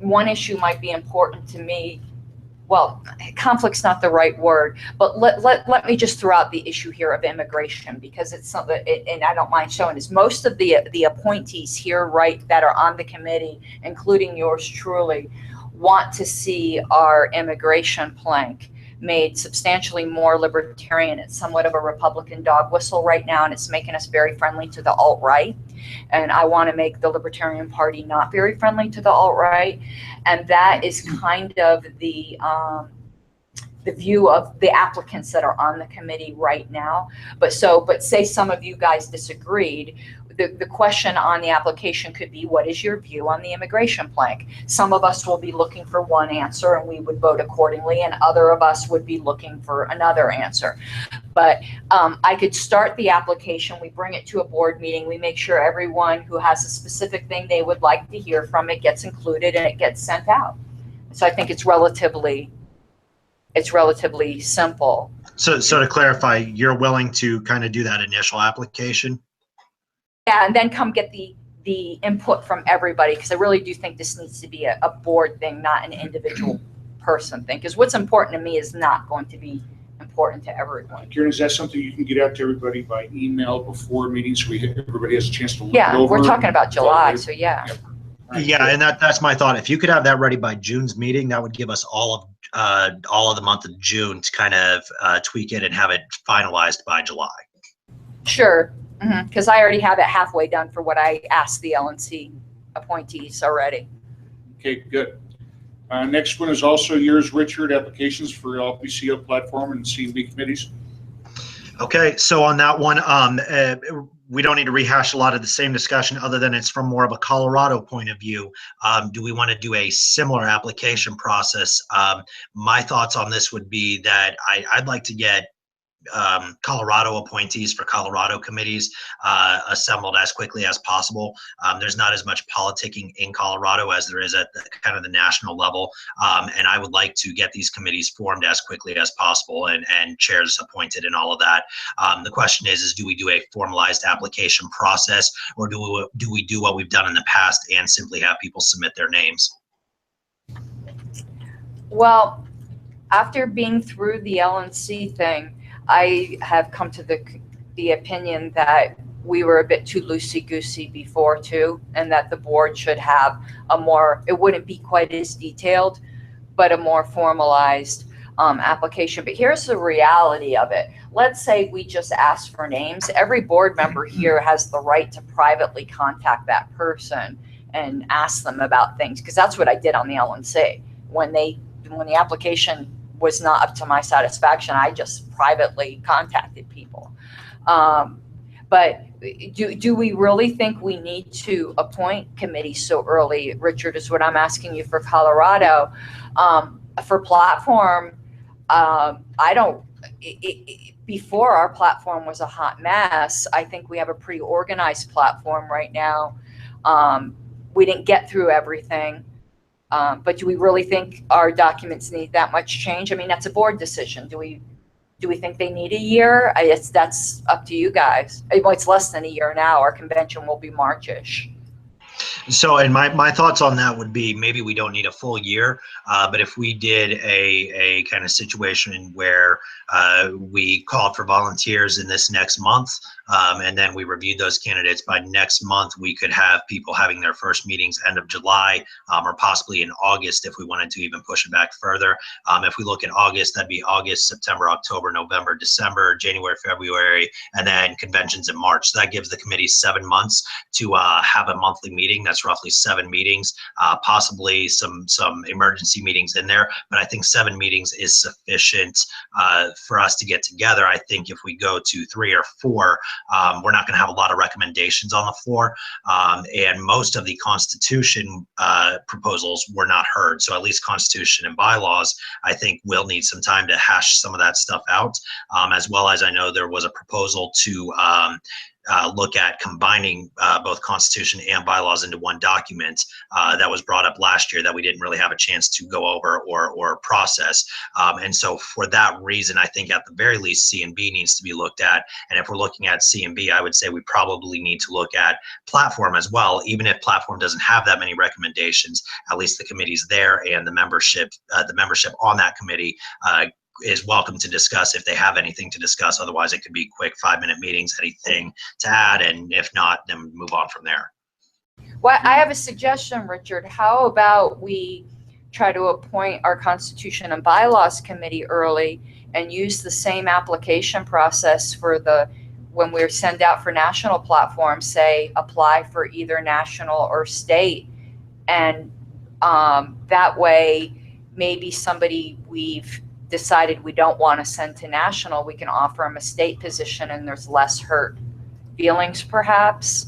one issue might be important to me. Well, conflict's not the right word, but let me just throw out the issue here of immigration, because it's something, and I don't mind showing this. Most of the appointees here, right, that are on the committee, including yours truly, want to see our immigration plank made substantially more libertarian. It's somewhat of a Republican dog whistle right now, and it's making us very friendly to the alt-right. And I want to make the Libertarian Party not very friendly to the alt-right. And that is kind of the view of the applicants that are on the committee right now. But say some of you guys disagreed, the question on the application could be, what is your view on the immigration plank? Some of us will be looking for one answer and we would vote accordingly, and other of us would be looking for another answer. But I could start the application, we bring it to a board meeting, we make sure everyone who has a specific thing they would like to hear from it gets included and it gets sent out. So I think it's relatively simple. So to clarify, you're willing to kind of do that initial application? Yeah, and then come get the input from everybody, because I really do think this needs to be a board thing, not an individual person thing. Because what's important to me is not going to be important to everyone. Karen, is that something you can get out to everybody by email before meetings so everybody has a chance to look it over? Yeah, we're talking about July, so yeah. Yeah, and that's my thought. If you could have that ready by June's meeting, that would give us all of the month of June to kind of tweak it and have it finalized by July. Sure, because I already have it halfway done for what I asked the LNC appointees already. Okay, good. Next one is also yours, Richard, applications for LPCO platform and CMB committees. Okay, so on that one, we don't need to rehash a lot of the same discussion other than it's from more of a Colorado point of view. Do we want to do a similar application process? My thoughts on this would be that I'd like to get Colorado appointees for Colorado committees assembled as quickly as possible. There's not as much politicking in Colorado as there is at kind of the national level, and I would like to get these committees formed as quickly as possible and chairs appointed and all of that. The question is do we do a formalized application process, or do we do what we've done in the past and simply have people submit their names? Well, after being through the LNC thing, I have come to the opinion that we were a bit too loosey-goosey before too, and that the board should have a more, it wouldn't be quite as detailed, but a more formalized application. But here's the reality of it. Let's say we just ask for names. Every board member here has the right to privately contact that person and ask them about things, because that's what I did on the LNC. When the application was not up to my satisfaction, I just privately contacted people. But do we really think we need to appoint committees so early, Richard, is what I'm asking you for Colorado. For platform, I don't, before our platform was a hot mess, I think we have a pretty organized platform right now. We didn't get through everything. But do we really think our documents need that much change? I mean, that's a board decision. Do we think they need a year? That's up to you guys. Well, it's less than a year now. Our convention will be March-ish. So, and my thoughts on that would be maybe we don't need a full year, but if we did a kind of situation where we called for volunteers in this next month, and then we reviewed those candidates by next month, we could have people having their first meetings end of July, or possibly in August if we wanted to even push it back further. If we look at August, that'd be August, September, October, November, December, January, February, and then conventions in March. So that gives the committee 7 months to have a monthly meeting. That's roughly 7 meetings, possibly some emergency meetings in there. But I think 7 meetings is sufficient for us to get together. I think if we go to 3 or 4, we're not going to have a lot of recommendations on the floor. And most of the Constitution proposals were not heard. So at least Constitution and bylaws, I think, will need some time to hash some of that stuff out. As well as I know there was a proposal to look at combining both Constitution and bylaws into one document that was brought up last year that we didn't really have a chance to go over or process. And so for that reason, I think at the very least, C&B needs to be looked at. And if we're looking at C&B, I would say we probably need to look at platform as well. Even if platform doesn't have that many recommendations, at least the committee's there, and the membership on that committee is welcome to discuss if they have anything to discuss. Otherwise, it could be quick 5-minute meetings, anything to add, and if not, then move on from there. Well, I have a suggestion, Richard. How about we try to appoint our Constitution and Bylaws Committee early and use the same application process for when we send out for national platforms, say apply for either national or state, and that way maybe somebody we've decided we don't want to send to national, we can offer them a state position and there's less hurt feelings perhaps.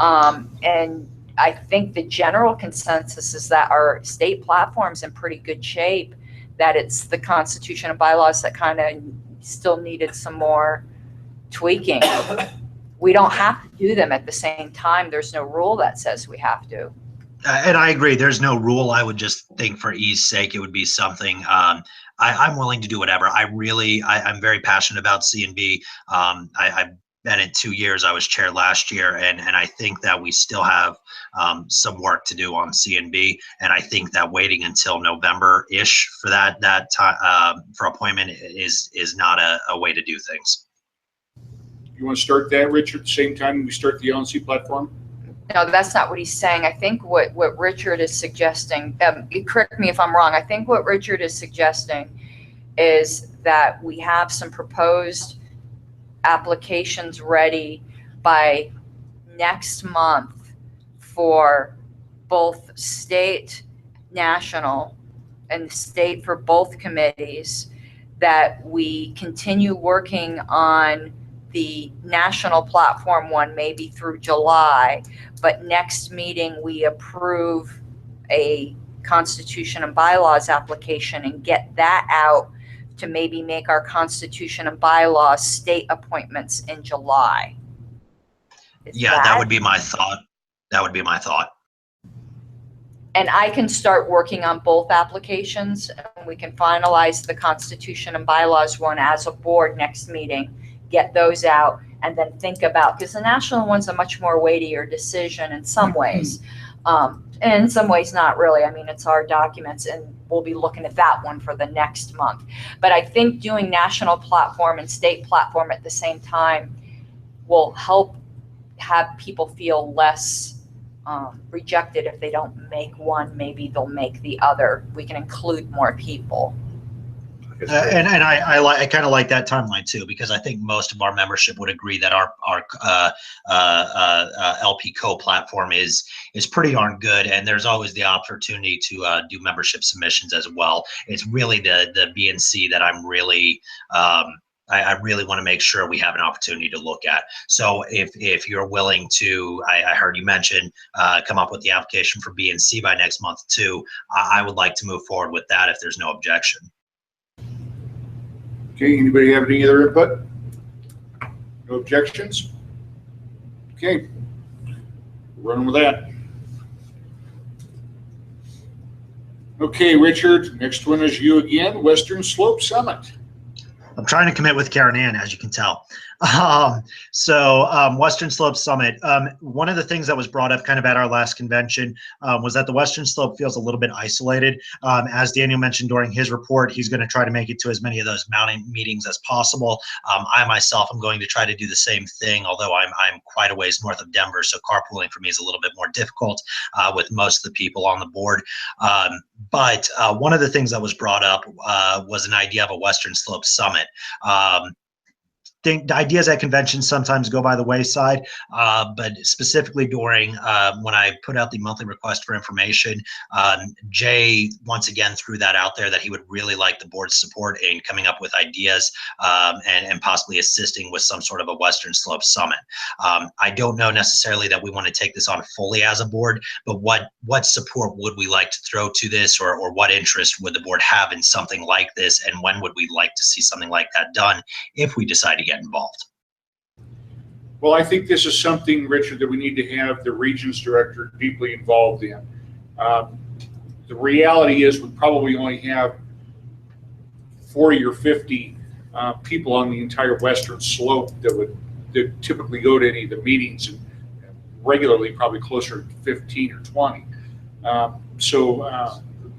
And I think the general consensus is that our state platform's in pretty good shape, that it's the Constitution and bylaws that kind of still needed some more tweaking. We don't have to do them at the same time. There's no rule that says we have to. And I agree. There's no rule. I would just think for ease sake, it would be something. I'm willing to do whatever. I'm very passionate about C&B. I've been in 2 years. I was chair last year, and I think that we still have some work to do on C&B. And I think that waiting until November-ish for that time for appointment is not a way to do things. You want to start that, Richard, at the same time we start the LNC platform? No, that's not what he's saying. I think what Richard is suggesting, correct me if I'm wrong, I think what Richard is suggesting is that we have some proposed applications ready by next month for both state, national, and state for both committees, that we continue working on the national platform one maybe through July, but next meeting we approve a constitution and bylaws application and get that out to maybe make our constitution and bylaws state appointments in July. That would be my thought. That would be my thought. And I can start working on both applications, and we can finalize the constitution and bylaws one as a board next meeting, get those out, and then think about, because the national one's a much more weightier decision in some ways. And in some ways not really. I mean, it's our documents, and we'll be looking at that one for the next month. But I think doing national platform and state platform at the same time will help have people feel less rejected. If they don't make one, maybe they'll make the other. We can include more people. And I kind of like that timeline too, because I think most of our membership would agree that our LPCO platform is pretty darn good, and there's always the opportunity to do membership submissions as well. It's really the BNC that I'm really I really want to make sure we have an opportunity to look at. So if you're willing to, I heard you mention come up with the application for BNC by next month too, I would like to move forward with that if there's no objection. Okay, anybody have any other input? No objections? Okay, we're running with that. Okay, Richard, next one is you again, Western Slope Summit. I'm trying to commit with Karen Ann, as you can tell. Western Slope Summit. One of the things that was brought up kind of at our last convention was that the Western Slope feels a little bit isolated. As Daniel mentioned during his report, he's going to try to make it to as many of those mountain meetings as possible. I myself am going to try to do the same thing, although I'm quite a ways north of Denver, so carpooling for me is a little bit more difficult with most of the people on the board. But one of the things that was brought up was an idea of a Western Slope Summit. Think the ideas at conventions sometimes go by the wayside, but specifically during when I put out the monthly request for information, Jay once again threw that out there that he would really like the board's support in coming up with ideas and possibly assisting with some sort of a Western Slope Summit. I don't know necessarily that we want to take this on fully as a board, but what support would we like to throw to this, or what interest would the board have in something like this, and when would we like to see something like that done if we decide to get involved? Well, I think this is something, Richard, that we need to have the regions director deeply involved in. The reality is we probably only have 40 or 50 people on the entire Western Slope that typically go to any of the meetings, and regularly probably closer to 15 or 20.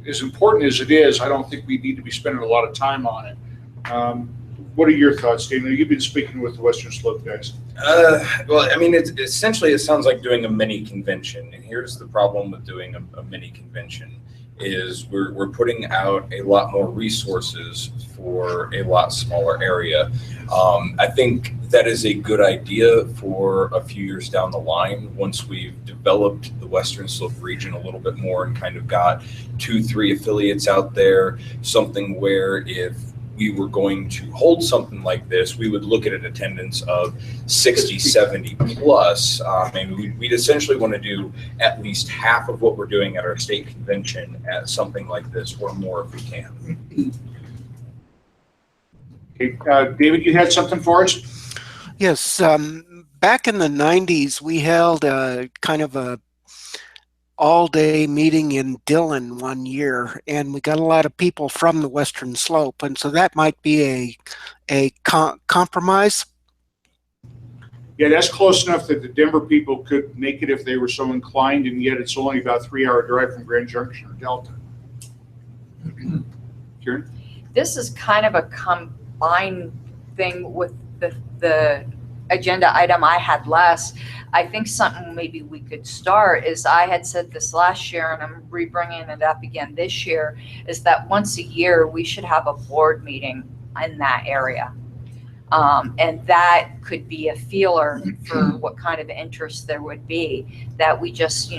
As important as it is, I don't think we need to be spending a lot of time on it. What are your thoughts, Daniel? You've been speaking with the Western Slope guys. Well, I mean, essentially it sounds like doing a mini convention. And here's the problem with doing a mini convention is we're putting out a lot more resources for a lot smaller area. I think that is a good idea for a few years down the line, once we've developed the Western Slope region a little bit more and kind of got 2-3 affiliates out there, something where if we were going to hold something like this, we would look at an attendance of 60, 70 plus. And we'd essentially want to do at least half of what we're doing at our state convention at something like this, or more if we can. Okay, David, you had something for us? Yes, back in the 90s, we held a kind of a all-day meeting in Dillon one year, and we got a lot of people from the Western Slope, and so that might be a compromise. Yeah, that's close enough that the Denver people could make it if they were so inclined, and yet it's only about a 3-hour drive from Grand Junction or Delta. Karen? This is kind of a combined thing with the agenda item I had last. I think something maybe we could start is, I had said this last year and I'm re-bringing it up again this year, is that once a year we should have a board meeting in that area. And that could be a feeler for what kind of interest there would be, that we just,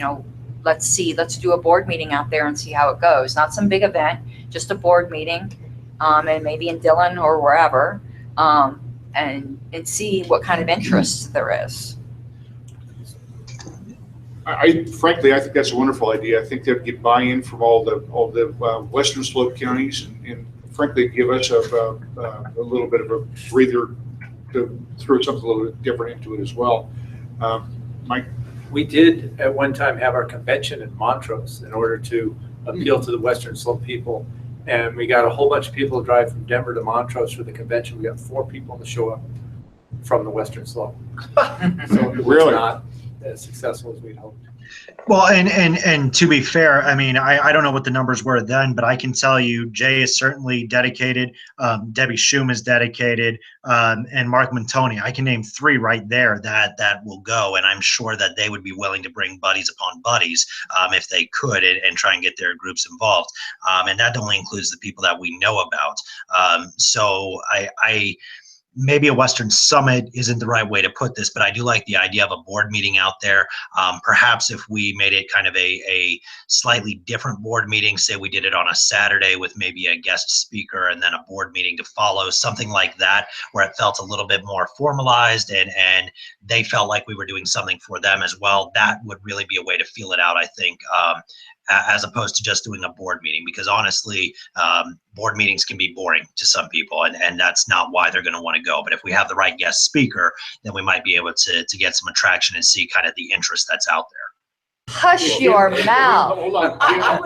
let's do a board meeting out there and see how it goes. Not some big event, just a board meeting, and maybe in Dillon or wherever, and see what kind of interest there is. Frankly, I think that's a wonderful idea. I think they'd get buy-in from all the Western Slope counties, and frankly, give us a little bit of a breather to throw something a little bit different into it as well. Mike? We did at one time have our convention in Montrose in order to appeal to the Western Slope people. And we got a whole bunch of people to drive from Denver to Montrose for the convention. We got 4 people to show up from the Western Slope. So it was not as successful as we'd hoped. Well, and to be fair, I mean, I don't know what the numbers were then, but I can tell you Jay is certainly dedicated. Debbie Schum is dedicated, and Mark Montoni. I can name 3 right there that will go, and I'm sure that they would be willing to bring buddies upon buddies if they could, and try and get their groups involved. And that only includes the people that we know about. So I maybe a Western Summit isn't the right way to put this, but I do like the idea of a board meeting out there. Perhaps if we made it kind of a slightly different board meeting, say we did it on a Saturday with maybe a guest speaker and then a board meeting to follow, something like that, where it felt a little bit more formalized and they felt like we were doing something for them as well. That would really be a way to feel it out, I think, as opposed to just doing a board meeting, because honestly, board meetings can be boring to some people, and that's not why they're going to want to go. But if we have the right guest speaker, then we might be able to get some attraction and see kind of the interest that's out there. Hush your mouth. Hold on. I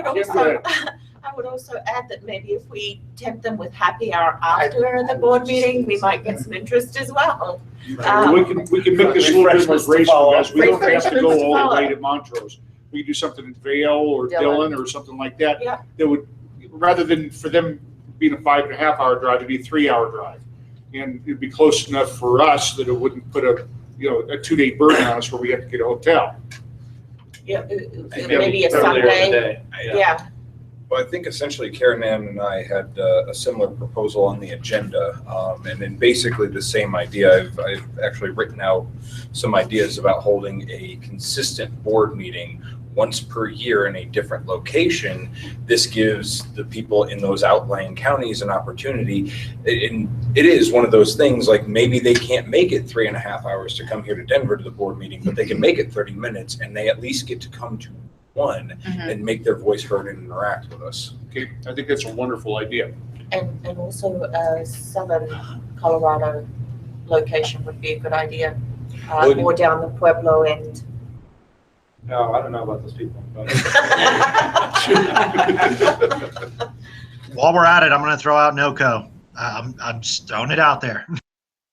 would also add that maybe if we tempt them with happy hour after the board meeting, we might get some interest as well. We can make this a little bit more graceful, guys. We don't have to go all the way to Montrose. We could do something in Vail or Dillon or something like that. Yeah. That would, rather than for them being a 5.5-hour drive, it'd be a 3-hour drive. And it'd be close enough for us that it wouldn't put a 2-day burden on us where we have to get a hotel. Yeah, maybe a Sunday. Yeah. Well, I think essentially Karen Ann and I had a similar proposal on the agenda, and then basically the same idea. I've actually written out some ideas about holding a consistent board meeting once per year in a different location. This gives the people in those outlying counties an opportunity. And it is one of those things, like maybe they can't make it 3.5 hours to come here to Denver to the board meeting, but they can make it 30 minutes and they at least get to come to one and make their voice heard and interact with us. Okay, I think that's a wonderful idea. And also a southern Colorado location would be a good idea. More down the Pueblo end. No, I don't know about those people. While we're at it, I'm going to throw out NOCO. I'm just throwing it out there.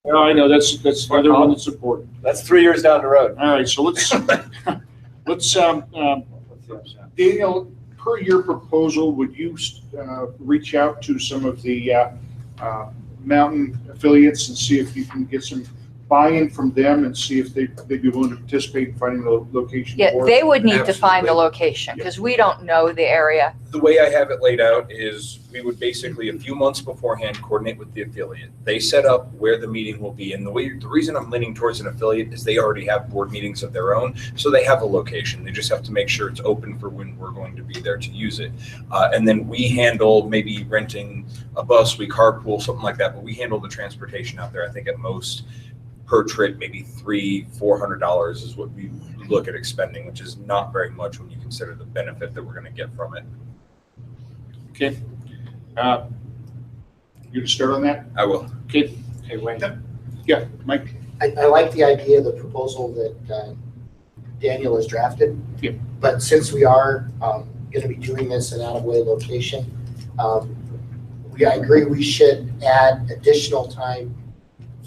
Yeah, I know that's another one that's important. That's 3 years down the road. All right, so let's Daniel, per your proposal, would you reach out to some of the mountain affiliates and see if you can get some buy-in from them and see if they'd be willing to participate in finding the location? Yeah, they would need to find Absolutely. the location because we don't know the area. The way I have it laid out is we would basically, a few months beforehand, coordinate with the affiliate. They set up where the meeting will be. And the reason I'm leaning towards an affiliate is they already have board meetings of their own. So they have a location. They just have to make sure it's open for when we're going to be there to use it. And then we handle maybe renting a bus, we carpool, something like that. But we handle the transportation out there. I think at most per trip, maybe $300-400 is what we look at expending, which is not very much when you consider the benefit that we're going to get from it. Okay. You to start on that? I will. Okay. Hey, Wayne. Yeah, Mike. I like the idea of the proposal that Daniel has drafted. Yeah. But since we are going to be doing this in out-of-way location, I agree we should add additional time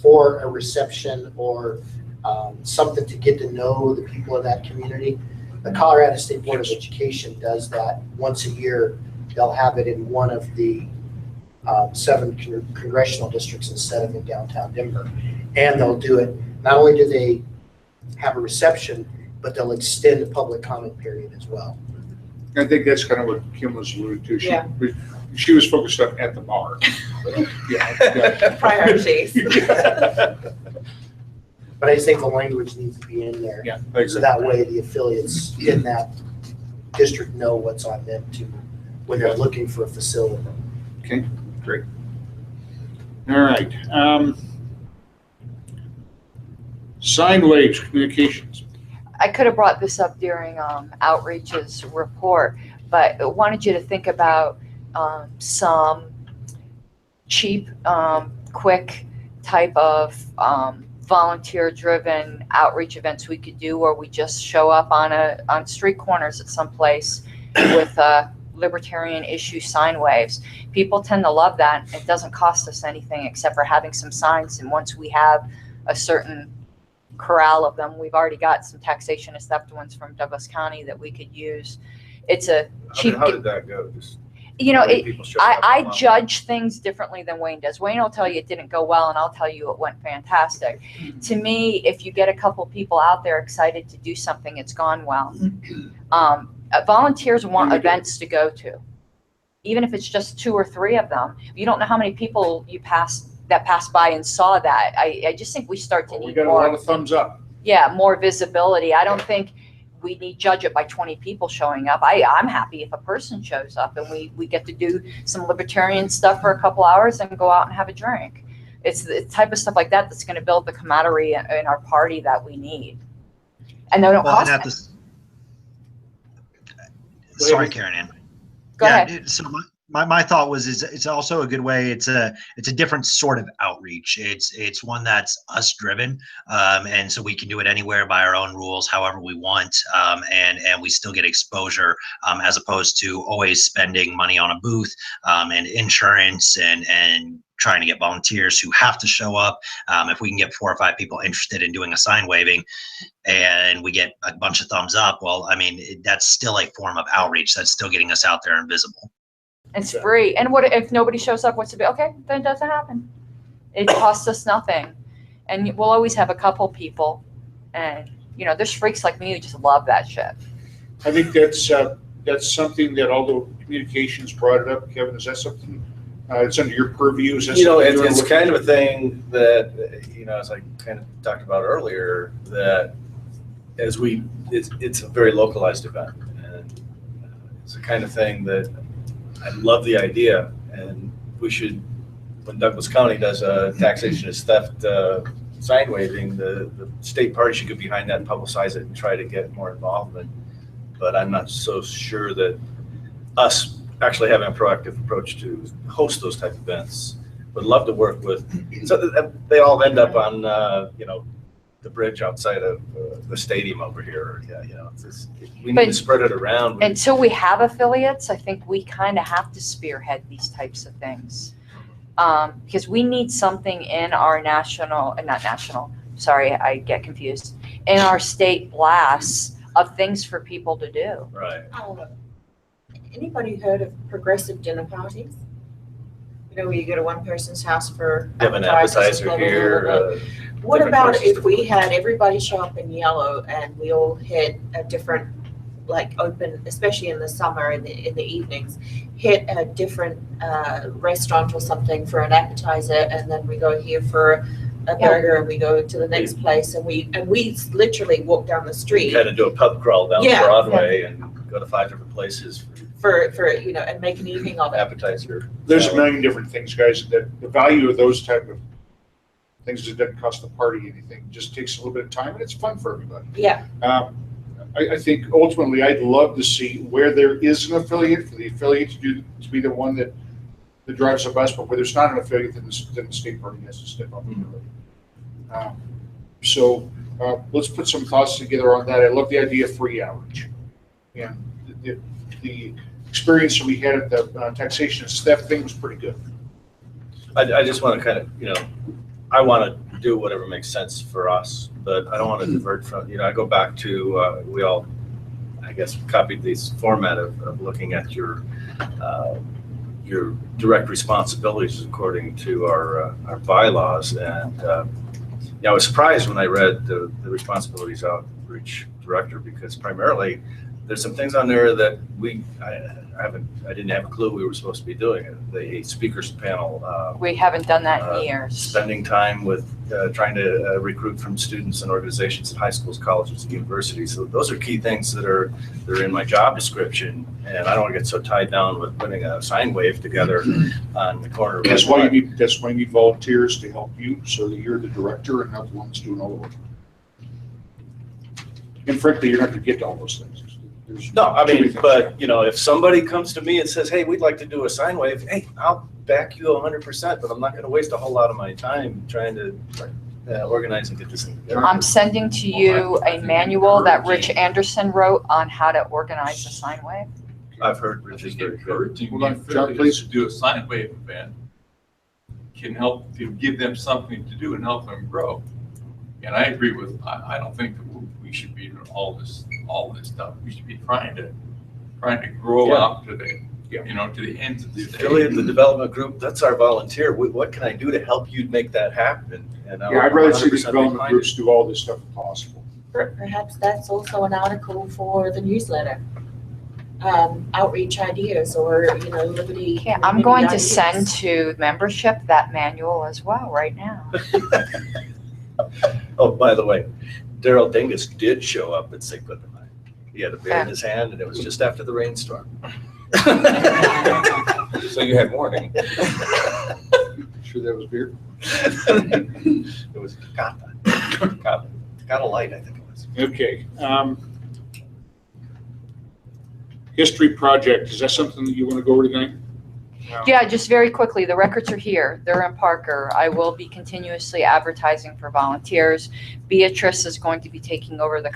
for a reception or something to get to know the people of that community. The Colorado State Board of Education does that once a year. They'll have it in one of the 7 congressional districts instead of in downtown Denver. And they'll do it, not only do they have a reception, but they'll extend the public comment period as well. I think that's kind of what Kim was alluding to. Yeah. She was focused on at the bar. Yeah. Priorities. But I just think the language needs to be in there. Yeah. So that way the affiliates in that district know what's on them to, when they're looking for a facility. Okay, great. All right. Sign waves, communications. I could have brought this up during Outreach's report, but I wanted you to think about some cheap, quick type of volunteer-driven outreach events we could do, where we just show up on street corners at some place with Libertarian issue sign waves. People tend to love that. It doesn't cost us anything except for having some signs, and once we have a certain corral of them, we've already got some taxation assessed ones from Douglas County that we could use. It's a cheap. How did that go? Just You know, how many people showed up? I judge things differently than Wayne does. Wayne will tell you it didn't go well, and I'll tell you it went fantastic. To me, if you get a couple people out there excited to do something, it's gone well. Volunteers want events to go to, even if it's just 2 or 3 of them. You don't know how many people that passed by and saw that. I just think we start to We need got a more. lot of thumbs up. Yeah, more visibility. I don't think we need judge it by 20 people showing up. I'm happy if a person shows up and we get to do some libertarian stuff for a couple hours and go out and have a drink. It's the type of stuff like that that's going to build the camaraderie in our party that we need. And they don't cost. Sorry, Karen Ann. Go ahead. So my thought was it's also a good way. It's a different sort of outreach. It's one that's us driven, and so we can do it anywhere by our own rules, however we want, and we still get exposure, as opposed to always spending money on a booth and insurance and trying to get volunteers who have to show up. If we can get 4 or 5 people interested in doing a sign waving, and we get a bunch of thumbs up, well, I mean, that's still a form of outreach. That's still getting us out there and visible. It's free. And what if nobody shows up? What's to be? Okay, then it doesn't happen. It costs us nothing. And we'll always have a couple people. And, there's freaks like me who just love that shit. I think that's something that, although communications brought it up, Kevin, is that something it's under your purview? Is that it's kind of a thing that, as I kind of talked about earlier, that it's a very localized event. And it's the kind of thing that I love the idea, and we should, when Douglas County does a taxation is theft sign waving, the state party should get behind that and publicize it and try to get more involvement. But I'm not so sure that us actually having a proactive approach to host those type of events. Would love to work with, so that they all end up on, the bridge outside of the stadium over here. We need to spread it around. Until we have affiliates, I think we kind of have to spearhead these types of things. Because we need something in our I get confused, in our state blasts of things for people to do. Right. Anybody heard of progressive dinner parties? Where you go to one person's house for Have an appetizer here. What about if we had everybody show up in yellow and we all had a different like open, especially in the summer in the evenings, hit a different restaurant or something for an appetizer, and then we go here for a burger, and we go to the next place, and we literally walk down the street. Kind of do a pub crawl down Yeah. Broadway and go to 5 different places For and make an evening of for it. appetizer. There's a million different things, guys, that the value of those type of things is it doesn't cost the party anything. It just takes a little bit of time and it's fun for everybody. Yeah. I think ultimately I'd love to see where there is an affiliate, for the affiliate to be the one that drives the bus, but where there's not an affiliate, then the state party has to step up. So let's put some thoughts together on that. I love the idea of free outreach. And the experience that we had at the taxation and theft thing was pretty good. I just want to kind of, I want to do whatever makes sense for us, but I don't want to divert from, I go back to, we all, I guess, copied this format of looking at your direct responsibilities according to our bylaws. And I was surprised when I read the responsibilities outreach director, because primarily there's some things on there that I didn't have a clue we were supposed to be doing. The speakers panel. We haven't done that in years. Spending time with trying to recruit from students and organizations at high schools, colleges, and universities. So those are key things that are in my job description, and I don't want to get so tied down with putting a sine wave together on the corner. That's why you need volunteers to help you, so that you're the director and not the ones doing all the work. And frankly, you're not going to get to all those things. No, I mean, but if somebody comes to me and says, "Hey, we'd like to do a sine wave," hey, I'll back you 100%. But I'm not going to waste a whole lot of my time trying to organize and get this thing together. I'm sending to you a manual that Rich Anderson wrote on how to organize a sine wave. I've heard Rich is very encouraging Hold the on, John, affiliates to do a sine wave event can help to give them something to do and help them grow. And I agree with, I don't think that we should be doing all this stuff. We should be trying to grow up to the, to the ends of the state. Affiliate, the development group, that's our volunteer. What can I do to help you make that happen? And I'd rather see the 100% development behind groups do all this stuff if possible. Perhaps that's also an article for the newsletter. Outreach ideas, or Liberty. Yeah, I'm going to ideas. send to membership that manual as well right now. Oh, by the way, Daryl Dingus did show up at St. Cloud. He had a beer in his hand, and it was just after the rainstorm. So you had warning. Sure that was beer? It was Kata Light, I think it was. Okay. History project, is that something that you want to go over tonight? No. Yeah, just very quickly, the records are here. They're in Parker. I will be continuously advertising for volunteers. Beatrice is going to be taking over the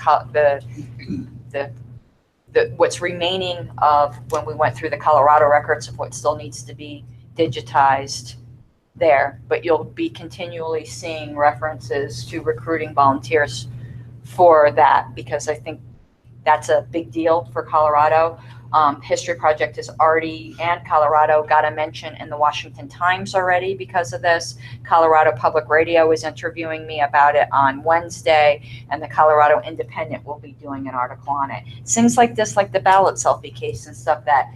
what's remaining of when we went through the Colorado records of what still needs to be digitized there. But you'll be continually seeing references to recruiting volunteers for that, because I think that's a big deal for Colorado. History Project is already, and Colorado got a mention in the Washington Times already because of this. Colorado Public Radio is interviewing me about it on Wednesday, and the Colorado Independent will be doing an article on it. Things like this, like the ballot selfie case and stuff, that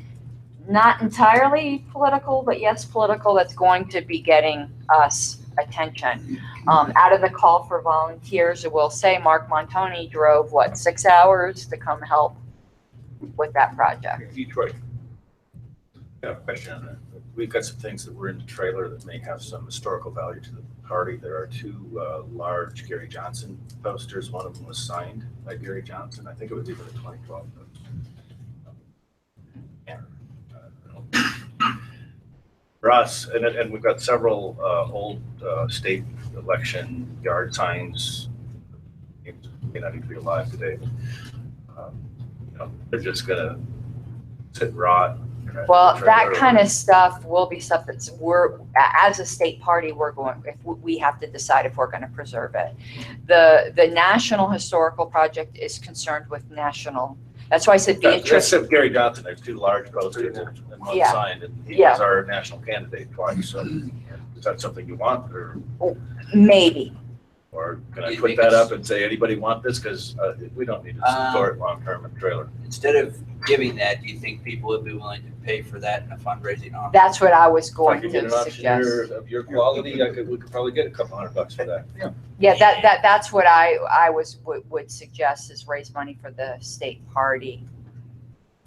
not entirely political, but yes, political, that's going to be getting us attention. Out of the call for volunteers, I will say Mark Montoni drove, 6 hours to come help with that project. Detroit. I have a question on that. We've got some things that were in the trailer that may have some historical value to the party. There are two large Gary Johnson posters. One of them was signed by Gary Johnson. I think it was either the 2012. For us, and we've got several old state election yard signs. May not even be alive today. They're just gonna sit and rot. Well, that kind of stuff will be stuff that's, as a state party, we have to decide if we're going to preserve it. The National Historical Project is concerned with national. That's why I said Beatrice. That's Gary Johnson. There's two large posters and one signed, and he was our national candidate twice. So is that something you want, or maybe? Or can I put that up and say, anybody want this? Because we don't need to store it long-term in a trailer. Instead of giving that, do you think people would be willing to pay for that in a fundraising auction? That's what I was If I going could get to an auctioneer suggest. of your quality, we could probably get a couple $100 for that. Yeah, that's what I would suggest, is raise money for the state party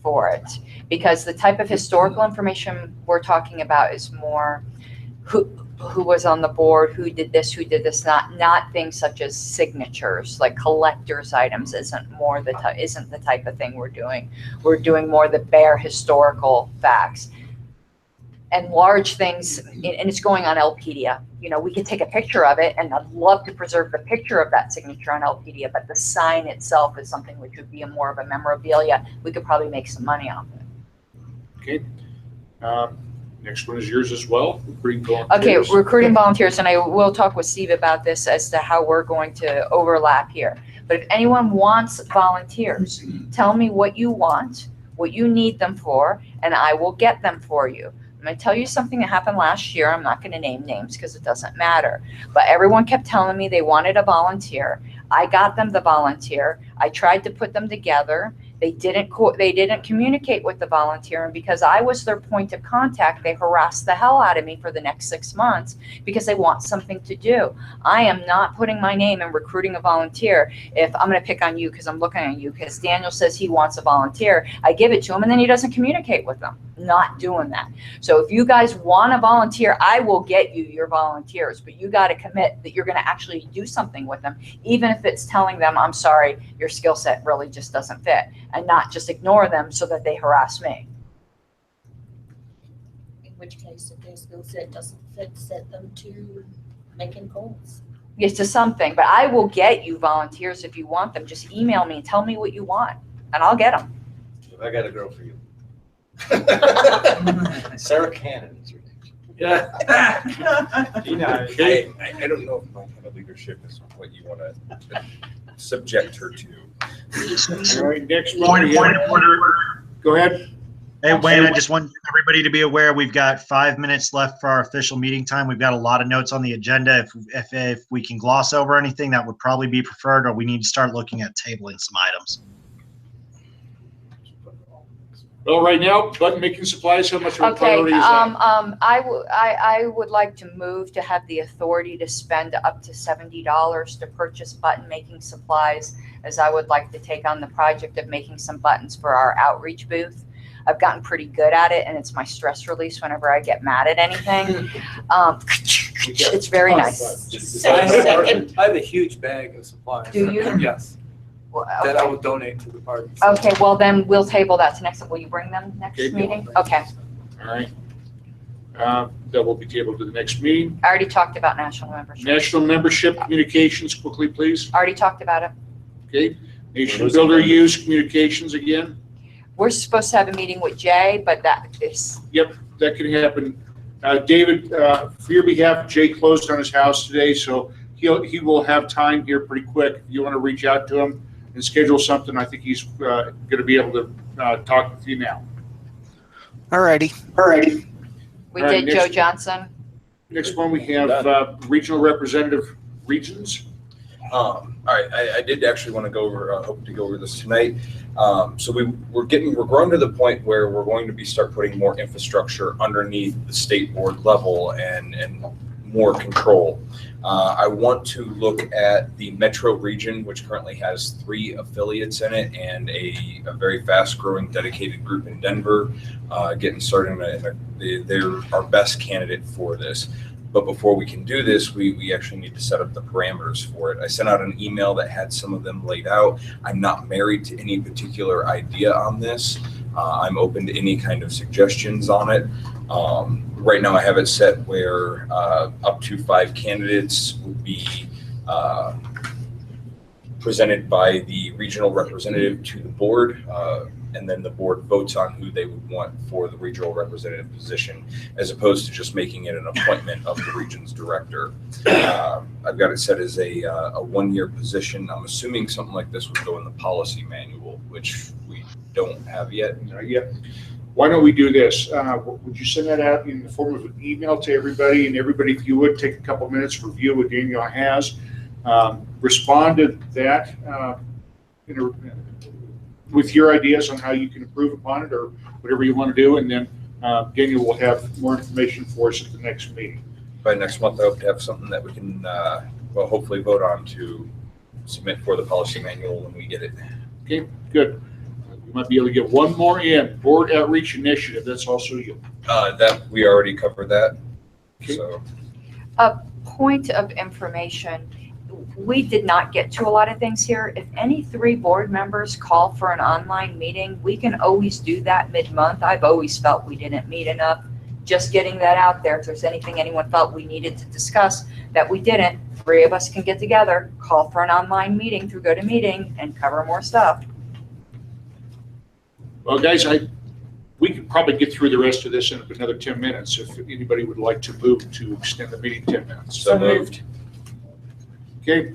for it. Because the type of historical information we're talking about is more who was on the board, who did this, not things such as signatures, like collector's items isn't the type of thing we're doing. We're doing more the bare historical facts. And large things, and it's going on LPDA. You know, we could take a picture of it, and I'd love to preserve the picture of that signature on LPDA, but the sign itself is something which would be more of a memorabilia. We could probably make some money off it. Okay. Next one is yours as well. Okay, recruiting volunteers, and I will talk with Steve about this as to how we're going to overlap here. But if anyone wants volunteers, tell me what you want, what you need them for, and I will get them for you. I'm going to tell you something that happened last year. I'm not going to name names because it doesn't matter. But everyone kept telling me they wanted a volunteer. I got them the volunteer. I tried to put them together. They didn't communicate with the volunteer, and because I was their point of contact, they harassed the hell out of me for the next 6 months because they want something to do. I am not putting my name in recruiting a volunteer. If I'm going to pick on you because I'm looking at you, because Daniel says he wants a volunteer, I give it to him and then he doesn't communicate with them. Not doing that. So if you guys want a volunteer, I will get you your volunteers, but you got to commit that you're going to actually do something with them, even if it's telling them, I'm sorry, your skill set really just doesn't fit, and not just ignore them so that they harass me. In which case, if their skill set doesn't fit, set them to making calls. Yes, to something, but I will get you volunteers if you want them. Just email me and tell me what you want, and I'll get them. I got a girl for you. Sarah Cannon is her name. Yeah. Okay. I don't know if my kind of leadership is what you want to subject her to. All right, next one. Point of order. Go ahead. Hey, Wayne, I just want everybody to be aware we've got 5 minutes left for our official meeting time. We've got a lot of notes on the agenda. If we can gloss over anything, that would probably be preferred, or we need to start looking at tabling some items. Well, right now, button making supplies, how much of a Okay, priority is that? I would like to move to have the authority to spend up to $70 to purchase button making supplies, as I would like to take on the project of making some buttons for our outreach booth. I've gotten pretty good at it, and it's my stress release whenever I get mad at anything. It's very nice. I have a huge bag of supplies. Do you? Yes, that I will donate to the party. Okay, well then we'll table that to next. Will you bring them next Okay. meeting? Okay. All right. That will be tabled to the next meeting. I already talked about national membership. National membership communications, quickly, please. Already talked about it. Okay. Nation builder use communications again. We're supposed to have a meeting with Jay, but that is. Yep, that can happen. David, for your behalf, Jay closed on his house today, so he will have time here pretty quick. If you want to reach out to him and schedule something, I think he's going to be able to talk with you now. All righty. We All right, did Joe next- Johnson. Next one, we have regional representative regions. All right, I did actually want to go over, hope to go over this tonight. So we're growing to the point where we're going to start putting more infrastructure underneath the state board level and more control. I want to look at the metro region, which currently has 3 affiliates in it and a very fast growing dedicated group in Denver, getting started. They're our best candidate for this. But before we can do this, we actually need to set up the parameters for it. I sent out an email that had some of them laid out. I'm not married to any particular idea on this. I'm open to any kind of suggestions on it. Right now I have it set where up to 5 candidates would be presented by the regional representative to the board, and then the board votes on who they would want for the regional representative position, as opposed to just making it an appointment of the region's director. I've got it set as a 1-year position. I'm assuming something like this would go in the policy manual, which we don't have yet. Yep. Why don't we do this? Would you send that out in the form of an email to everybody? And everybody, if you would, take a couple minutes to review what Daniel has. respond to that with your ideas on how you can improve upon it or whatever you want to do. And then Daniel will have more information for us at the next meeting. By next month, I hope to have something that we can, well, hopefully vote on to submit for the policy manual when we get it. Okay, good. We might be able to get one more in. Board Outreach Initiative, that's also you. That, we already covered that, Okay. so. A point of information, we did not get to a lot of things here. If any 3 board members call for an online meeting, we can always do that mid-month. I've always felt we didn't meet enough. Just getting that out there. If there's anything anyone felt we needed to discuss that we didn't, 3 of us can get together, call for an online meeting through GoToMeeting and cover more stuff. Well, guys, we could probably get through the rest of this in another 10 minutes if anybody would like to move to extend the meeting 10 minutes. So moved. Okay.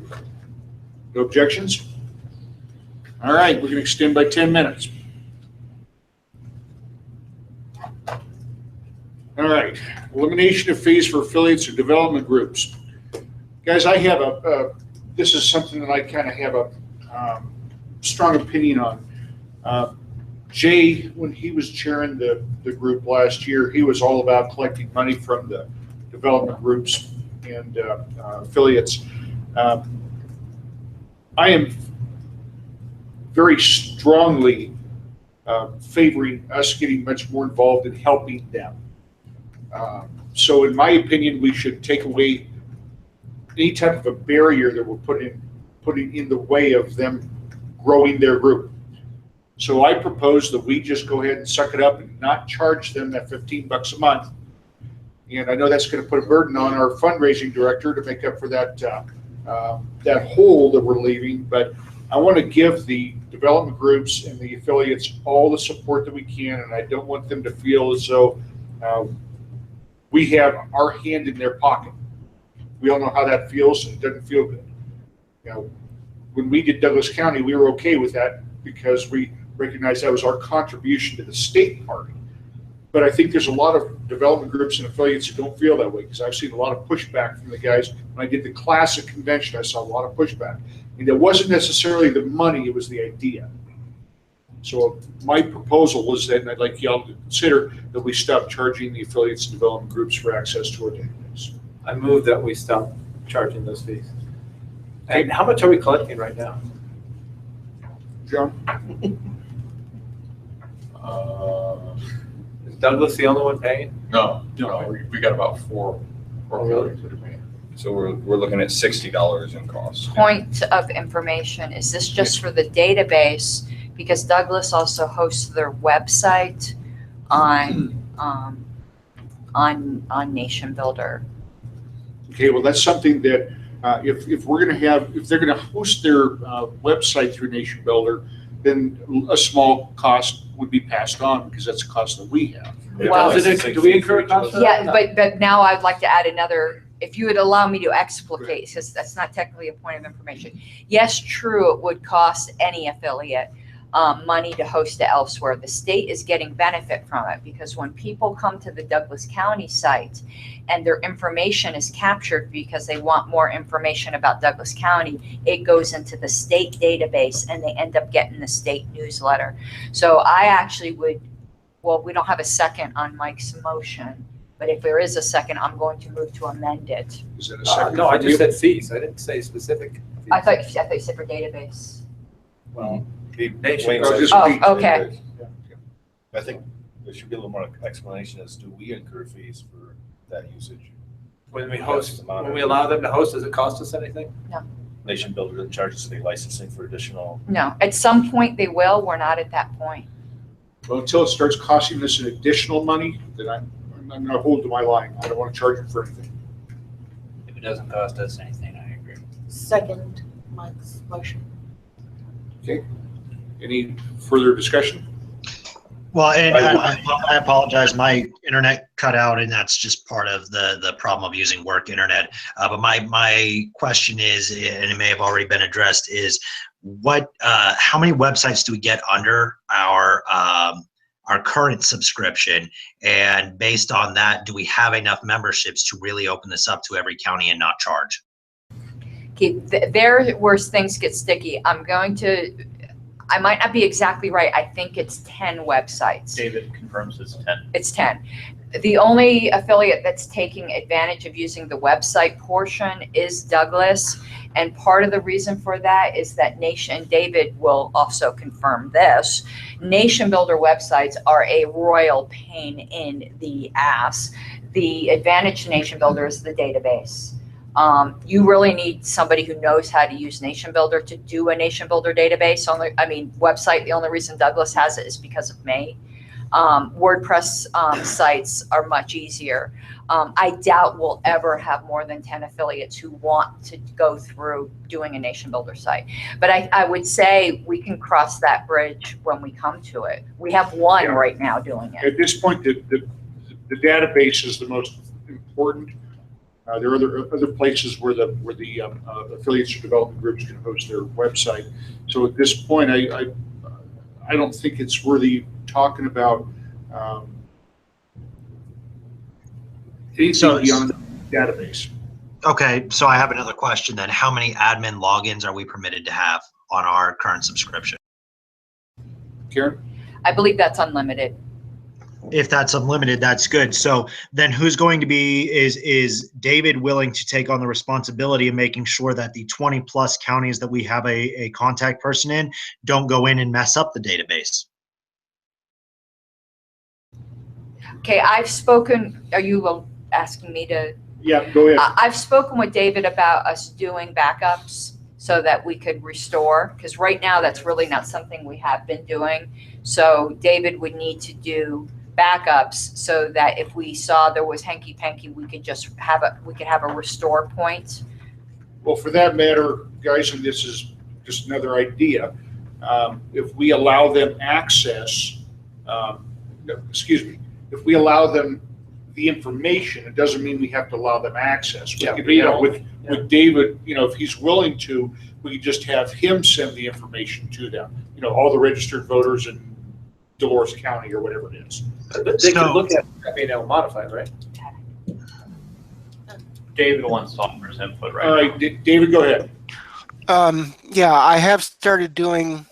No objections? All right, we're going to extend by 10 minutes. All right, elimination of fees for affiliates or development groups. Guys, I have this is something that I kind of have a strong opinion on. Jay, when he was chairing the group last year, he was all about collecting money from the development groups and affiliates. I am very strongly favoring us getting much more involved in helping them. So in my opinion, we should take away any type of a barrier that we're putting in the way of them growing their group. So I propose that we just go ahead and suck it up and not charge them that $15 a month. And I know that's going to put a burden on our fundraising director to make up for that that hole that we're leaving. But I want to give the development groups and the affiliates all the support that we can, and I don't want them to feel as though we have our hand in their pocket. We all know how that feels, and it doesn't feel good. You know, when we did Douglas County, we were okay with that because we recognized that was our contribution to the state party. But I think there's a lot of development groups and affiliates who don't feel that way, because I've seen a lot of pushback from the guys. When I did the classic convention, I saw a lot of pushback. And it wasn't necessarily the money, it was the idea. So my proposal was that, and I'd like y'all to consider, that we stop charging the affiliates and development groups for access to our database. I move that we stop charging those fees. And how much are we collecting right now? John? Is Douglas the only one paying? No, we got about four affiliates that are paying. So we're looking at $60 in cost. Point of information, is this just for the database? Because Douglas also hosts their website on Nation Builder. Okay, well, that's something that if we're going to have, if they're going to host their website through Nation Builder, then a small cost would be passed on because that's a cost that we have. Well, do we incur a cost? Yeah, but now I'd like to add another, if you would allow me to explicate, because that's not technically a point of information. Yes, true, it would cost any affiliate money to host it elsewhere. The state is getting benefit from it because when people come to the Douglas County site and their information is captured because they want more information about Douglas County, it goes into the state database and they end up getting the state newsletter. So I actually would, well, we don't have a second on Mike's motion, but if there is a second, I'm going to move to amend it. Is that a second? No, I just said fees. I didn't say specific. I thought you said for database. Well, Oh, okay. I think there should be a little more explanation as do we incur fees for that usage? When we host, when we allow them to host, does it cost us anything? No. Nation Builder doesn't charge us any licensing for additional. No, at some point they will. We're not at that point. Well, until it starts costing us an additional money, then I'm going to hold to my line. I don't want to charge them for anything. If it doesn't cost us anything, I agree. Second Mike's motion. Okay. Any further discussion? Well, and I apologize. My internet cut out, and that's just part of the problem of using work internet. But my question is, and it may have already been addressed, is how many websites do we get under our current subscription? And based on that, do we have enough memberships to really open this up to every county and not charge? Okay, there where things get sticky, I might not be exactly right. I think it's 10 websites. David confirms it's 10. It's 10. The only affiliate that's taking advantage of using the website portion is Douglas. And part of the reason for that is that Nation, David will also confirm this, Nation Builder websites are a royal pain in the ass. The advantage to Nation Builder is the database. You really need somebody who knows how to use Nation Builder to do a Nation Builder database. Website, the only reason Douglas has it is because of me. WordPress sites are much easier. I doubt we'll ever have more than 10 affiliates who want to go through doing a Nation Builder site. But I would say we can cross that bridge when we come to it. We have one right now doing it. At this point, the database is the most important. There are other places where the affiliates or development groups can host their website. So at this point, I don't think it's worthy talking about anything beyond the database. Okay, so I have another question then. How many admin logins are we permitted to have on our current subscription? Karen? I believe that's unlimited. If that's unlimited, that's good. So then who's going to be, is David willing to take on the responsibility of making sure that the 20 plus counties that we have a contact person in don't go in and mess up the database? Okay, I've spoken, are you asking me to? Yeah, go ahead. I've spoken with David about us doing backups so that we could restore, because right now that's really not something we have been doing. So David would need to do backups so that if we saw there was hanky-panky, we could just have a restore point. Well, for that matter, guys, and this is just another idea, if we allow them access, if we allow them the information, it doesn't mean we have to allow them access. With David, if he's willing to, we could just have him send the information to them, all the registered voters in Dolores County or whatever it is. But they can look at it, being able to modify it, right? David wants to offer his input right All right, David, go ahead. Yeah, I have started doing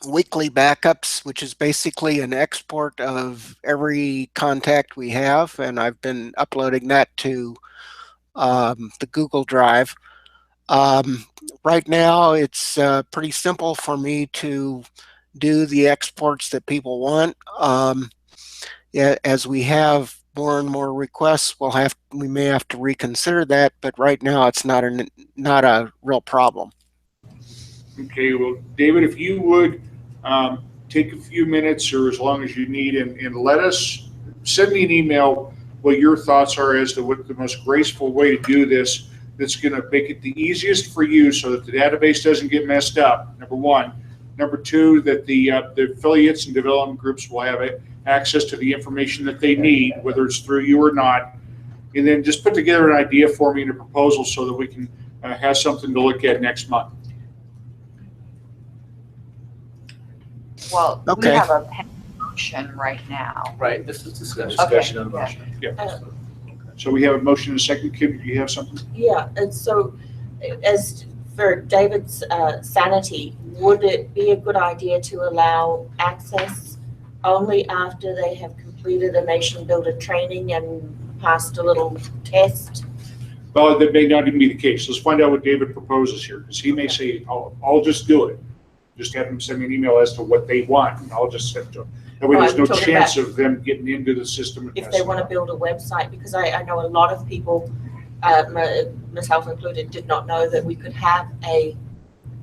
weekly backups, which is basically an export of every contact we have, and I've been uploading that to the Google Drive. Right now, it's pretty simple for me to do the exports that people want. As we have more and more requests, we may have to reconsider that, but right now it's not a real problem. Okay, well, David, if you would take a few minutes or as long as you need and let us, send me an email what your thoughts are as to what the most graceful way to do this that's going to make it the easiest for you so that the database doesn't get messed up, number one. Number two, that the affiliates and development groups will have access to the information that they need, whether it's through you or not. And then just put together an idea for me and a proposal so that we can have something to look at next month. Well, okay. We have a motion right now. Right, this is discussion Okay, on the motion. Yeah. So we have a motion and a second. Kim, do you have something? Yeah, and so as for David's sanity, would it be a good idea to allow access only after they have completed a Nation Builder training and passed a little test? Well, that may not even be the case. Let's find out what David proposes here, because he may say, I'll just do it. Just have them send me an email as to what they want, and I'll just send it to them. That way there's no chance of them getting into the system. And if they want to build a website, because I know a lot of people, myself included, did not know that we could have a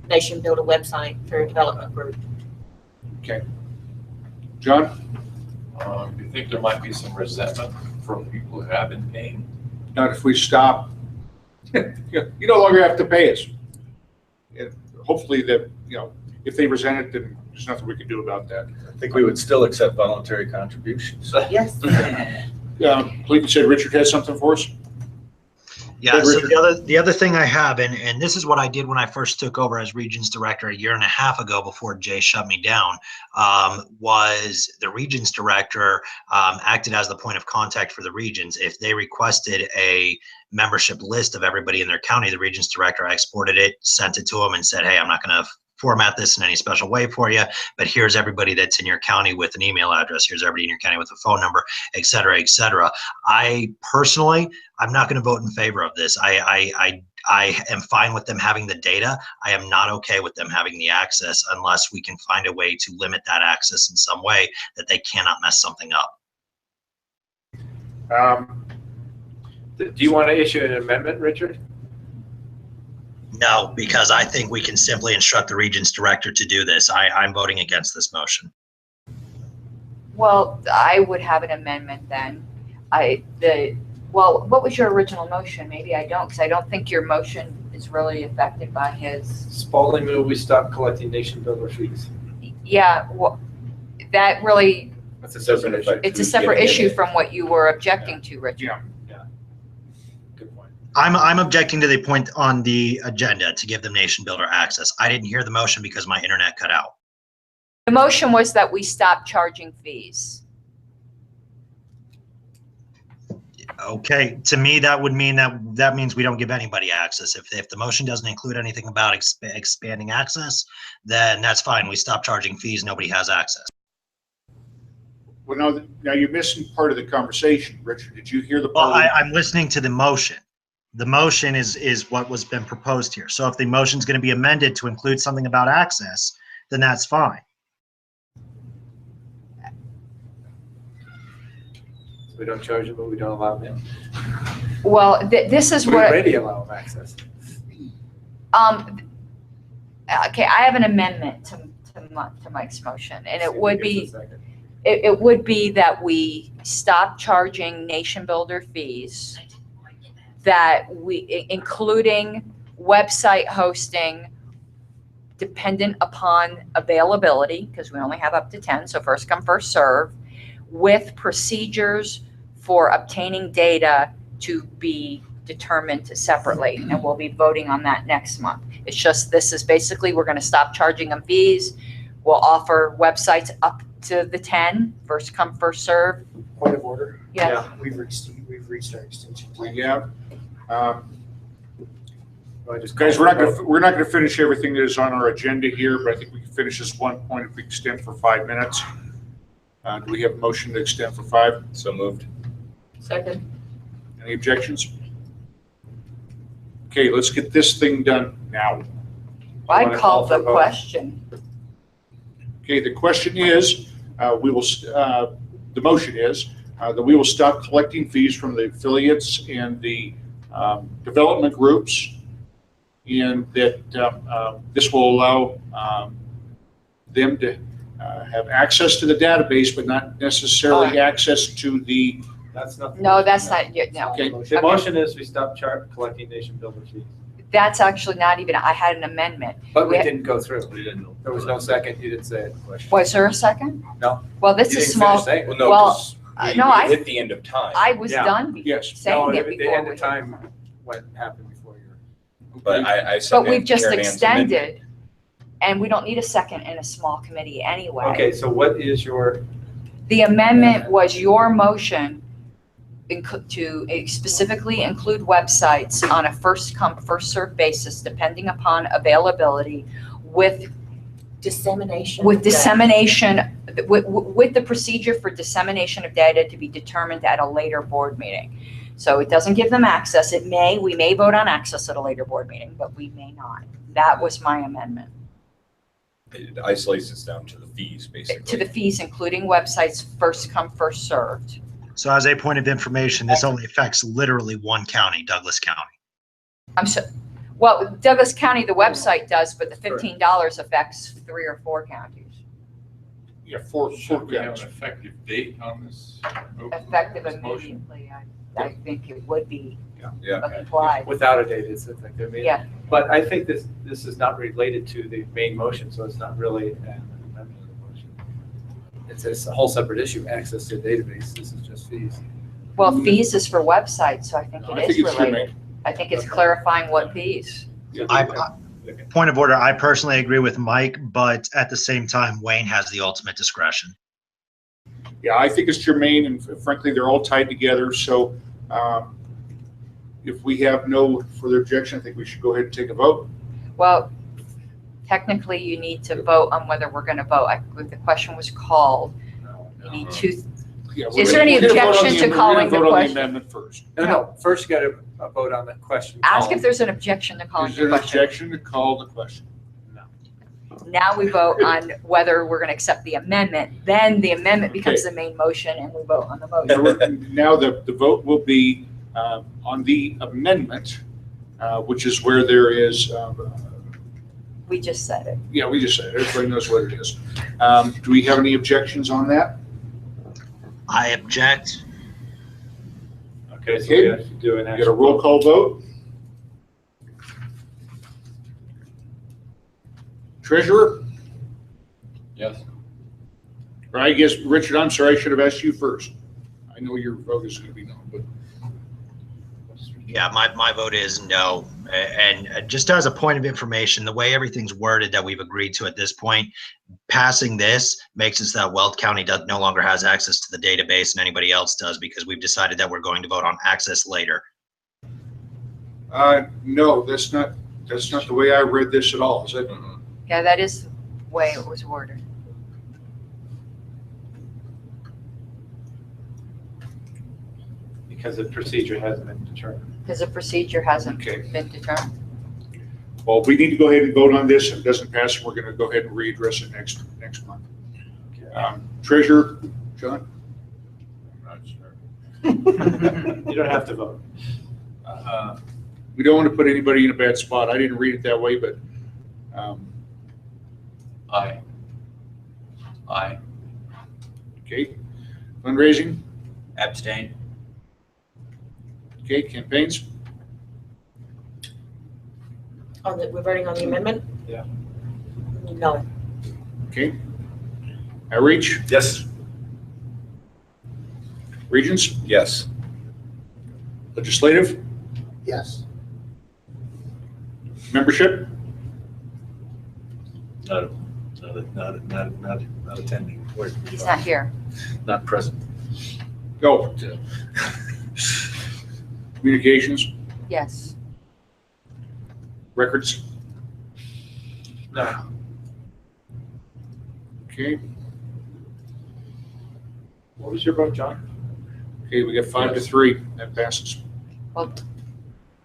Nation Builder website for a development group. Okay. John? Do you think there might be some resentment from people who have been paying? Not if we stop. You no longer have to pay us. And hopefully that, if they resent it, then there's nothing we can do about that. I think we would still accept voluntary contributions. Yes. Clayton said Richard has something for us. Yeah, so the other thing I have, and this is what I did when I first took over as Regions Director a year and a half ago before Jay shut me down, was the Regions Director acted as the point of contact for the regions. If they requested a membership list of everybody in their county, the Regions Director exported it, sent it to them, and said, hey, I'm not going to format this in any special way for you, but here's everybody that's in your county with an email address. Here's everybody in your county with a phone number, et cetera, et cetera. I personally, I'm not going to vote in favor of this. I am fine with them having the data. I am not okay with them having the access unless we can find a way to limit that access in some way that they cannot mess something up. Do you want to issue an amendment, Richard? No, because I think we can simply instruct the Regions Director to do this. I'm voting against this motion. Well, I would have an amendment then. Well, what was your original motion? Maybe I don't, because I don't think your motion is really affected by his. Spalding move, we stop collecting nation builder fees. Yeah, well, that really, That's a separate issue. it's a separate issue from what you were objecting to, Richard. Yeah. Good point. I'm objecting to the point on the agenda to give them Nation Builder access. I didn't hear the motion because my internet cut out. The motion was that we stop charging fees. Okay, to me, that would mean that means we don't give anybody access. If the motion doesn't include anything about expanding access, then that's fine. We stop charging fees. Nobody has access. Well, now you're missing part of the conversation, Richard. Did you hear the Well, part? I'm listening to the motion. The motion is what was been proposed here. So if the motion is going to be amended to include something about access, then that's fine. We don't charge them, but we don't allow them. Well, this is We what. already allow them access. Okay, I have an amendment to Mike's motion, and it would be, it would be that we stop charging Nation Builder fees, that we, including website hosting, dependent upon availability, because we only have up to 10, so first come, first serve, with procedures for obtaining data to be determined separately, and we'll be voting on that next month. It's just, this is basically, we're gonna stop charging them fees. We'll offer websites up to the 10, first come, first serve. Point of order. Yeah. We've reached our extension time. Yeah. Guys, we're not gonna finish everything that is on our agenda here, but I think we can finish this one point if we extend for 5 minutes. Do we have a motion to extend for 5? So moved. Second. Any objections? Okay, let's get this thing done now. I called the question. Okay, the question is, the motion is that we will stop collecting fees from the affiliates and the development groups, and that this will allow them to have access to the database, but not necessarily access to the. That's not. No, that's not, no. Okay. The motion is we stop collecting nation builder fees. That's actually not even, I had an amendment. But we didn't go through. There was no second. You didn't say it. Was there a second? No. Well, this You is didn't small. finish saying it. Well, no, Well, 'cause we no, I- hit the end of time. I was Yeah. done Yes. saying it The before. end of time happened before your. But I But we've second just Karen Ann's amendment. extended, and we don't need a second in a small committee anyway. Okay, so what is your? The amendment was your motion to specifically include websites on a first come, first served basis, depending upon availability, with Dissemination. with dissemination, with the procedure for dissemination of data to be determined at a later board meeting. So it doesn't give them access. We may vote on access at a later board meeting, but we may not. That was my amendment. It isolates us down to the fees, basically. To the fees, including websites first come, first served. So as a point of information, this only affects literally one county, Douglas County. Well, Douglas County, the website does, but the $15 affects 3 or 4 counties. Yeah, four Should we have counties. an effective date on this? Effective this motion? immediately, I think it would be Yeah. applied. Without a date, it's effective. Yeah. But I think this is not related to the main motion, so it's not really an amendment of the motion. It's a whole separate issue, access to a database. This is just fees. Well, fees is for websites, so I think I it think is it's related. I think it's clarifying what fees. Point of order, I personally agree with Mike, but at the same time, Wayne has the ultimate discretion. Yeah, I think it's germane, and frankly, they're all tied together. So if we have no further objection, I think we should go ahead and take a vote. Well, technically, you need to vote on whether we're going to vote. If the question was called, you need to. Yeah, Is there any objection to calling the Vote on the question? amendment first. No, first you got to vote on the question. Ask called. if there's an objection to calling Is the there an question. objection to call the question? Now we vote on whether we're going to accept the amendment. Then the amendment becomes the main motion, and we vote on the motion. Now the vote will be on the amendment, which is where there is. We just said it. Yeah, we just said it. Everybody knows what it is. Do we have any objections on that? I object. Okay, so we have to do an You got a roll call vote. Treasurer? Yes. Or I guess, Richard, I'm sorry, I should have asked you first. I know your vote is going to be no, but. Yeah, my vote is no. And just as a point of information, the way everything's worded that we've agreed to at this point, passing this makes it so that Weld County no longer has access to the database and anybody else does, because we've decided that we're going to vote on access later. No, that's not the way I read this at all, is it? Yeah, that is the way it was worded. Because the procedure hasn't been determined. Because the procedure hasn't Okay. been determined. Well, we need to go ahead and vote on this. If it doesn't pass, we're going to go ahead and readdress it next month. Treasurer, John? I'm not sure. You don't have to vote. We don't want to put anybody in a bad spot. I didn't read it that way, but Aye. Aye. okay. Fundraising? Abstain. Okay. Campaigns? We're voting on the amendment? Yeah. No. Okay. Outreach? Yes. Regions? Yes. Legislative? Yes. Membership? Not attending. He's not here. Not present. Go. Communications? Yes. Records? No. Okay. What was your vote, John? Okay, we got 5-3. That passes. Well,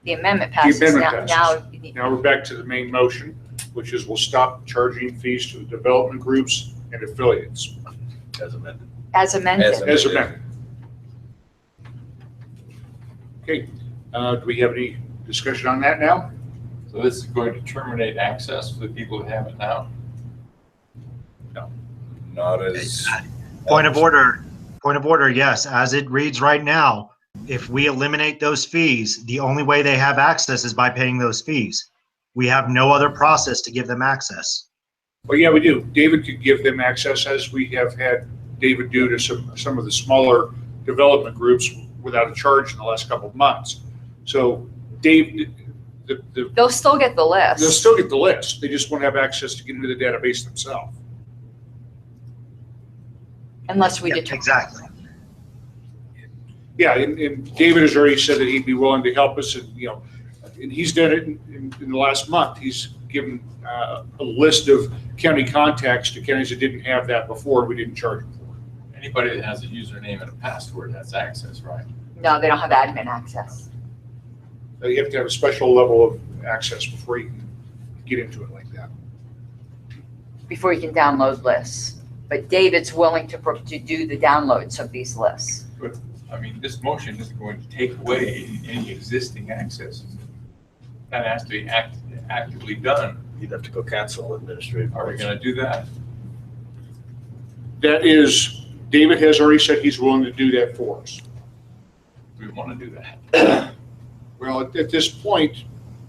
the amendment passes. amendment Now passes. you need- Now we're back to the main motion, which is we'll stop charging fees to the development groups and affiliates. As amended. as amended. As amended. Okay, do we have any discussion on that now? So this is going to terminate access for the people who have it now? Not as. Point of order, yes. As it reads right now, if we eliminate those fees, the only way they have access is by paying those fees. We have no other process to give them access. Well, yeah, we do. David could give them access, as we have had David do to some of the smaller development groups without a charge in the last couple of months. So Dave, They'll still get the list. they'll still get the list. They just won't have access to get into the database themselves. Unless we Yeah, determine. exactly. Yeah, and David has already said that he'd be willing to help us, and, and he's done it in the last month. He's given a list of county contacts to counties that didn't have that before, we didn't charge them for. Anybody that has a username and a password has access, right? No, they don't have admin access. So you have to have a special level of access before you can get into it like that. Before you can download lists. But David's willing to do the downloads of these lists. But, I mean, this motion isn't going to take away any existing access. That has to be actively done. You'd have to go cancel administrative. Are we gonna do that? That is, David has already said he's willing to do that for us. We wanna do that. Well, at this point,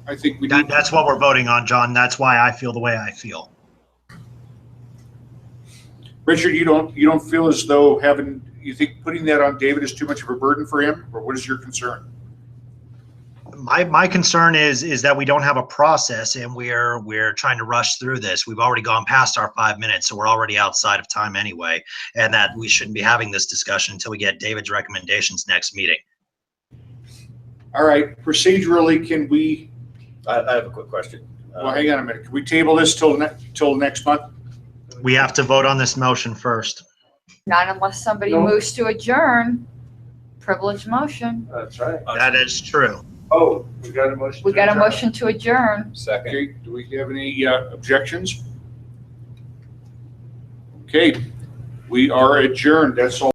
I think we need. That's what we're voting on, John. That's why I feel the way I feel. Richard, you don't feel as though you think putting that on David is too much of a burden for him, or what is your concern? My concern is that we don't have a process and we're trying to rush through this. We've already gone past our 5 minutes, so we're already outside of time anyway, and that we shouldn't be having this discussion until we get David's recommendations next meeting. All right, procedurally, can we, I have a quick question. well, hang on a minute. Can we table this till next month? We have to vote on this motion first. Not unless somebody No. moves to adjourn. Privilege motion. That's right. That is true. Oh, we got a motion. We to got a adjourn. motion to adjourn. Second. Okay, do we have any objections? Okay, we are adjourned. That's all.